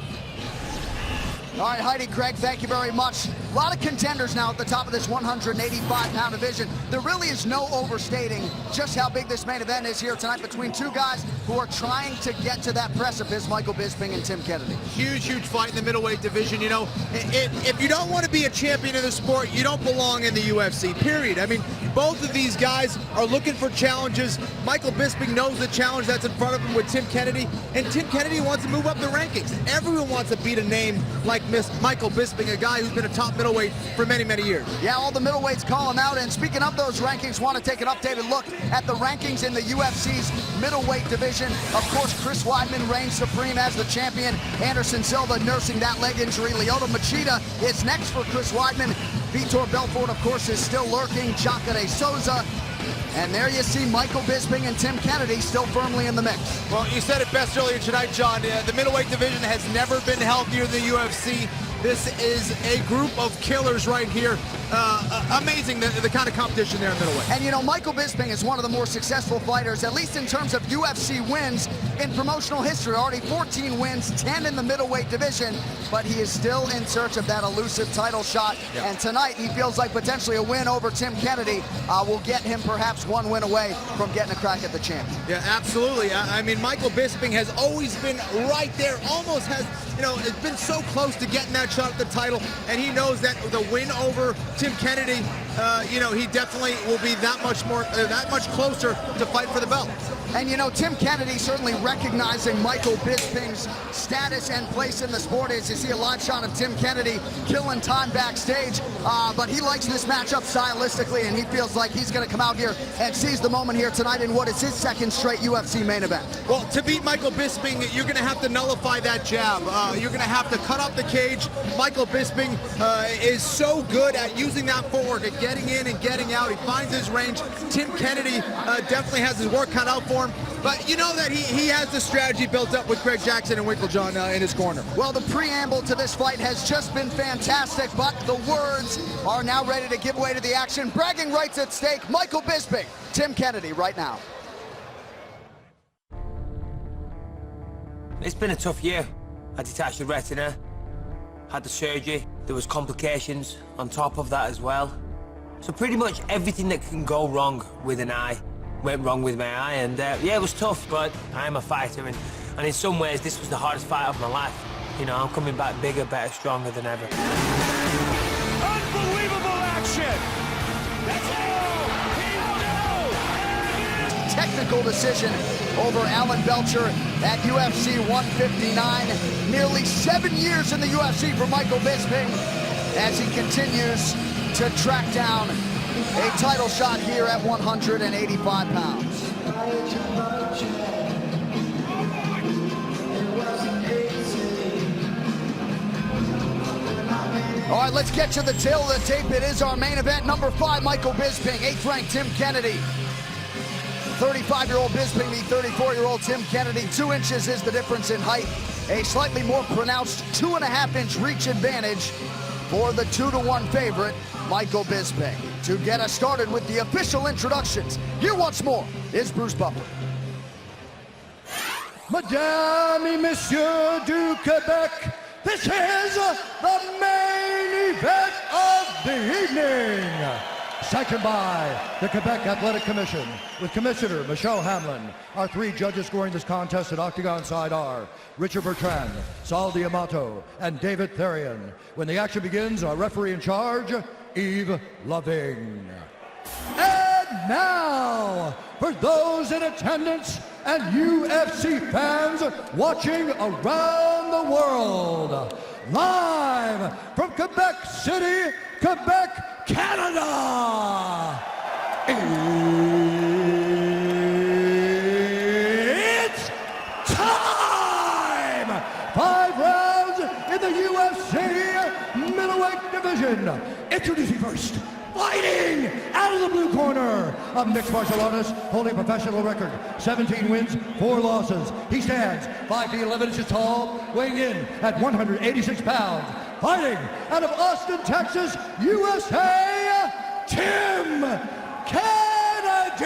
All right, Heidi, Greg, thank you very much. A lot of contenders now at the top of this 185-pound division. There really is no overstating just how big this main event is here tonight between two guys who are trying to get to that precipice, Michael Bisping and Tim Kennedy. Huge fight in the middleweight division. If you don't want to be a champion of the sport, you don't belong in the UFC, period. I mean, both of these guys are looking for challenges. Michael Bisping knows the challenge that's in front of him with Tim Kennedy, and Tim Kennedy wants to move up the rankings. Everyone wants to beat a name like Michael Bisping, a guy who's been a top middleweight for many, many years. Yeah, all the middleweights call him out. And speaking of those rankings, want to take an updated look at the rankings in the UFC's middleweight division. Of course, Chris Weidman reigns supreme as the champion. Anderson Silva nursing that leg injury. Lyoto Machida is next for Chris Weidman. Vitor Belfort, of course, is still lurking. Jacare Souza. And there you see Michael Bisping and Tim Kennedy still firmly in the mix. Well, you said it best earlier tonight, John. The middleweight division has never been healthier than the UFC. This is a group of killers right here. Amazing the kind of competition there in middleweight. And Michael Bisping is one of the more successful fighters, at least in terms of UFC wins in promotional history. Already 14 wins, 10 in the middleweight division, but he is still in search of that elusive title shot. Yep. And tonight he feels like potentially a win over Tim Kennedy will get him perhaps one win away from getting a crack at the champion. Yeah, absolutely. I mean, Michael Bisping has always been right there, almost has, it's been so close to getting that shot at the title, and he knows that the win over Tim Kennedy, he definitely will be that much closer to fight for the belt. And Tim Kennedy certainly recognizing Michael Bisping's status and place in the sport. As you see a live shot of Tim Kennedy killing time backstage, but he likes this matchup stylistically, and he feels like he's going to come out here and seize the moment here tonight in what is his second straight UFC main event. Well, to beat Michael Bisping, you're going to have to nullify that jab. You're going to have to cut up the cage. Michael Bisping is so good at using that footwork, at getting in and getting out. He finds his range. Tim Kennedy definitely has his work cut out for him. But you know that he has the strategy built up with Greg Jackson and Winklejohn in his corner. Well, the preamble to this fight has just been fantastic, but the words are now ready to give way to the action. Bragging rights at stake. Michael Bisping, Tim Kennedy right now. It's been a tough year. I detached the retina, had the surgery, there was complications on top of that as well. So pretty much everything that can go wrong with an eye went wrong with my eye, and yeah, it was tough, but I am a fighter, and in some ways this was the hardest fight of my life. I'm coming back bigger, better, stronger than ever. Unbelievable action! That's all! Technical decision over Alan Belcher at UFC 159. Nearly 7 years in the UFC for Michael Bisping as he continues to track down a title shot here at 185 pounds. All right, let's get to the tail of the tape. It is our main event. Number 5, Michael Bisping. 8th ranked Tim Kennedy. 35-year-old Bisping, the 34-year-old Tim Kennedy. 2 inches is the difference in height. A slightly more pronounced 2.5-inch reach advantage for the 2-to-1 favorite, Michael Bisping. To get us started with the official introductions, here once more is Bruce Butler. Mesdames et Messieurs du Quebec, this is the main event of the evening. Sanctioned by the Quebec Athletic Commission, with Commissioner Michelle Hamlin. Our 3 judges scoring this contest at Octagon side are Richard Bertrand, Saul Diamato, and David Therian. When the action begins, our referee in charge, Yves Loving. And now, for those in attendance and UFC fans watching around the world, live from Quebec City, Quebec, Canada, it's time! 5 rounds in the UFC middleweight division. Introducing first, fighting out of the blue corner, a mixed martial artist holding a professional record, 17 wins, 4 losses. He stands 5 feet 11 inches tall, weighing in at 186 pounds. Fighting out of Austin, Texas, USA, Tim Kennedy!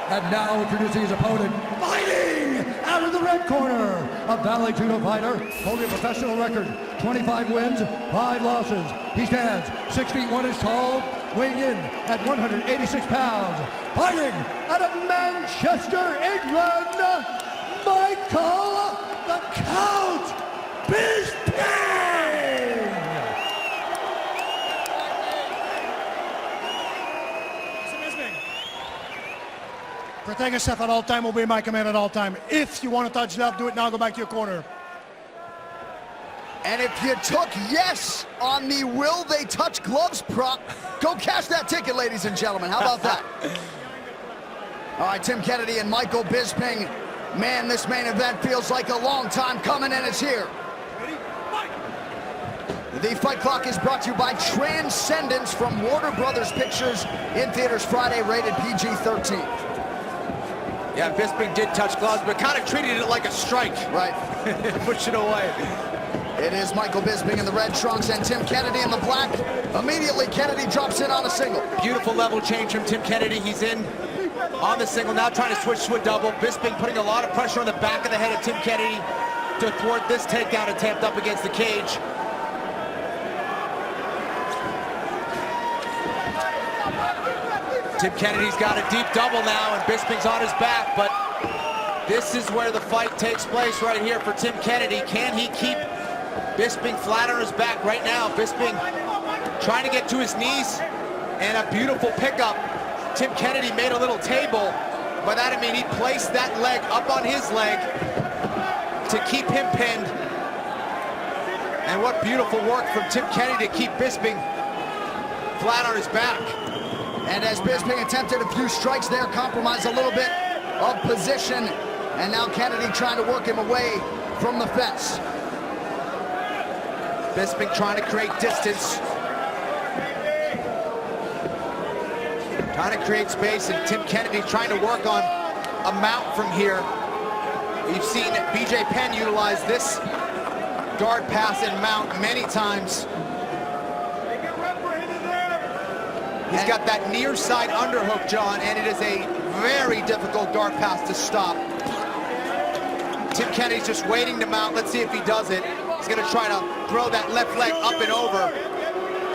And now introducing his opponent, fighting out of the red corner, a Valley Judo fighter holding a professional record, 25 wins, 5 losses. He stands 6 feet 1 inches tall, weighing in at 186 pounds. Fighting out of Manchester, England, Michael the Count Bisping! Protect yourself at all time, obey my command at all time. If you want to touch left, do it now, go back to your corner. And if you took yes on the will they touch gloves prop, go cash that ticket, ladies and gentlemen. How about that? All right, Tim Kennedy and Michael Bisping. Man, this main event feels like a long time coming, and it's here. The Fight Clock is brought to you by Transcendence from Warner Brothers Pictures, in theaters Friday, rated PG-13. Yeah, Bisping did touch gloves, but kind of treated it like a strike. Right. Push it away. It is Michael Bisping in the red trunks and Tim Kennedy in the black. Immediately, Kennedy drops in on a single. Beautiful level change from Tim Kennedy. He's in on the single, now trying to switch to a double. Bisping putting a lot of pressure on the back of the head of Tim Kennedy to thwart this takedown attempt up against the cage. Tim Kennedy's got a deep double now, and Bisping's on his back, but this is where the fight takes place right here for Tim Kennedy. Can he keep Bisping flat on his back right now? Bisping trying to get to his knees, and a beautiful pickup. Tim Kennedy made a little table. By that I mean he placed that leg up on his leg to keep him pinned. And what beautiful work from Tim Kennedy to keep Bisping flat on his back. And as Bisping attempted a few strikes there, compromised a little bit of position, and now Kennedy trying to work him away from the fence. Bisping trying to create distance. Trying to create space, and Tim Kennedy trying to work on a mount from here. We've seen BJ Penn utilize this guard pass and mount many times. He's got that near side underhook, John, and it is a very difficult guard pass to stop. Tim Kennedy's just waiting to mount. Let's see if he does it. He's gonna try to throw that left leg up and over.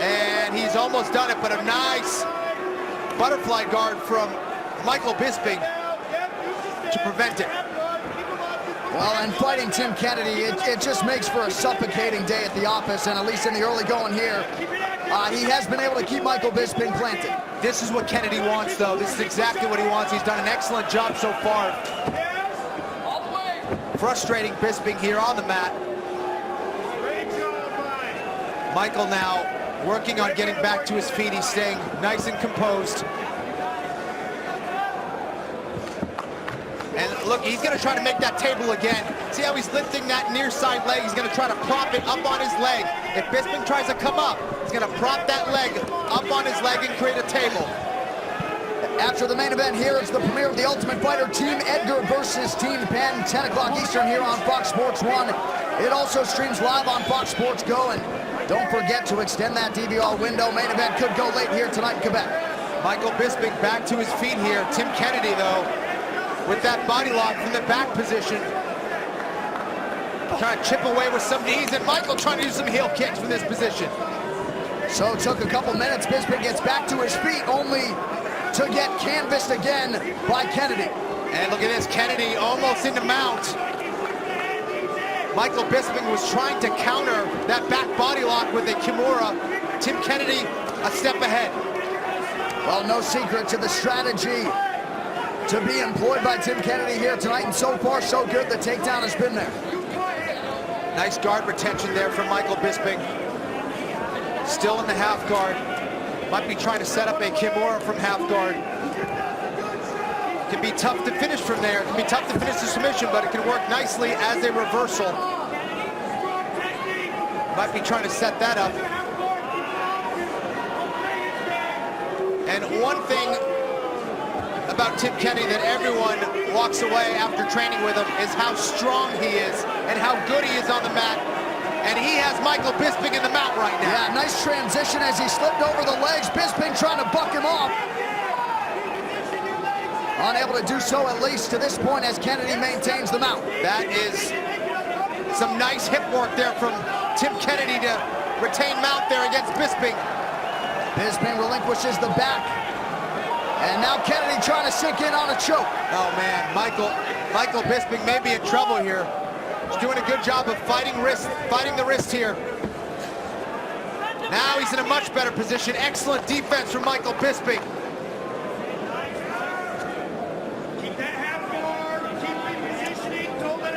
And he's almost done it, but a nice butterfly guard from Michael Bisping to prevent it. Well, and fighting Tim Kennedy, it just makes for a suffocating day at the office, and at least in the early going here, he has been able to keep Michael Bisping planted. This is what Kennedy wants, though. This is exactly what he wants. He's done an excellent job so far. Frustrating Bisping here on the mat. Michael now working on getting back to his feet. He's staying nice and composed. And look, he's gonna try to make that table again. See how he's lifting that near side leg? He's gonna try to prop it up on his leg. If Bisping tries to come up, he's gonna prop that leg up on his leg and create a table. After the main event here, it's the premiere of The Ultimate Fighter, Team Edgar versus Team Penn, 10 o'clock Eastern here on Fox Sports 1. It also streams live on Fox Sports Go, and don't forget to extend that DVR window. Main event could go late here tonight in Quebec. Michael Bisping back to his feet here. Tim Kennedy, though, with that body lock from the back position. Trying to chip away with some knees, and Michael trying to do some heel kicks from this position. So it took a couple minutes. Bisping gets back to his feet, only to get canvassed again by Kennedy. And look at this, Kennedy almost into mount. Michael Bisping was trying to counter that back body lock with a Kimura. Tim Kennedy a step ahead. Well, no secret to the strategy to be employed by Tim Kennedy here tonight, and so far so good. The takedown has been there. Nice guard retention there from Michael Bisping. Still in the half guard. Might be trying to set up a Kimura from half guard. Can be tough to finish from there. It can be tough to finish the submission, but it can work nicely as a reversal. Might be trying to set that up. And one thing about Tim Kennedy that everyone walks away after training with him is how strong he is and how good he is on the mat. And he has Michael Bisping in the mount right now. Yeah, nice transition as he slipped over the legs. Bisping trying to buck him off. Unable to do so, at least to this point, as Kennedy maintains the mount. That is some nice hip work there from Tim Kennedy to retain mount there against Bisping. Bisping relinquishes the back. And now Kennedy trying to sink in on a choke. Oh man, Michael Bisping may be in trouble here. He's doing a good job of fighting the wrist here. Now he's in a much better position. Excellent defense from Michael Bisping.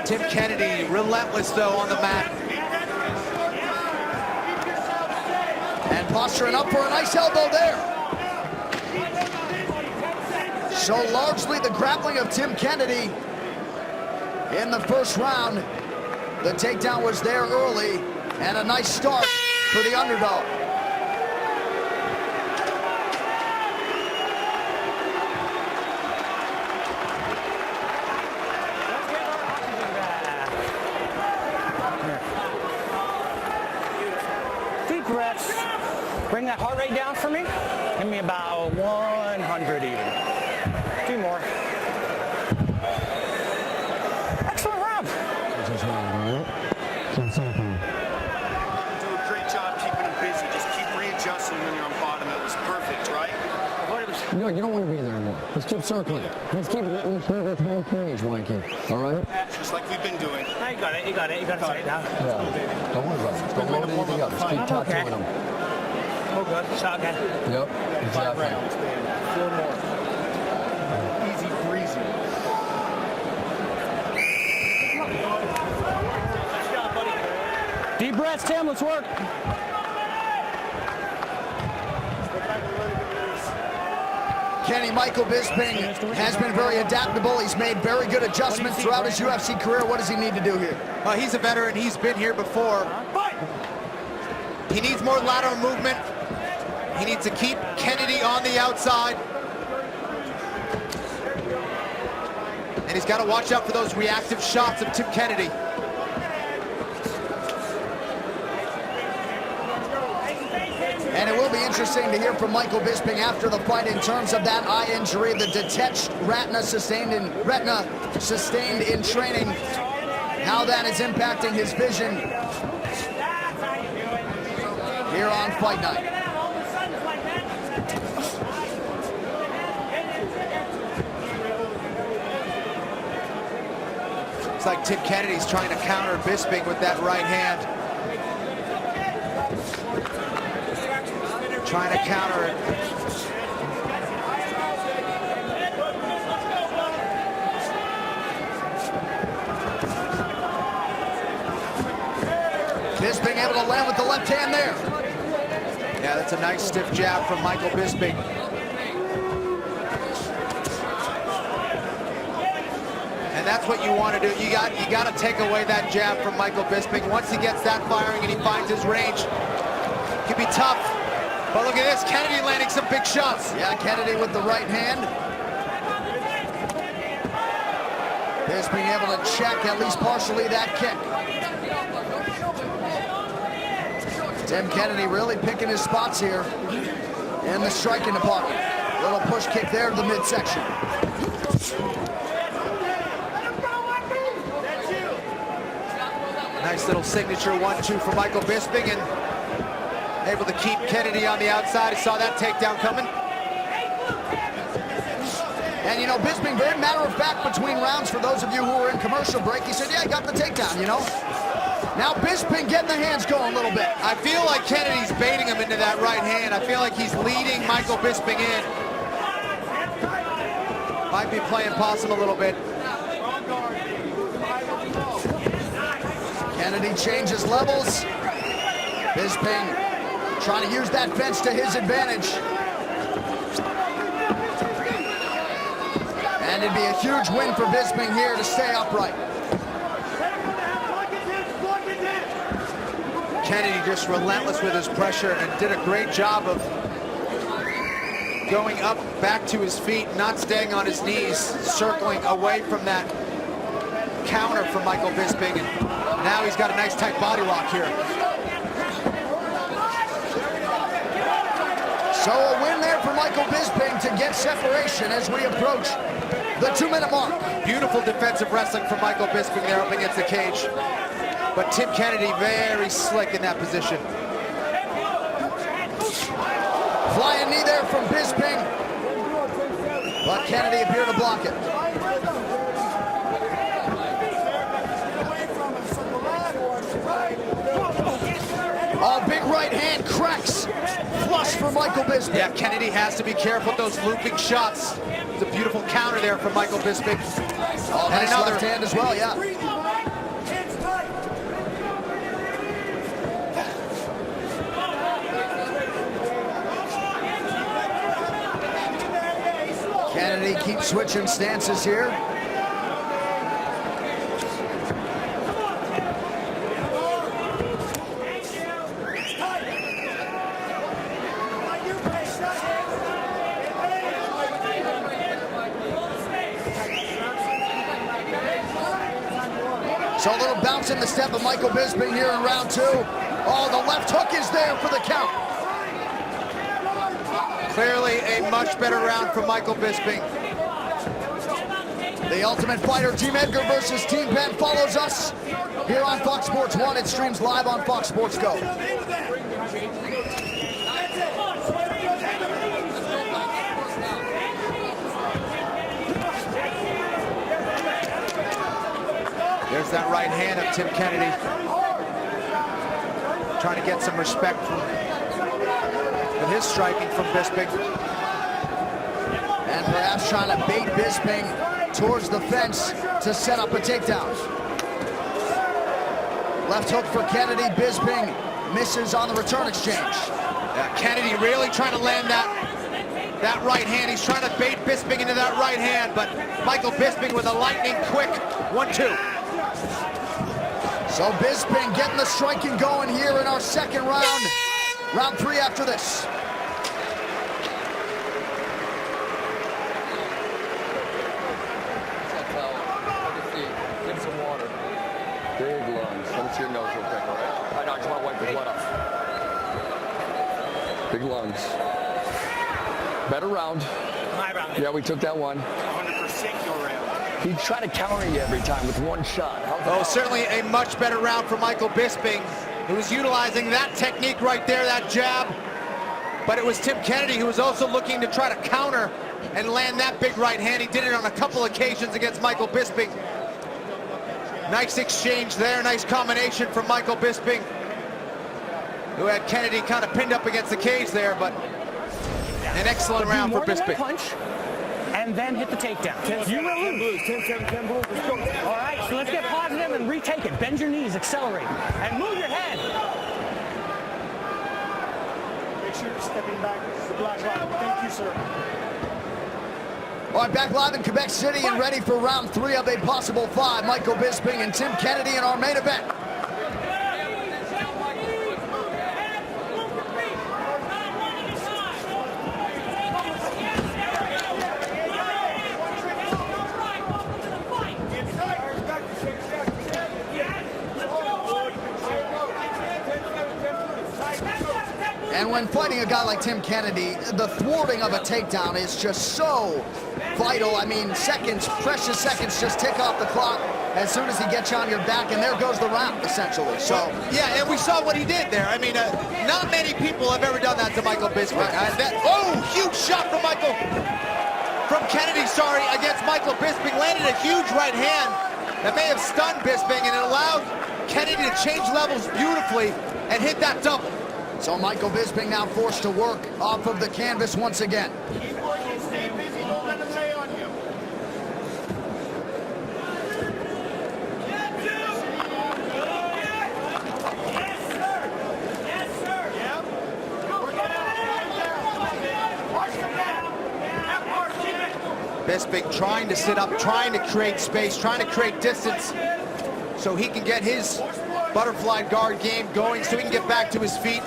Tim Kennedy, relentless though on the mat. And posturing up for a nice elbow there. So largely the grappling of Tim Kennedy in the first round. The takedown was there early, and a nice start for the underdog. Deep breaths. Bring that heart rate down for me. Give me about 100 even. 2 more. Excellent round. Do a great job keeping him busy. Just keep readjusting when you're on bottom. It was perfect, right? No, you don't want to be there anymore. Let's keep circling. Let's keep it in the whole page, Mikey. All right? Just like we've been doing. No, you got it. You got it. You got to sit down. Yeah. Don't worry about it. Don't load anything up. Just keep tattooing them. Oh, good. Shot again. Yep. 5 rounds, man. 4 more. Easy breezy. Deep breaths, Tim. Let's work. Kenny Michael Bisping has been very adaptable. He's made very good adjustments throughout his UFC career. What does he need to do here? He's a veteran. He's been here before. He needs more lateral movement. He needs to keep Kennedy on the outside. And he's got to watch out for those reactive shots of Tim Kennedy. And it will be interesting to hear from Michael Bisping after the fight in terms of that eye injury, the detached retina sustained in training, how that is impacting his vision here on Fight Night. Looks like Tim Kennedy's trying to counter Bisping with that right hand. Trying to counter it. Bisping able to land with the left hand there. Yeah, that's a nice stiff jab from Michael Bisping. And that's what you want to do. You got to take away that jab from Michael Bisping. Once he gets that firing and he finds his range, it can be tough. But look at this, Kennedy landing some big shots. Yeah, Kennedy with the right hand. Bisping able to check at least partially that kick. Tim Kennedy really picking his spots here in the striking department. Little push kick there to the midsection. Nice little signature 1-2 for Michael Bisping, and able to keep Kennedy on the outside. He saw that takedown coming. And, you know, Bisping, very matter-of-fact between rounds for those of you who were in commercial break. He said, yeah, I got the takedown, you know. Now Bisping getting the hands going a little bit. I feel like Kennedy's baiting him into that right hand. I feel like he's leading Michael Bisping in. Might be playing possum a little bit. Kennedy changes levels. Bisping trying to use that fence to his advantage. And it'd be a huge win for Bisping here to stay upright. Kennedy just relentless with his pressure and did a great job of going up, back to his feet, not staying on his knees, circling away from that counter from Michael Bisping. And now he's got a nice tight body lock here. So a win there for Michael Bisping to get separation as we approach the 2-minute mark. Beautiful defensive wrestling from Michael Bisping there up against the cage. But Tim Kennedy very slick in that position. Flying knee there from Bisping. But Kennedy appeared to block it. Oh, big right hand cracks. Flush for Michael Bisping. Yeah, Kennedy has to be careful with those looping shots. It's a beautiful counter there from Michael Bisping. Oh, and nice another left hand as well, yeah. Kennedy keeps switching stances here. So a little bounce in the step of Michael Bisping here in round 2. Oh, the left hook is there for the count. Clearly a much better round from Michael Bisping. The Ultimate Fighter, Team Edgar versus Team Penn follows us here on Fox Sports 1. It streams live on Fox Sports Go. There's that right hand of Tim Kennedy. Trying to get some respect from his striking from Bisping. And perhaps trying to bait Bisping towards the fence to set up a takedown. Left hook for Kennedy. Bisping misses on the return exchange. Yeah, Kennedy really trying to land that right hand. He's trying to bait Bisping into that right hand, but Michael Bisping with a lightning quick 1-2. So Bisping getting the striking going here in our second round. Round 3 after this. Get some water. Big lungs. Let me see your nose real quick, all right? I know, I just want to wipe the blood off. Big lungs. Better round. My round. Yeah, we took that one. 100% your round. He tried to counter you every time with one shot. Oh, certainly a much better round for Michael Bisping, who was utilizing that technique right there, that jab. But it was Tim Kennedy who was also looking to try to counter and land that big right hand. He did it on a couple occasions against Michael Bisping. Nice exchange there, nice combination from Michael Bisping, who had Kennedy kind of pinned up against the cage there, but an excellent round for Bisping. Punch, and then hit the takedown. You will lose. 10-7, let's go. All right, so let's get positive and retake it. Bend your knees, accelerate, and move your head. Make sure you're stepping back. The black line. Thank you, sir. All right, back live in Quebec City and ready for round 3 of a possible 5. Michael Bisping and Tim Kennedy in our main event. And And when fighting a guy like Tim Kennedy, the thwarting of a takedown is just so vital. I mean, seconds, precious seconds just tick off the clock as soon as he gets you on your back, and there goes the round, essentially. So yeah, and we saw what he did there. I mean, not many people have ever done that to Michael Bisping. Huge shot from Kennedy, against Michael Bisping. Landed a huge right hand that may have stunned Bisping, and it allowed Kennedy to change levels beautifully and hit that double. So Michael Bisping now forced to work off of the canvas once again. Keep working, stay busy, don't let him lay on you. Bisping trying to sit up, trying to create space, trying to create distance so he can get his butterfly guard game going, so he can get back to his feet.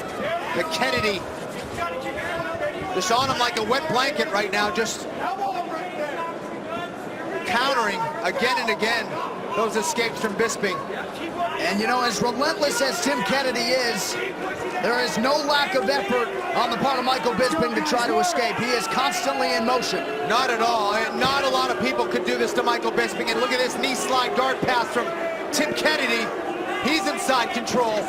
But Kennedy just on him like a wet blanket right now, just countering again and again those escapes from Bisping. And you know, as relentless as Tim Kennedy is, there is no lack of effort on the part of Michael Bisping to try to escape. He is constantly in motion. Not at all. And not a lot of people could do this to Michael Bisping. And look at this knee slide guard pass from Tim Kennedy. He's inside control.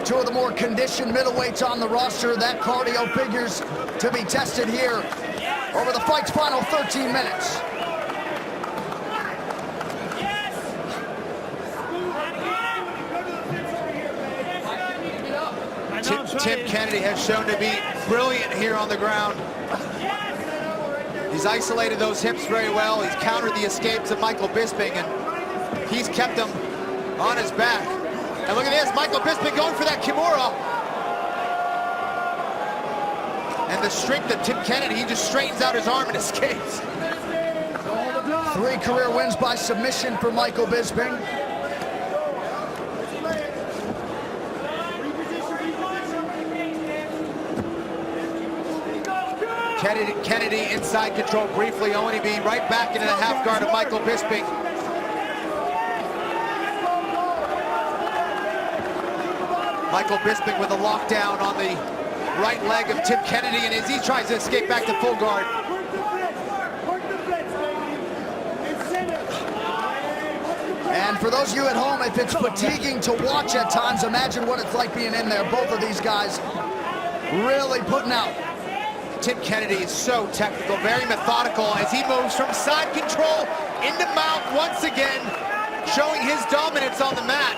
Two of the more conditioned middleweights on the roster. That cardio figures to be tested here over the fight's final 13 minutes. Tim Kennedy has shown to be brilliant here on the ground. He's isolated those hips very well. He's countered the escapes of Michael Bisping, and he's kept him on his back. And look at this, Michael Bisping going for that Kimura. And the strength of Tim Kennedy, he just straightens out his arm and escapes. 3 career wins by submission for Michael Bisping. Kennedy inside control briefly, only to be right back into the half guard of Michael Bisping. Michael Bisping with a lockdown on the right leg of Tim Kennedy, and as he tries to escape back to full guard. And for those of you at home, if it's fatiguing to watch at times, imagine what it's like being in there. Both of these guys really putting out. Tim Kennedy is so technical, very methodical as he moves from side control into mount once again, showing his dominance on the mat.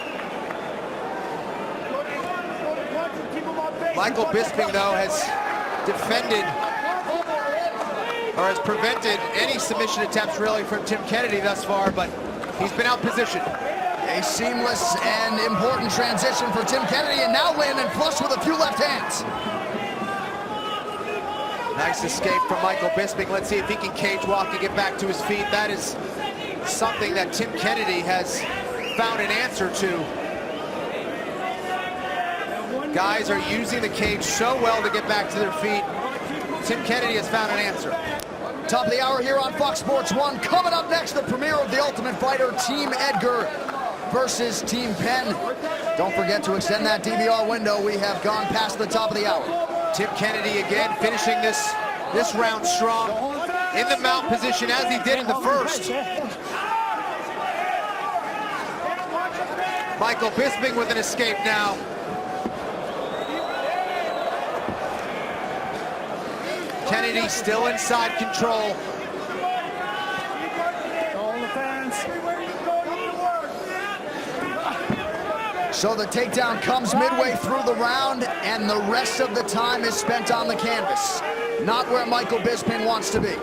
Michael Bisping, though, has defended or has prevented any submission attempts really from Tim Kennedy thus far, but he's been outpositioned. A seamless and important transition for Tim Kennedy, and now landing flush with a few left hands. Nice escape from Michael Bisping. Let's see if he can cage walk and get back to his feet. That is something that Tim Kennedy has found an answer to. Guys are using the cage so well to get back to their feet. Tim Kennedy has found an answer. Top of the hour here on Fox Sports 1. Coming up next, the premiere of The Ultimate Fighter, Team Edgar versus Team Penn. Don't forget to extend that DVR window. We have gone past the top of the hour. Tim Kennedy again finishing this round strong in the mount position as he did in the first. Michael Bisping with an escape now. Kennedy still inside control. So the takedown comes midway through the round, and the rest of the time is spent on the canvas. Not where Michael Bisping wants to be.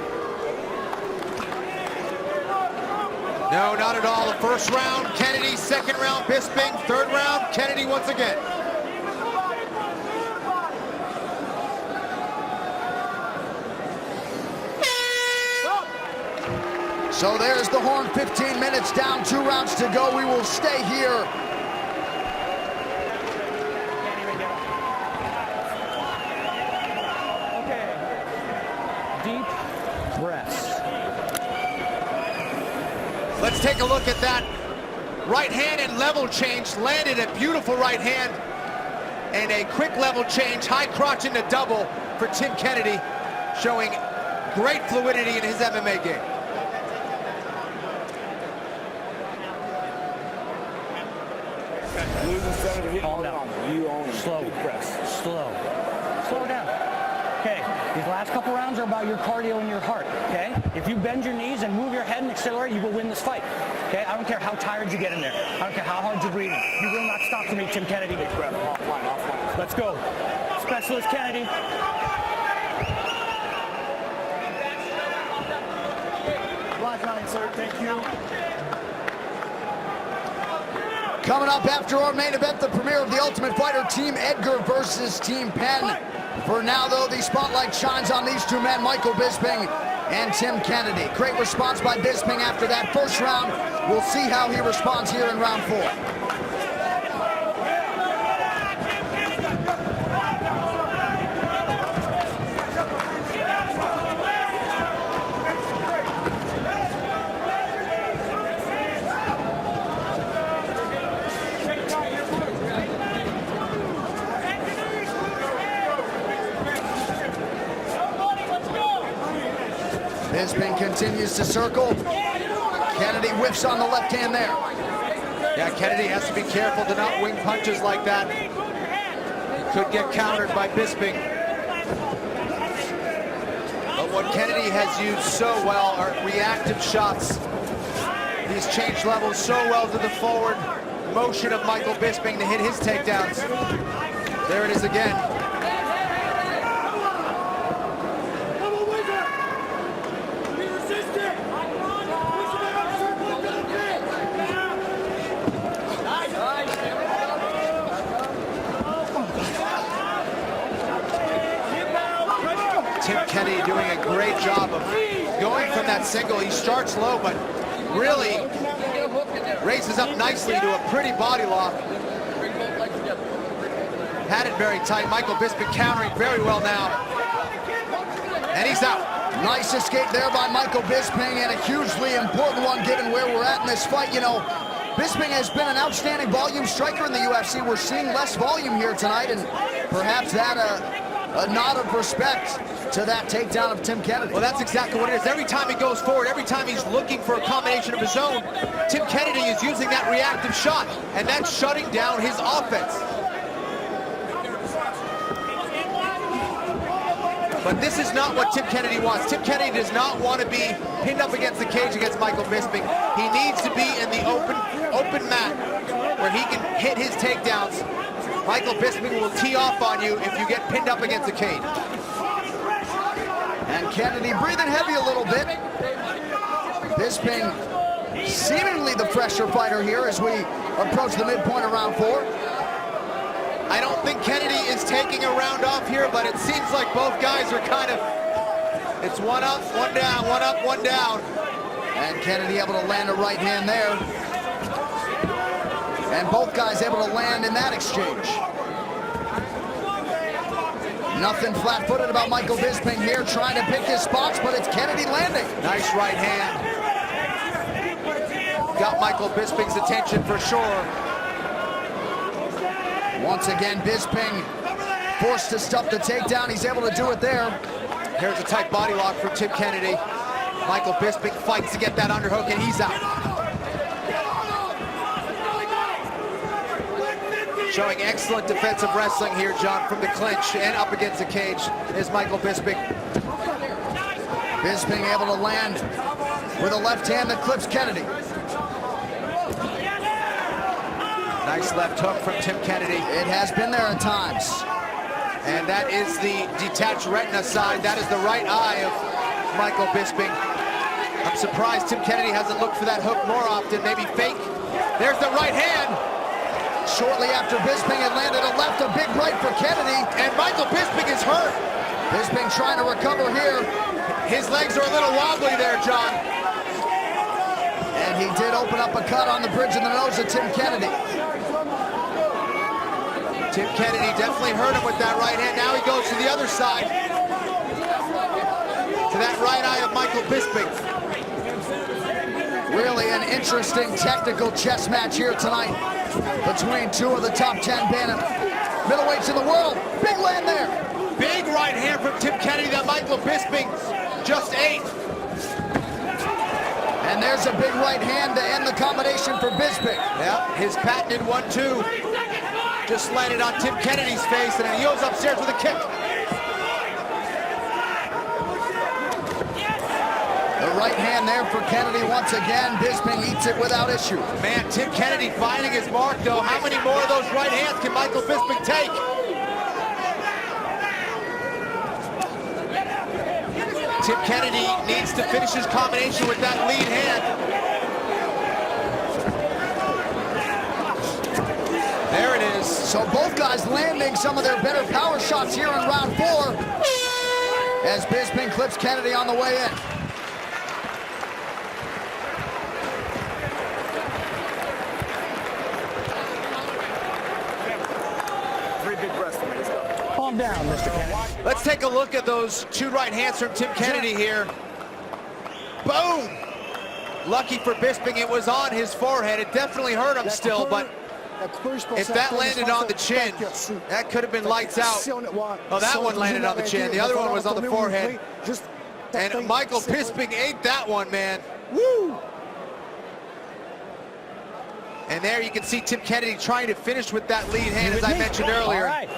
No, not at all. The first round, Kennedy. Second round, Bisping. Third round, Kennedy once again. So there's the horn, 15 minutes down, 2 rounds to go. We will stay here. Deep breaths. Let's take a look at that right hand and level change, landed a beautiful right hand and a quick level change, high crotch into double for Tim Kennedy, showing great fluidity in his MMA game. Calm down. You own it. Slow. Slow down. Okay, these last couple rounds are about your cardio and your heart, okay? If you bend your knees and move your head and accelerate, you will win this fight, okay? I don't care how tired you get in there. I don't care how hard you're breathing. You will not stop for me, Tim Kennedy. Offline. Let's go. Specialist Kennedy. Last line, sir. Thank you. Coming up after our main event, the premiere of The Ultimate Fighter, Team Edgar versus Team Penn. For now, though, the spotlight shines on these two men, Michael Bisping and Tim Kennedy. Great response by Bisping after that first round. We'll see how he responds here in round 4. Bisping continues to circle. Kennedy whiffs on the left hand there. Yeah, Kennedy has to be careful to not wing punches like that. Could get countered by Bisping. But what Kennedy has used so well are reactive shots. He's changed levels so well to the forward motion of Michael Bisping to hit his takedowns. There it is again. Tim Kennedy doing a great job of going from that single. He starts low, but really raises up nicely to a pretty body lock. Had it very tight. Michael Bisping countering very well now. And he's out. Nice escape there by Michael Bisping, and a hugely important one given where we're at in this fight. You know, Bisping has been an outstanding volume striker in the UFC. We're seeing less volume here tonight, and perhaps that a nod of respect to that takedown of Tim Kennedy. Well, that's exactly what it is. Every time he goes forward, every time he's looking for a combination of his own, Tim Kennedy is using that reactive shot, and that's shutting down his offense. But this is not what Tim Kennedy wants. Tim Kennedy does not want to be pinned up against the cage against Michael Bisping. He needs to be in the open mat where he can hit his takedowns. Michael Bisping will tee off on you if you get pinned up against the cage. And Kennedy breathing heavy a little bit. Bisping seemingly the fresher fighter here as we approach the midpoint of round 4. I don't think Kennedy is taking a round off here, but it seems like both guys are kind of, it's one up, one down, one up, one down. And Kennedy able to land a right hand there. And both guys able to land in that exchange. Nothing flat-footed about Michael Bisping here, trying to pick his spots, but it's Kennedy landing. Nice right hand. Got Michael Bisping's attention for sure. Once again, Bisping forced to stuff the takedown. He's able to do it there. Here's a tight body lock from Tim Kennedy. Michael Bisping fights to get that underhook, and he's out. Showing excellent defensive wrestling here, John, from the clinch and up against the cage is Michael Bisping. Bisping able to land with a left hand that clips Kennedy. Nice left hook from Tim Kennedy. It has been there at times. And that is the detached retina side. That is the right eye of Michael Bisping. I'm surprised Tim Kennedy hasn't looked for that hook more often, maybe fake. There's the right hand. Shortly after Bisping had landed a left, a big right for Kennedy. And Michael Bisping is hurt. Bisping trying to recover here. His legs are a little wobbly there, John. And he did open up a cut on the bridge of the nose of Tim Kennedy. Tim Kennedy definitely hurt him with that right hand. Now he goes to the other side. To that right eye of Michael Bisping. Really an interesting technical chess match here tonight between two of the top 10 bantam middleweights in the world. Big land there. Big right hand from Tim Kennedy that Michael Bisping just ate. And there's a big right hand to end the combination for Bisping. Yeah, his patented 1-2 just landed on Tim Kennedy's face, and then he goes upstairs with a kick. The right hand there for Kennedy once again. Bisping eats it without issue. Man, Tim Kennedy finding his mark, though. How many more of those right hands can Michael Bisping take? Tim Kennedy needs to finish his combination with that lead hand. There it is. So both guys landing some of their better power shots here in round 4 as Bisping clips Kennedy on the way in. Calm down, Mr. Kennedy. Let's take a look at those two right hands from Tim Kennedy here. Boom! Lucky for Bisping, it was on his forehead. It definitely hurt him still, but if that landed on the chin, that could have been lights out. Oh, that one landed on the chin. The other one was on the forehead. And Michael Bisping ate that one, man. Woo! And there you can see Tim Kennedy trying to finish with that lead hand, as I mentioned earlier. All right.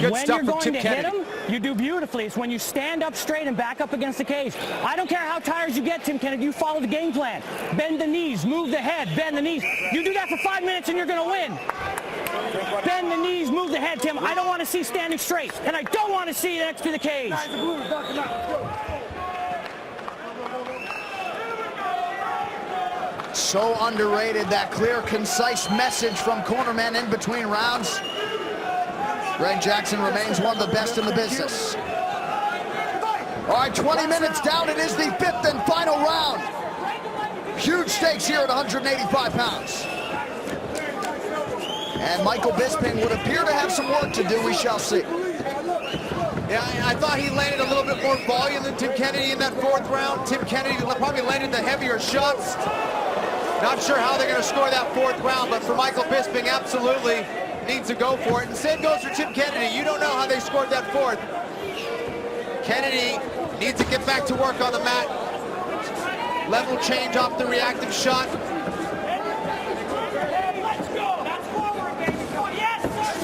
Good when stuff you're from going Tim to Kennedy. hit him, you do beautifully. It's when you stand up straight and back up against the cage. I don't care how tired you get, Tim Kennedy, you follow the game plan. Bend the knees, move the head, bend the knees. You do that for 5 minutes and you're going to win. Bend the knees, move the head, Tim. I don't want to see standing straight, and I don't want to see you next to the cage. So underrated, that clear, concise message from cornermen in between rounds. Greg Jackson remains one of the best in the business. All right, 20 minutes down. It is the 5th and final round. Huge stakes here at 185 pounds. And Michael Bisping would appear to have some work to do. We shall see. Yeah, I thought he landed a little bit more volume than Tim Kennedy in that 4th round. Tim Kennedy probably landed the heavier shots. Not sure how they're going to score that 4th round, but for Michael Bisping, absolutely needs to go for it. And same goes for Tim Kennedy. You don't know how they scored that 4th. Kennedy needs to get back to work on the mat. Level change off the reactive shot.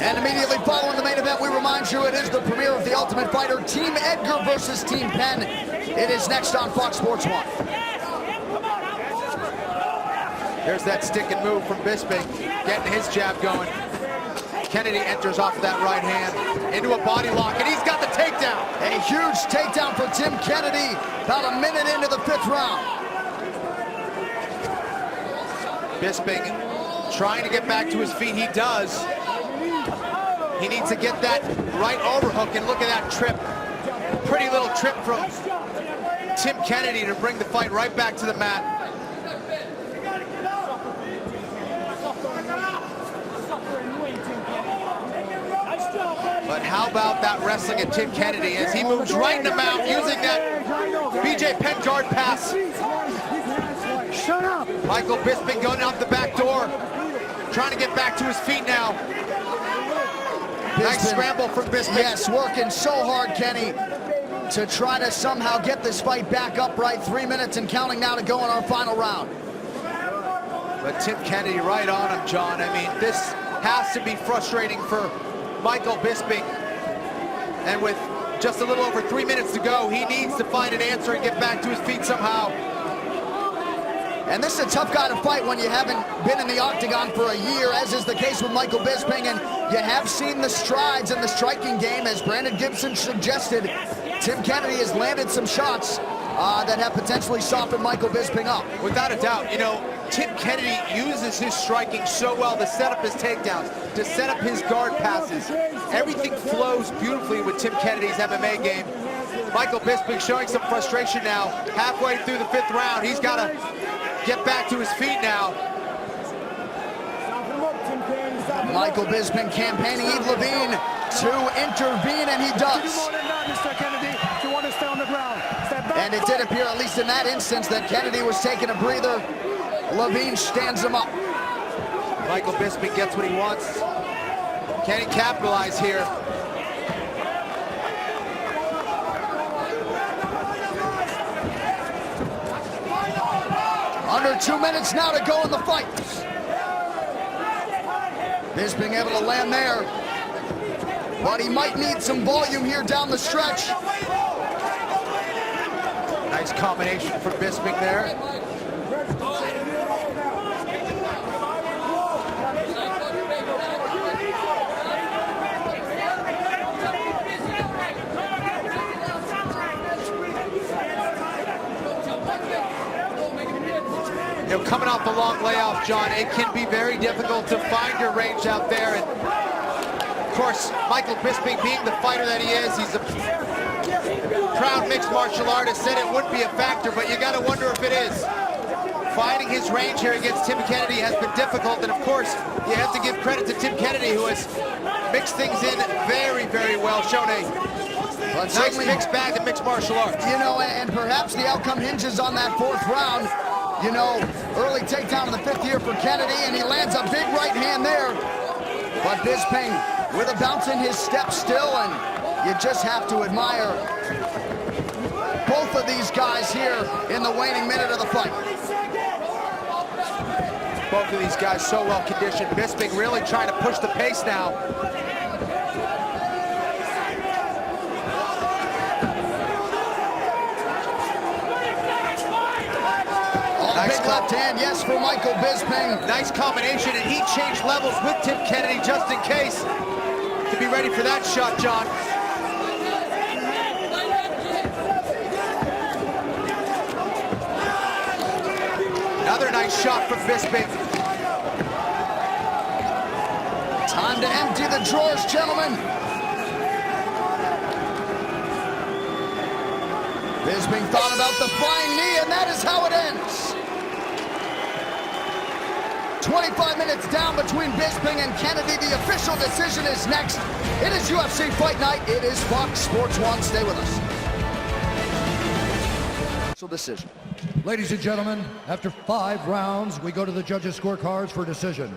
And immediately following the main event, we remind you it is the premiere of The Ultimate Fighter, Team Edgar versus Team Penn. It is next on Fox Sports 1. There's that stick and move from Bisping, getting his jab going. Kennedy enters off of that right hand into a body lock, and he's got the takedown. A huge takedown for Tim Kennedy, about a minute into the 5th round. Bisping trying to get back to his feet. He does. He needs to get that right overhook, and look at that trip. Pretty little trip from Tim Kennedy to bring the fight right back to the mat. But how about that wrestling at Tim Kennedy as he moves right in the mount using that BJ Penn guard pass. Shut up. Michael Bisping going out the back door, trying to get back to his feet now. Nice scramble from Bisping. Yes, working so hard, Kenny, to try to somehow get this fight back upright. 3 minutes and counting now to go in our final round. But Tim Kennedy right on him, John. I mean, this has to be frustrating for Michael Bisping. And with just a little over 3 minutes to go, he needs to find an answer and get back to his feet somehow. And this is a tough guy to fight when you haven't been in the octagon for a year, as is the case with Michael Bisping. And you have seen the strides in the striking game, as Brandon Gibson suggested. Tim Kennedy has landed some shots that have potentially softened Michael Bisping up. Without a doubt, you know, Tim Kennedy uses his striking so well to set up his takedowns, to set up his guard passes. Everything flows beautifully with Tim Kennedy's MMA game. Michael Bisping showing some frustration now. Halfway through the 5th round, he's got to get back to his feet now. Michael Bisping campaigning Yves Levine to intervene, and he does. And it did appear, at least in that instance, that Kennedy was taking a breather. Levine stands him up. Michael Bisping gets what he wants. Can he capitalize here? Under 2 minutes now to go in the fight. Bisping able to land there, but he might need some volume here down the stretch. Nice combination for Bisping there. You know, coming off the long layoff, John, it can be very difficult to find your range out there. And of course, Michael Bisping, being the fighter that he is, he's a proud mixed martial artist, said it wouldn't be a factor, but you got to wonder if it is. Finding his range here against Tim Kennedy has been difficult, and of course, you have to give credit to Tim Kennedy, who has mixed things in very, very well. Shown a nice mixed bag of mixed martial arts. You know, and perhaps the outcome hinges on that fourth round. You know, early takedown in the fifth year for Kennedy, and he lands a big right hand there. But Bisping with a bounce in his step still, and you just have to admire both of these guys here in the waning minute of the fight. Both of these guys so well conditioned. Bisping really trying to push the pace now. Nice left hand, yes, for Michael Bisping. Nice combination, and he changed levels with Tim Kennedy just in case. To be ready for that shot, John. Another nice shot from Bisping. Time to empty the drawers, gentlemen. Bisping thought about the flying knee, and that is how it ends. 25 minutes down between Bisping and Kennedy. The official decision is next. It is UFC Fight Night. It is Fox Sports 1. Stay with us. So decision. Ladies and gentlemen, after 5 rounds, we go to the judges' scorecards for decision.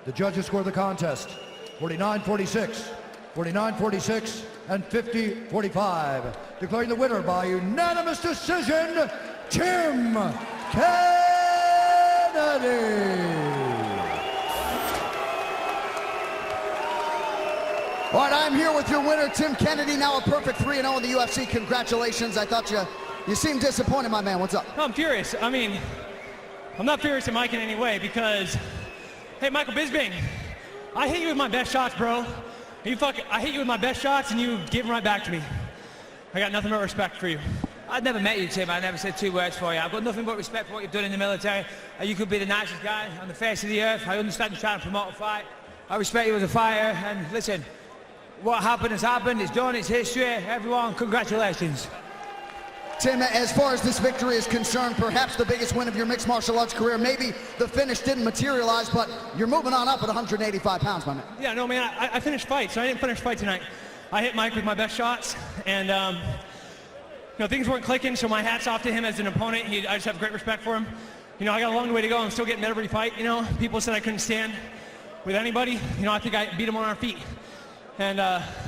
The judges score the contest 49-46, 49-46, and 50-45. Declaring the winner by unanimous decision, Tim Kennedy. All right, I'm here with your winner, Tim Kennedy, now a perfect 3-0 in the UFC. Congratulations. I thought you seemed disappointed, my man. What's up? No, I'm furious. I mean, I'm not furious at Mike in any way because, hey, Michael Bisping, I hit you with my best shots, bro. I hit you with my best shots, and you gave them right back to me. I got nothing but respect for you. I've never met you, Tim. I never said 2 words for you. I've got nothing but respect for what you've done in the military. You could be the nicest guy on the face of the earth. I understand you're trying to promote a fight. I respect you as a fighter, and listen, what happened has happened. It's done. It's history. Everyone, congratulations. Tim, as far as this victory is concerned, perhaps the biggest win of your mixed martial arts career. Maybe the finish didn't materialize, but you're moving on up at 185 pounds, my man. Yeah, no, man, I finished fights, so I didn't finish fight tonight. I hit Mike with my best shots, and you know, things weren't clicking, so my hat's off to him as an opponent. I just have great respect for him. You know, I got a long way to go. I'm still getting better every fight, you know. People said I couldn't stand with anybody. You know, I think I beat him on our feet. And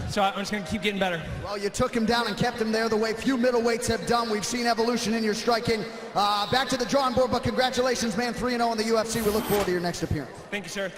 so I'm just going to keep getting better. Well, you took him down and kept him there the way few middleweights have done. We've seen evolution in your striking. Back to the drawing board, but congratulations, man. 3-0 in the UFC. We look forward to your next appearance. Thank you, sir.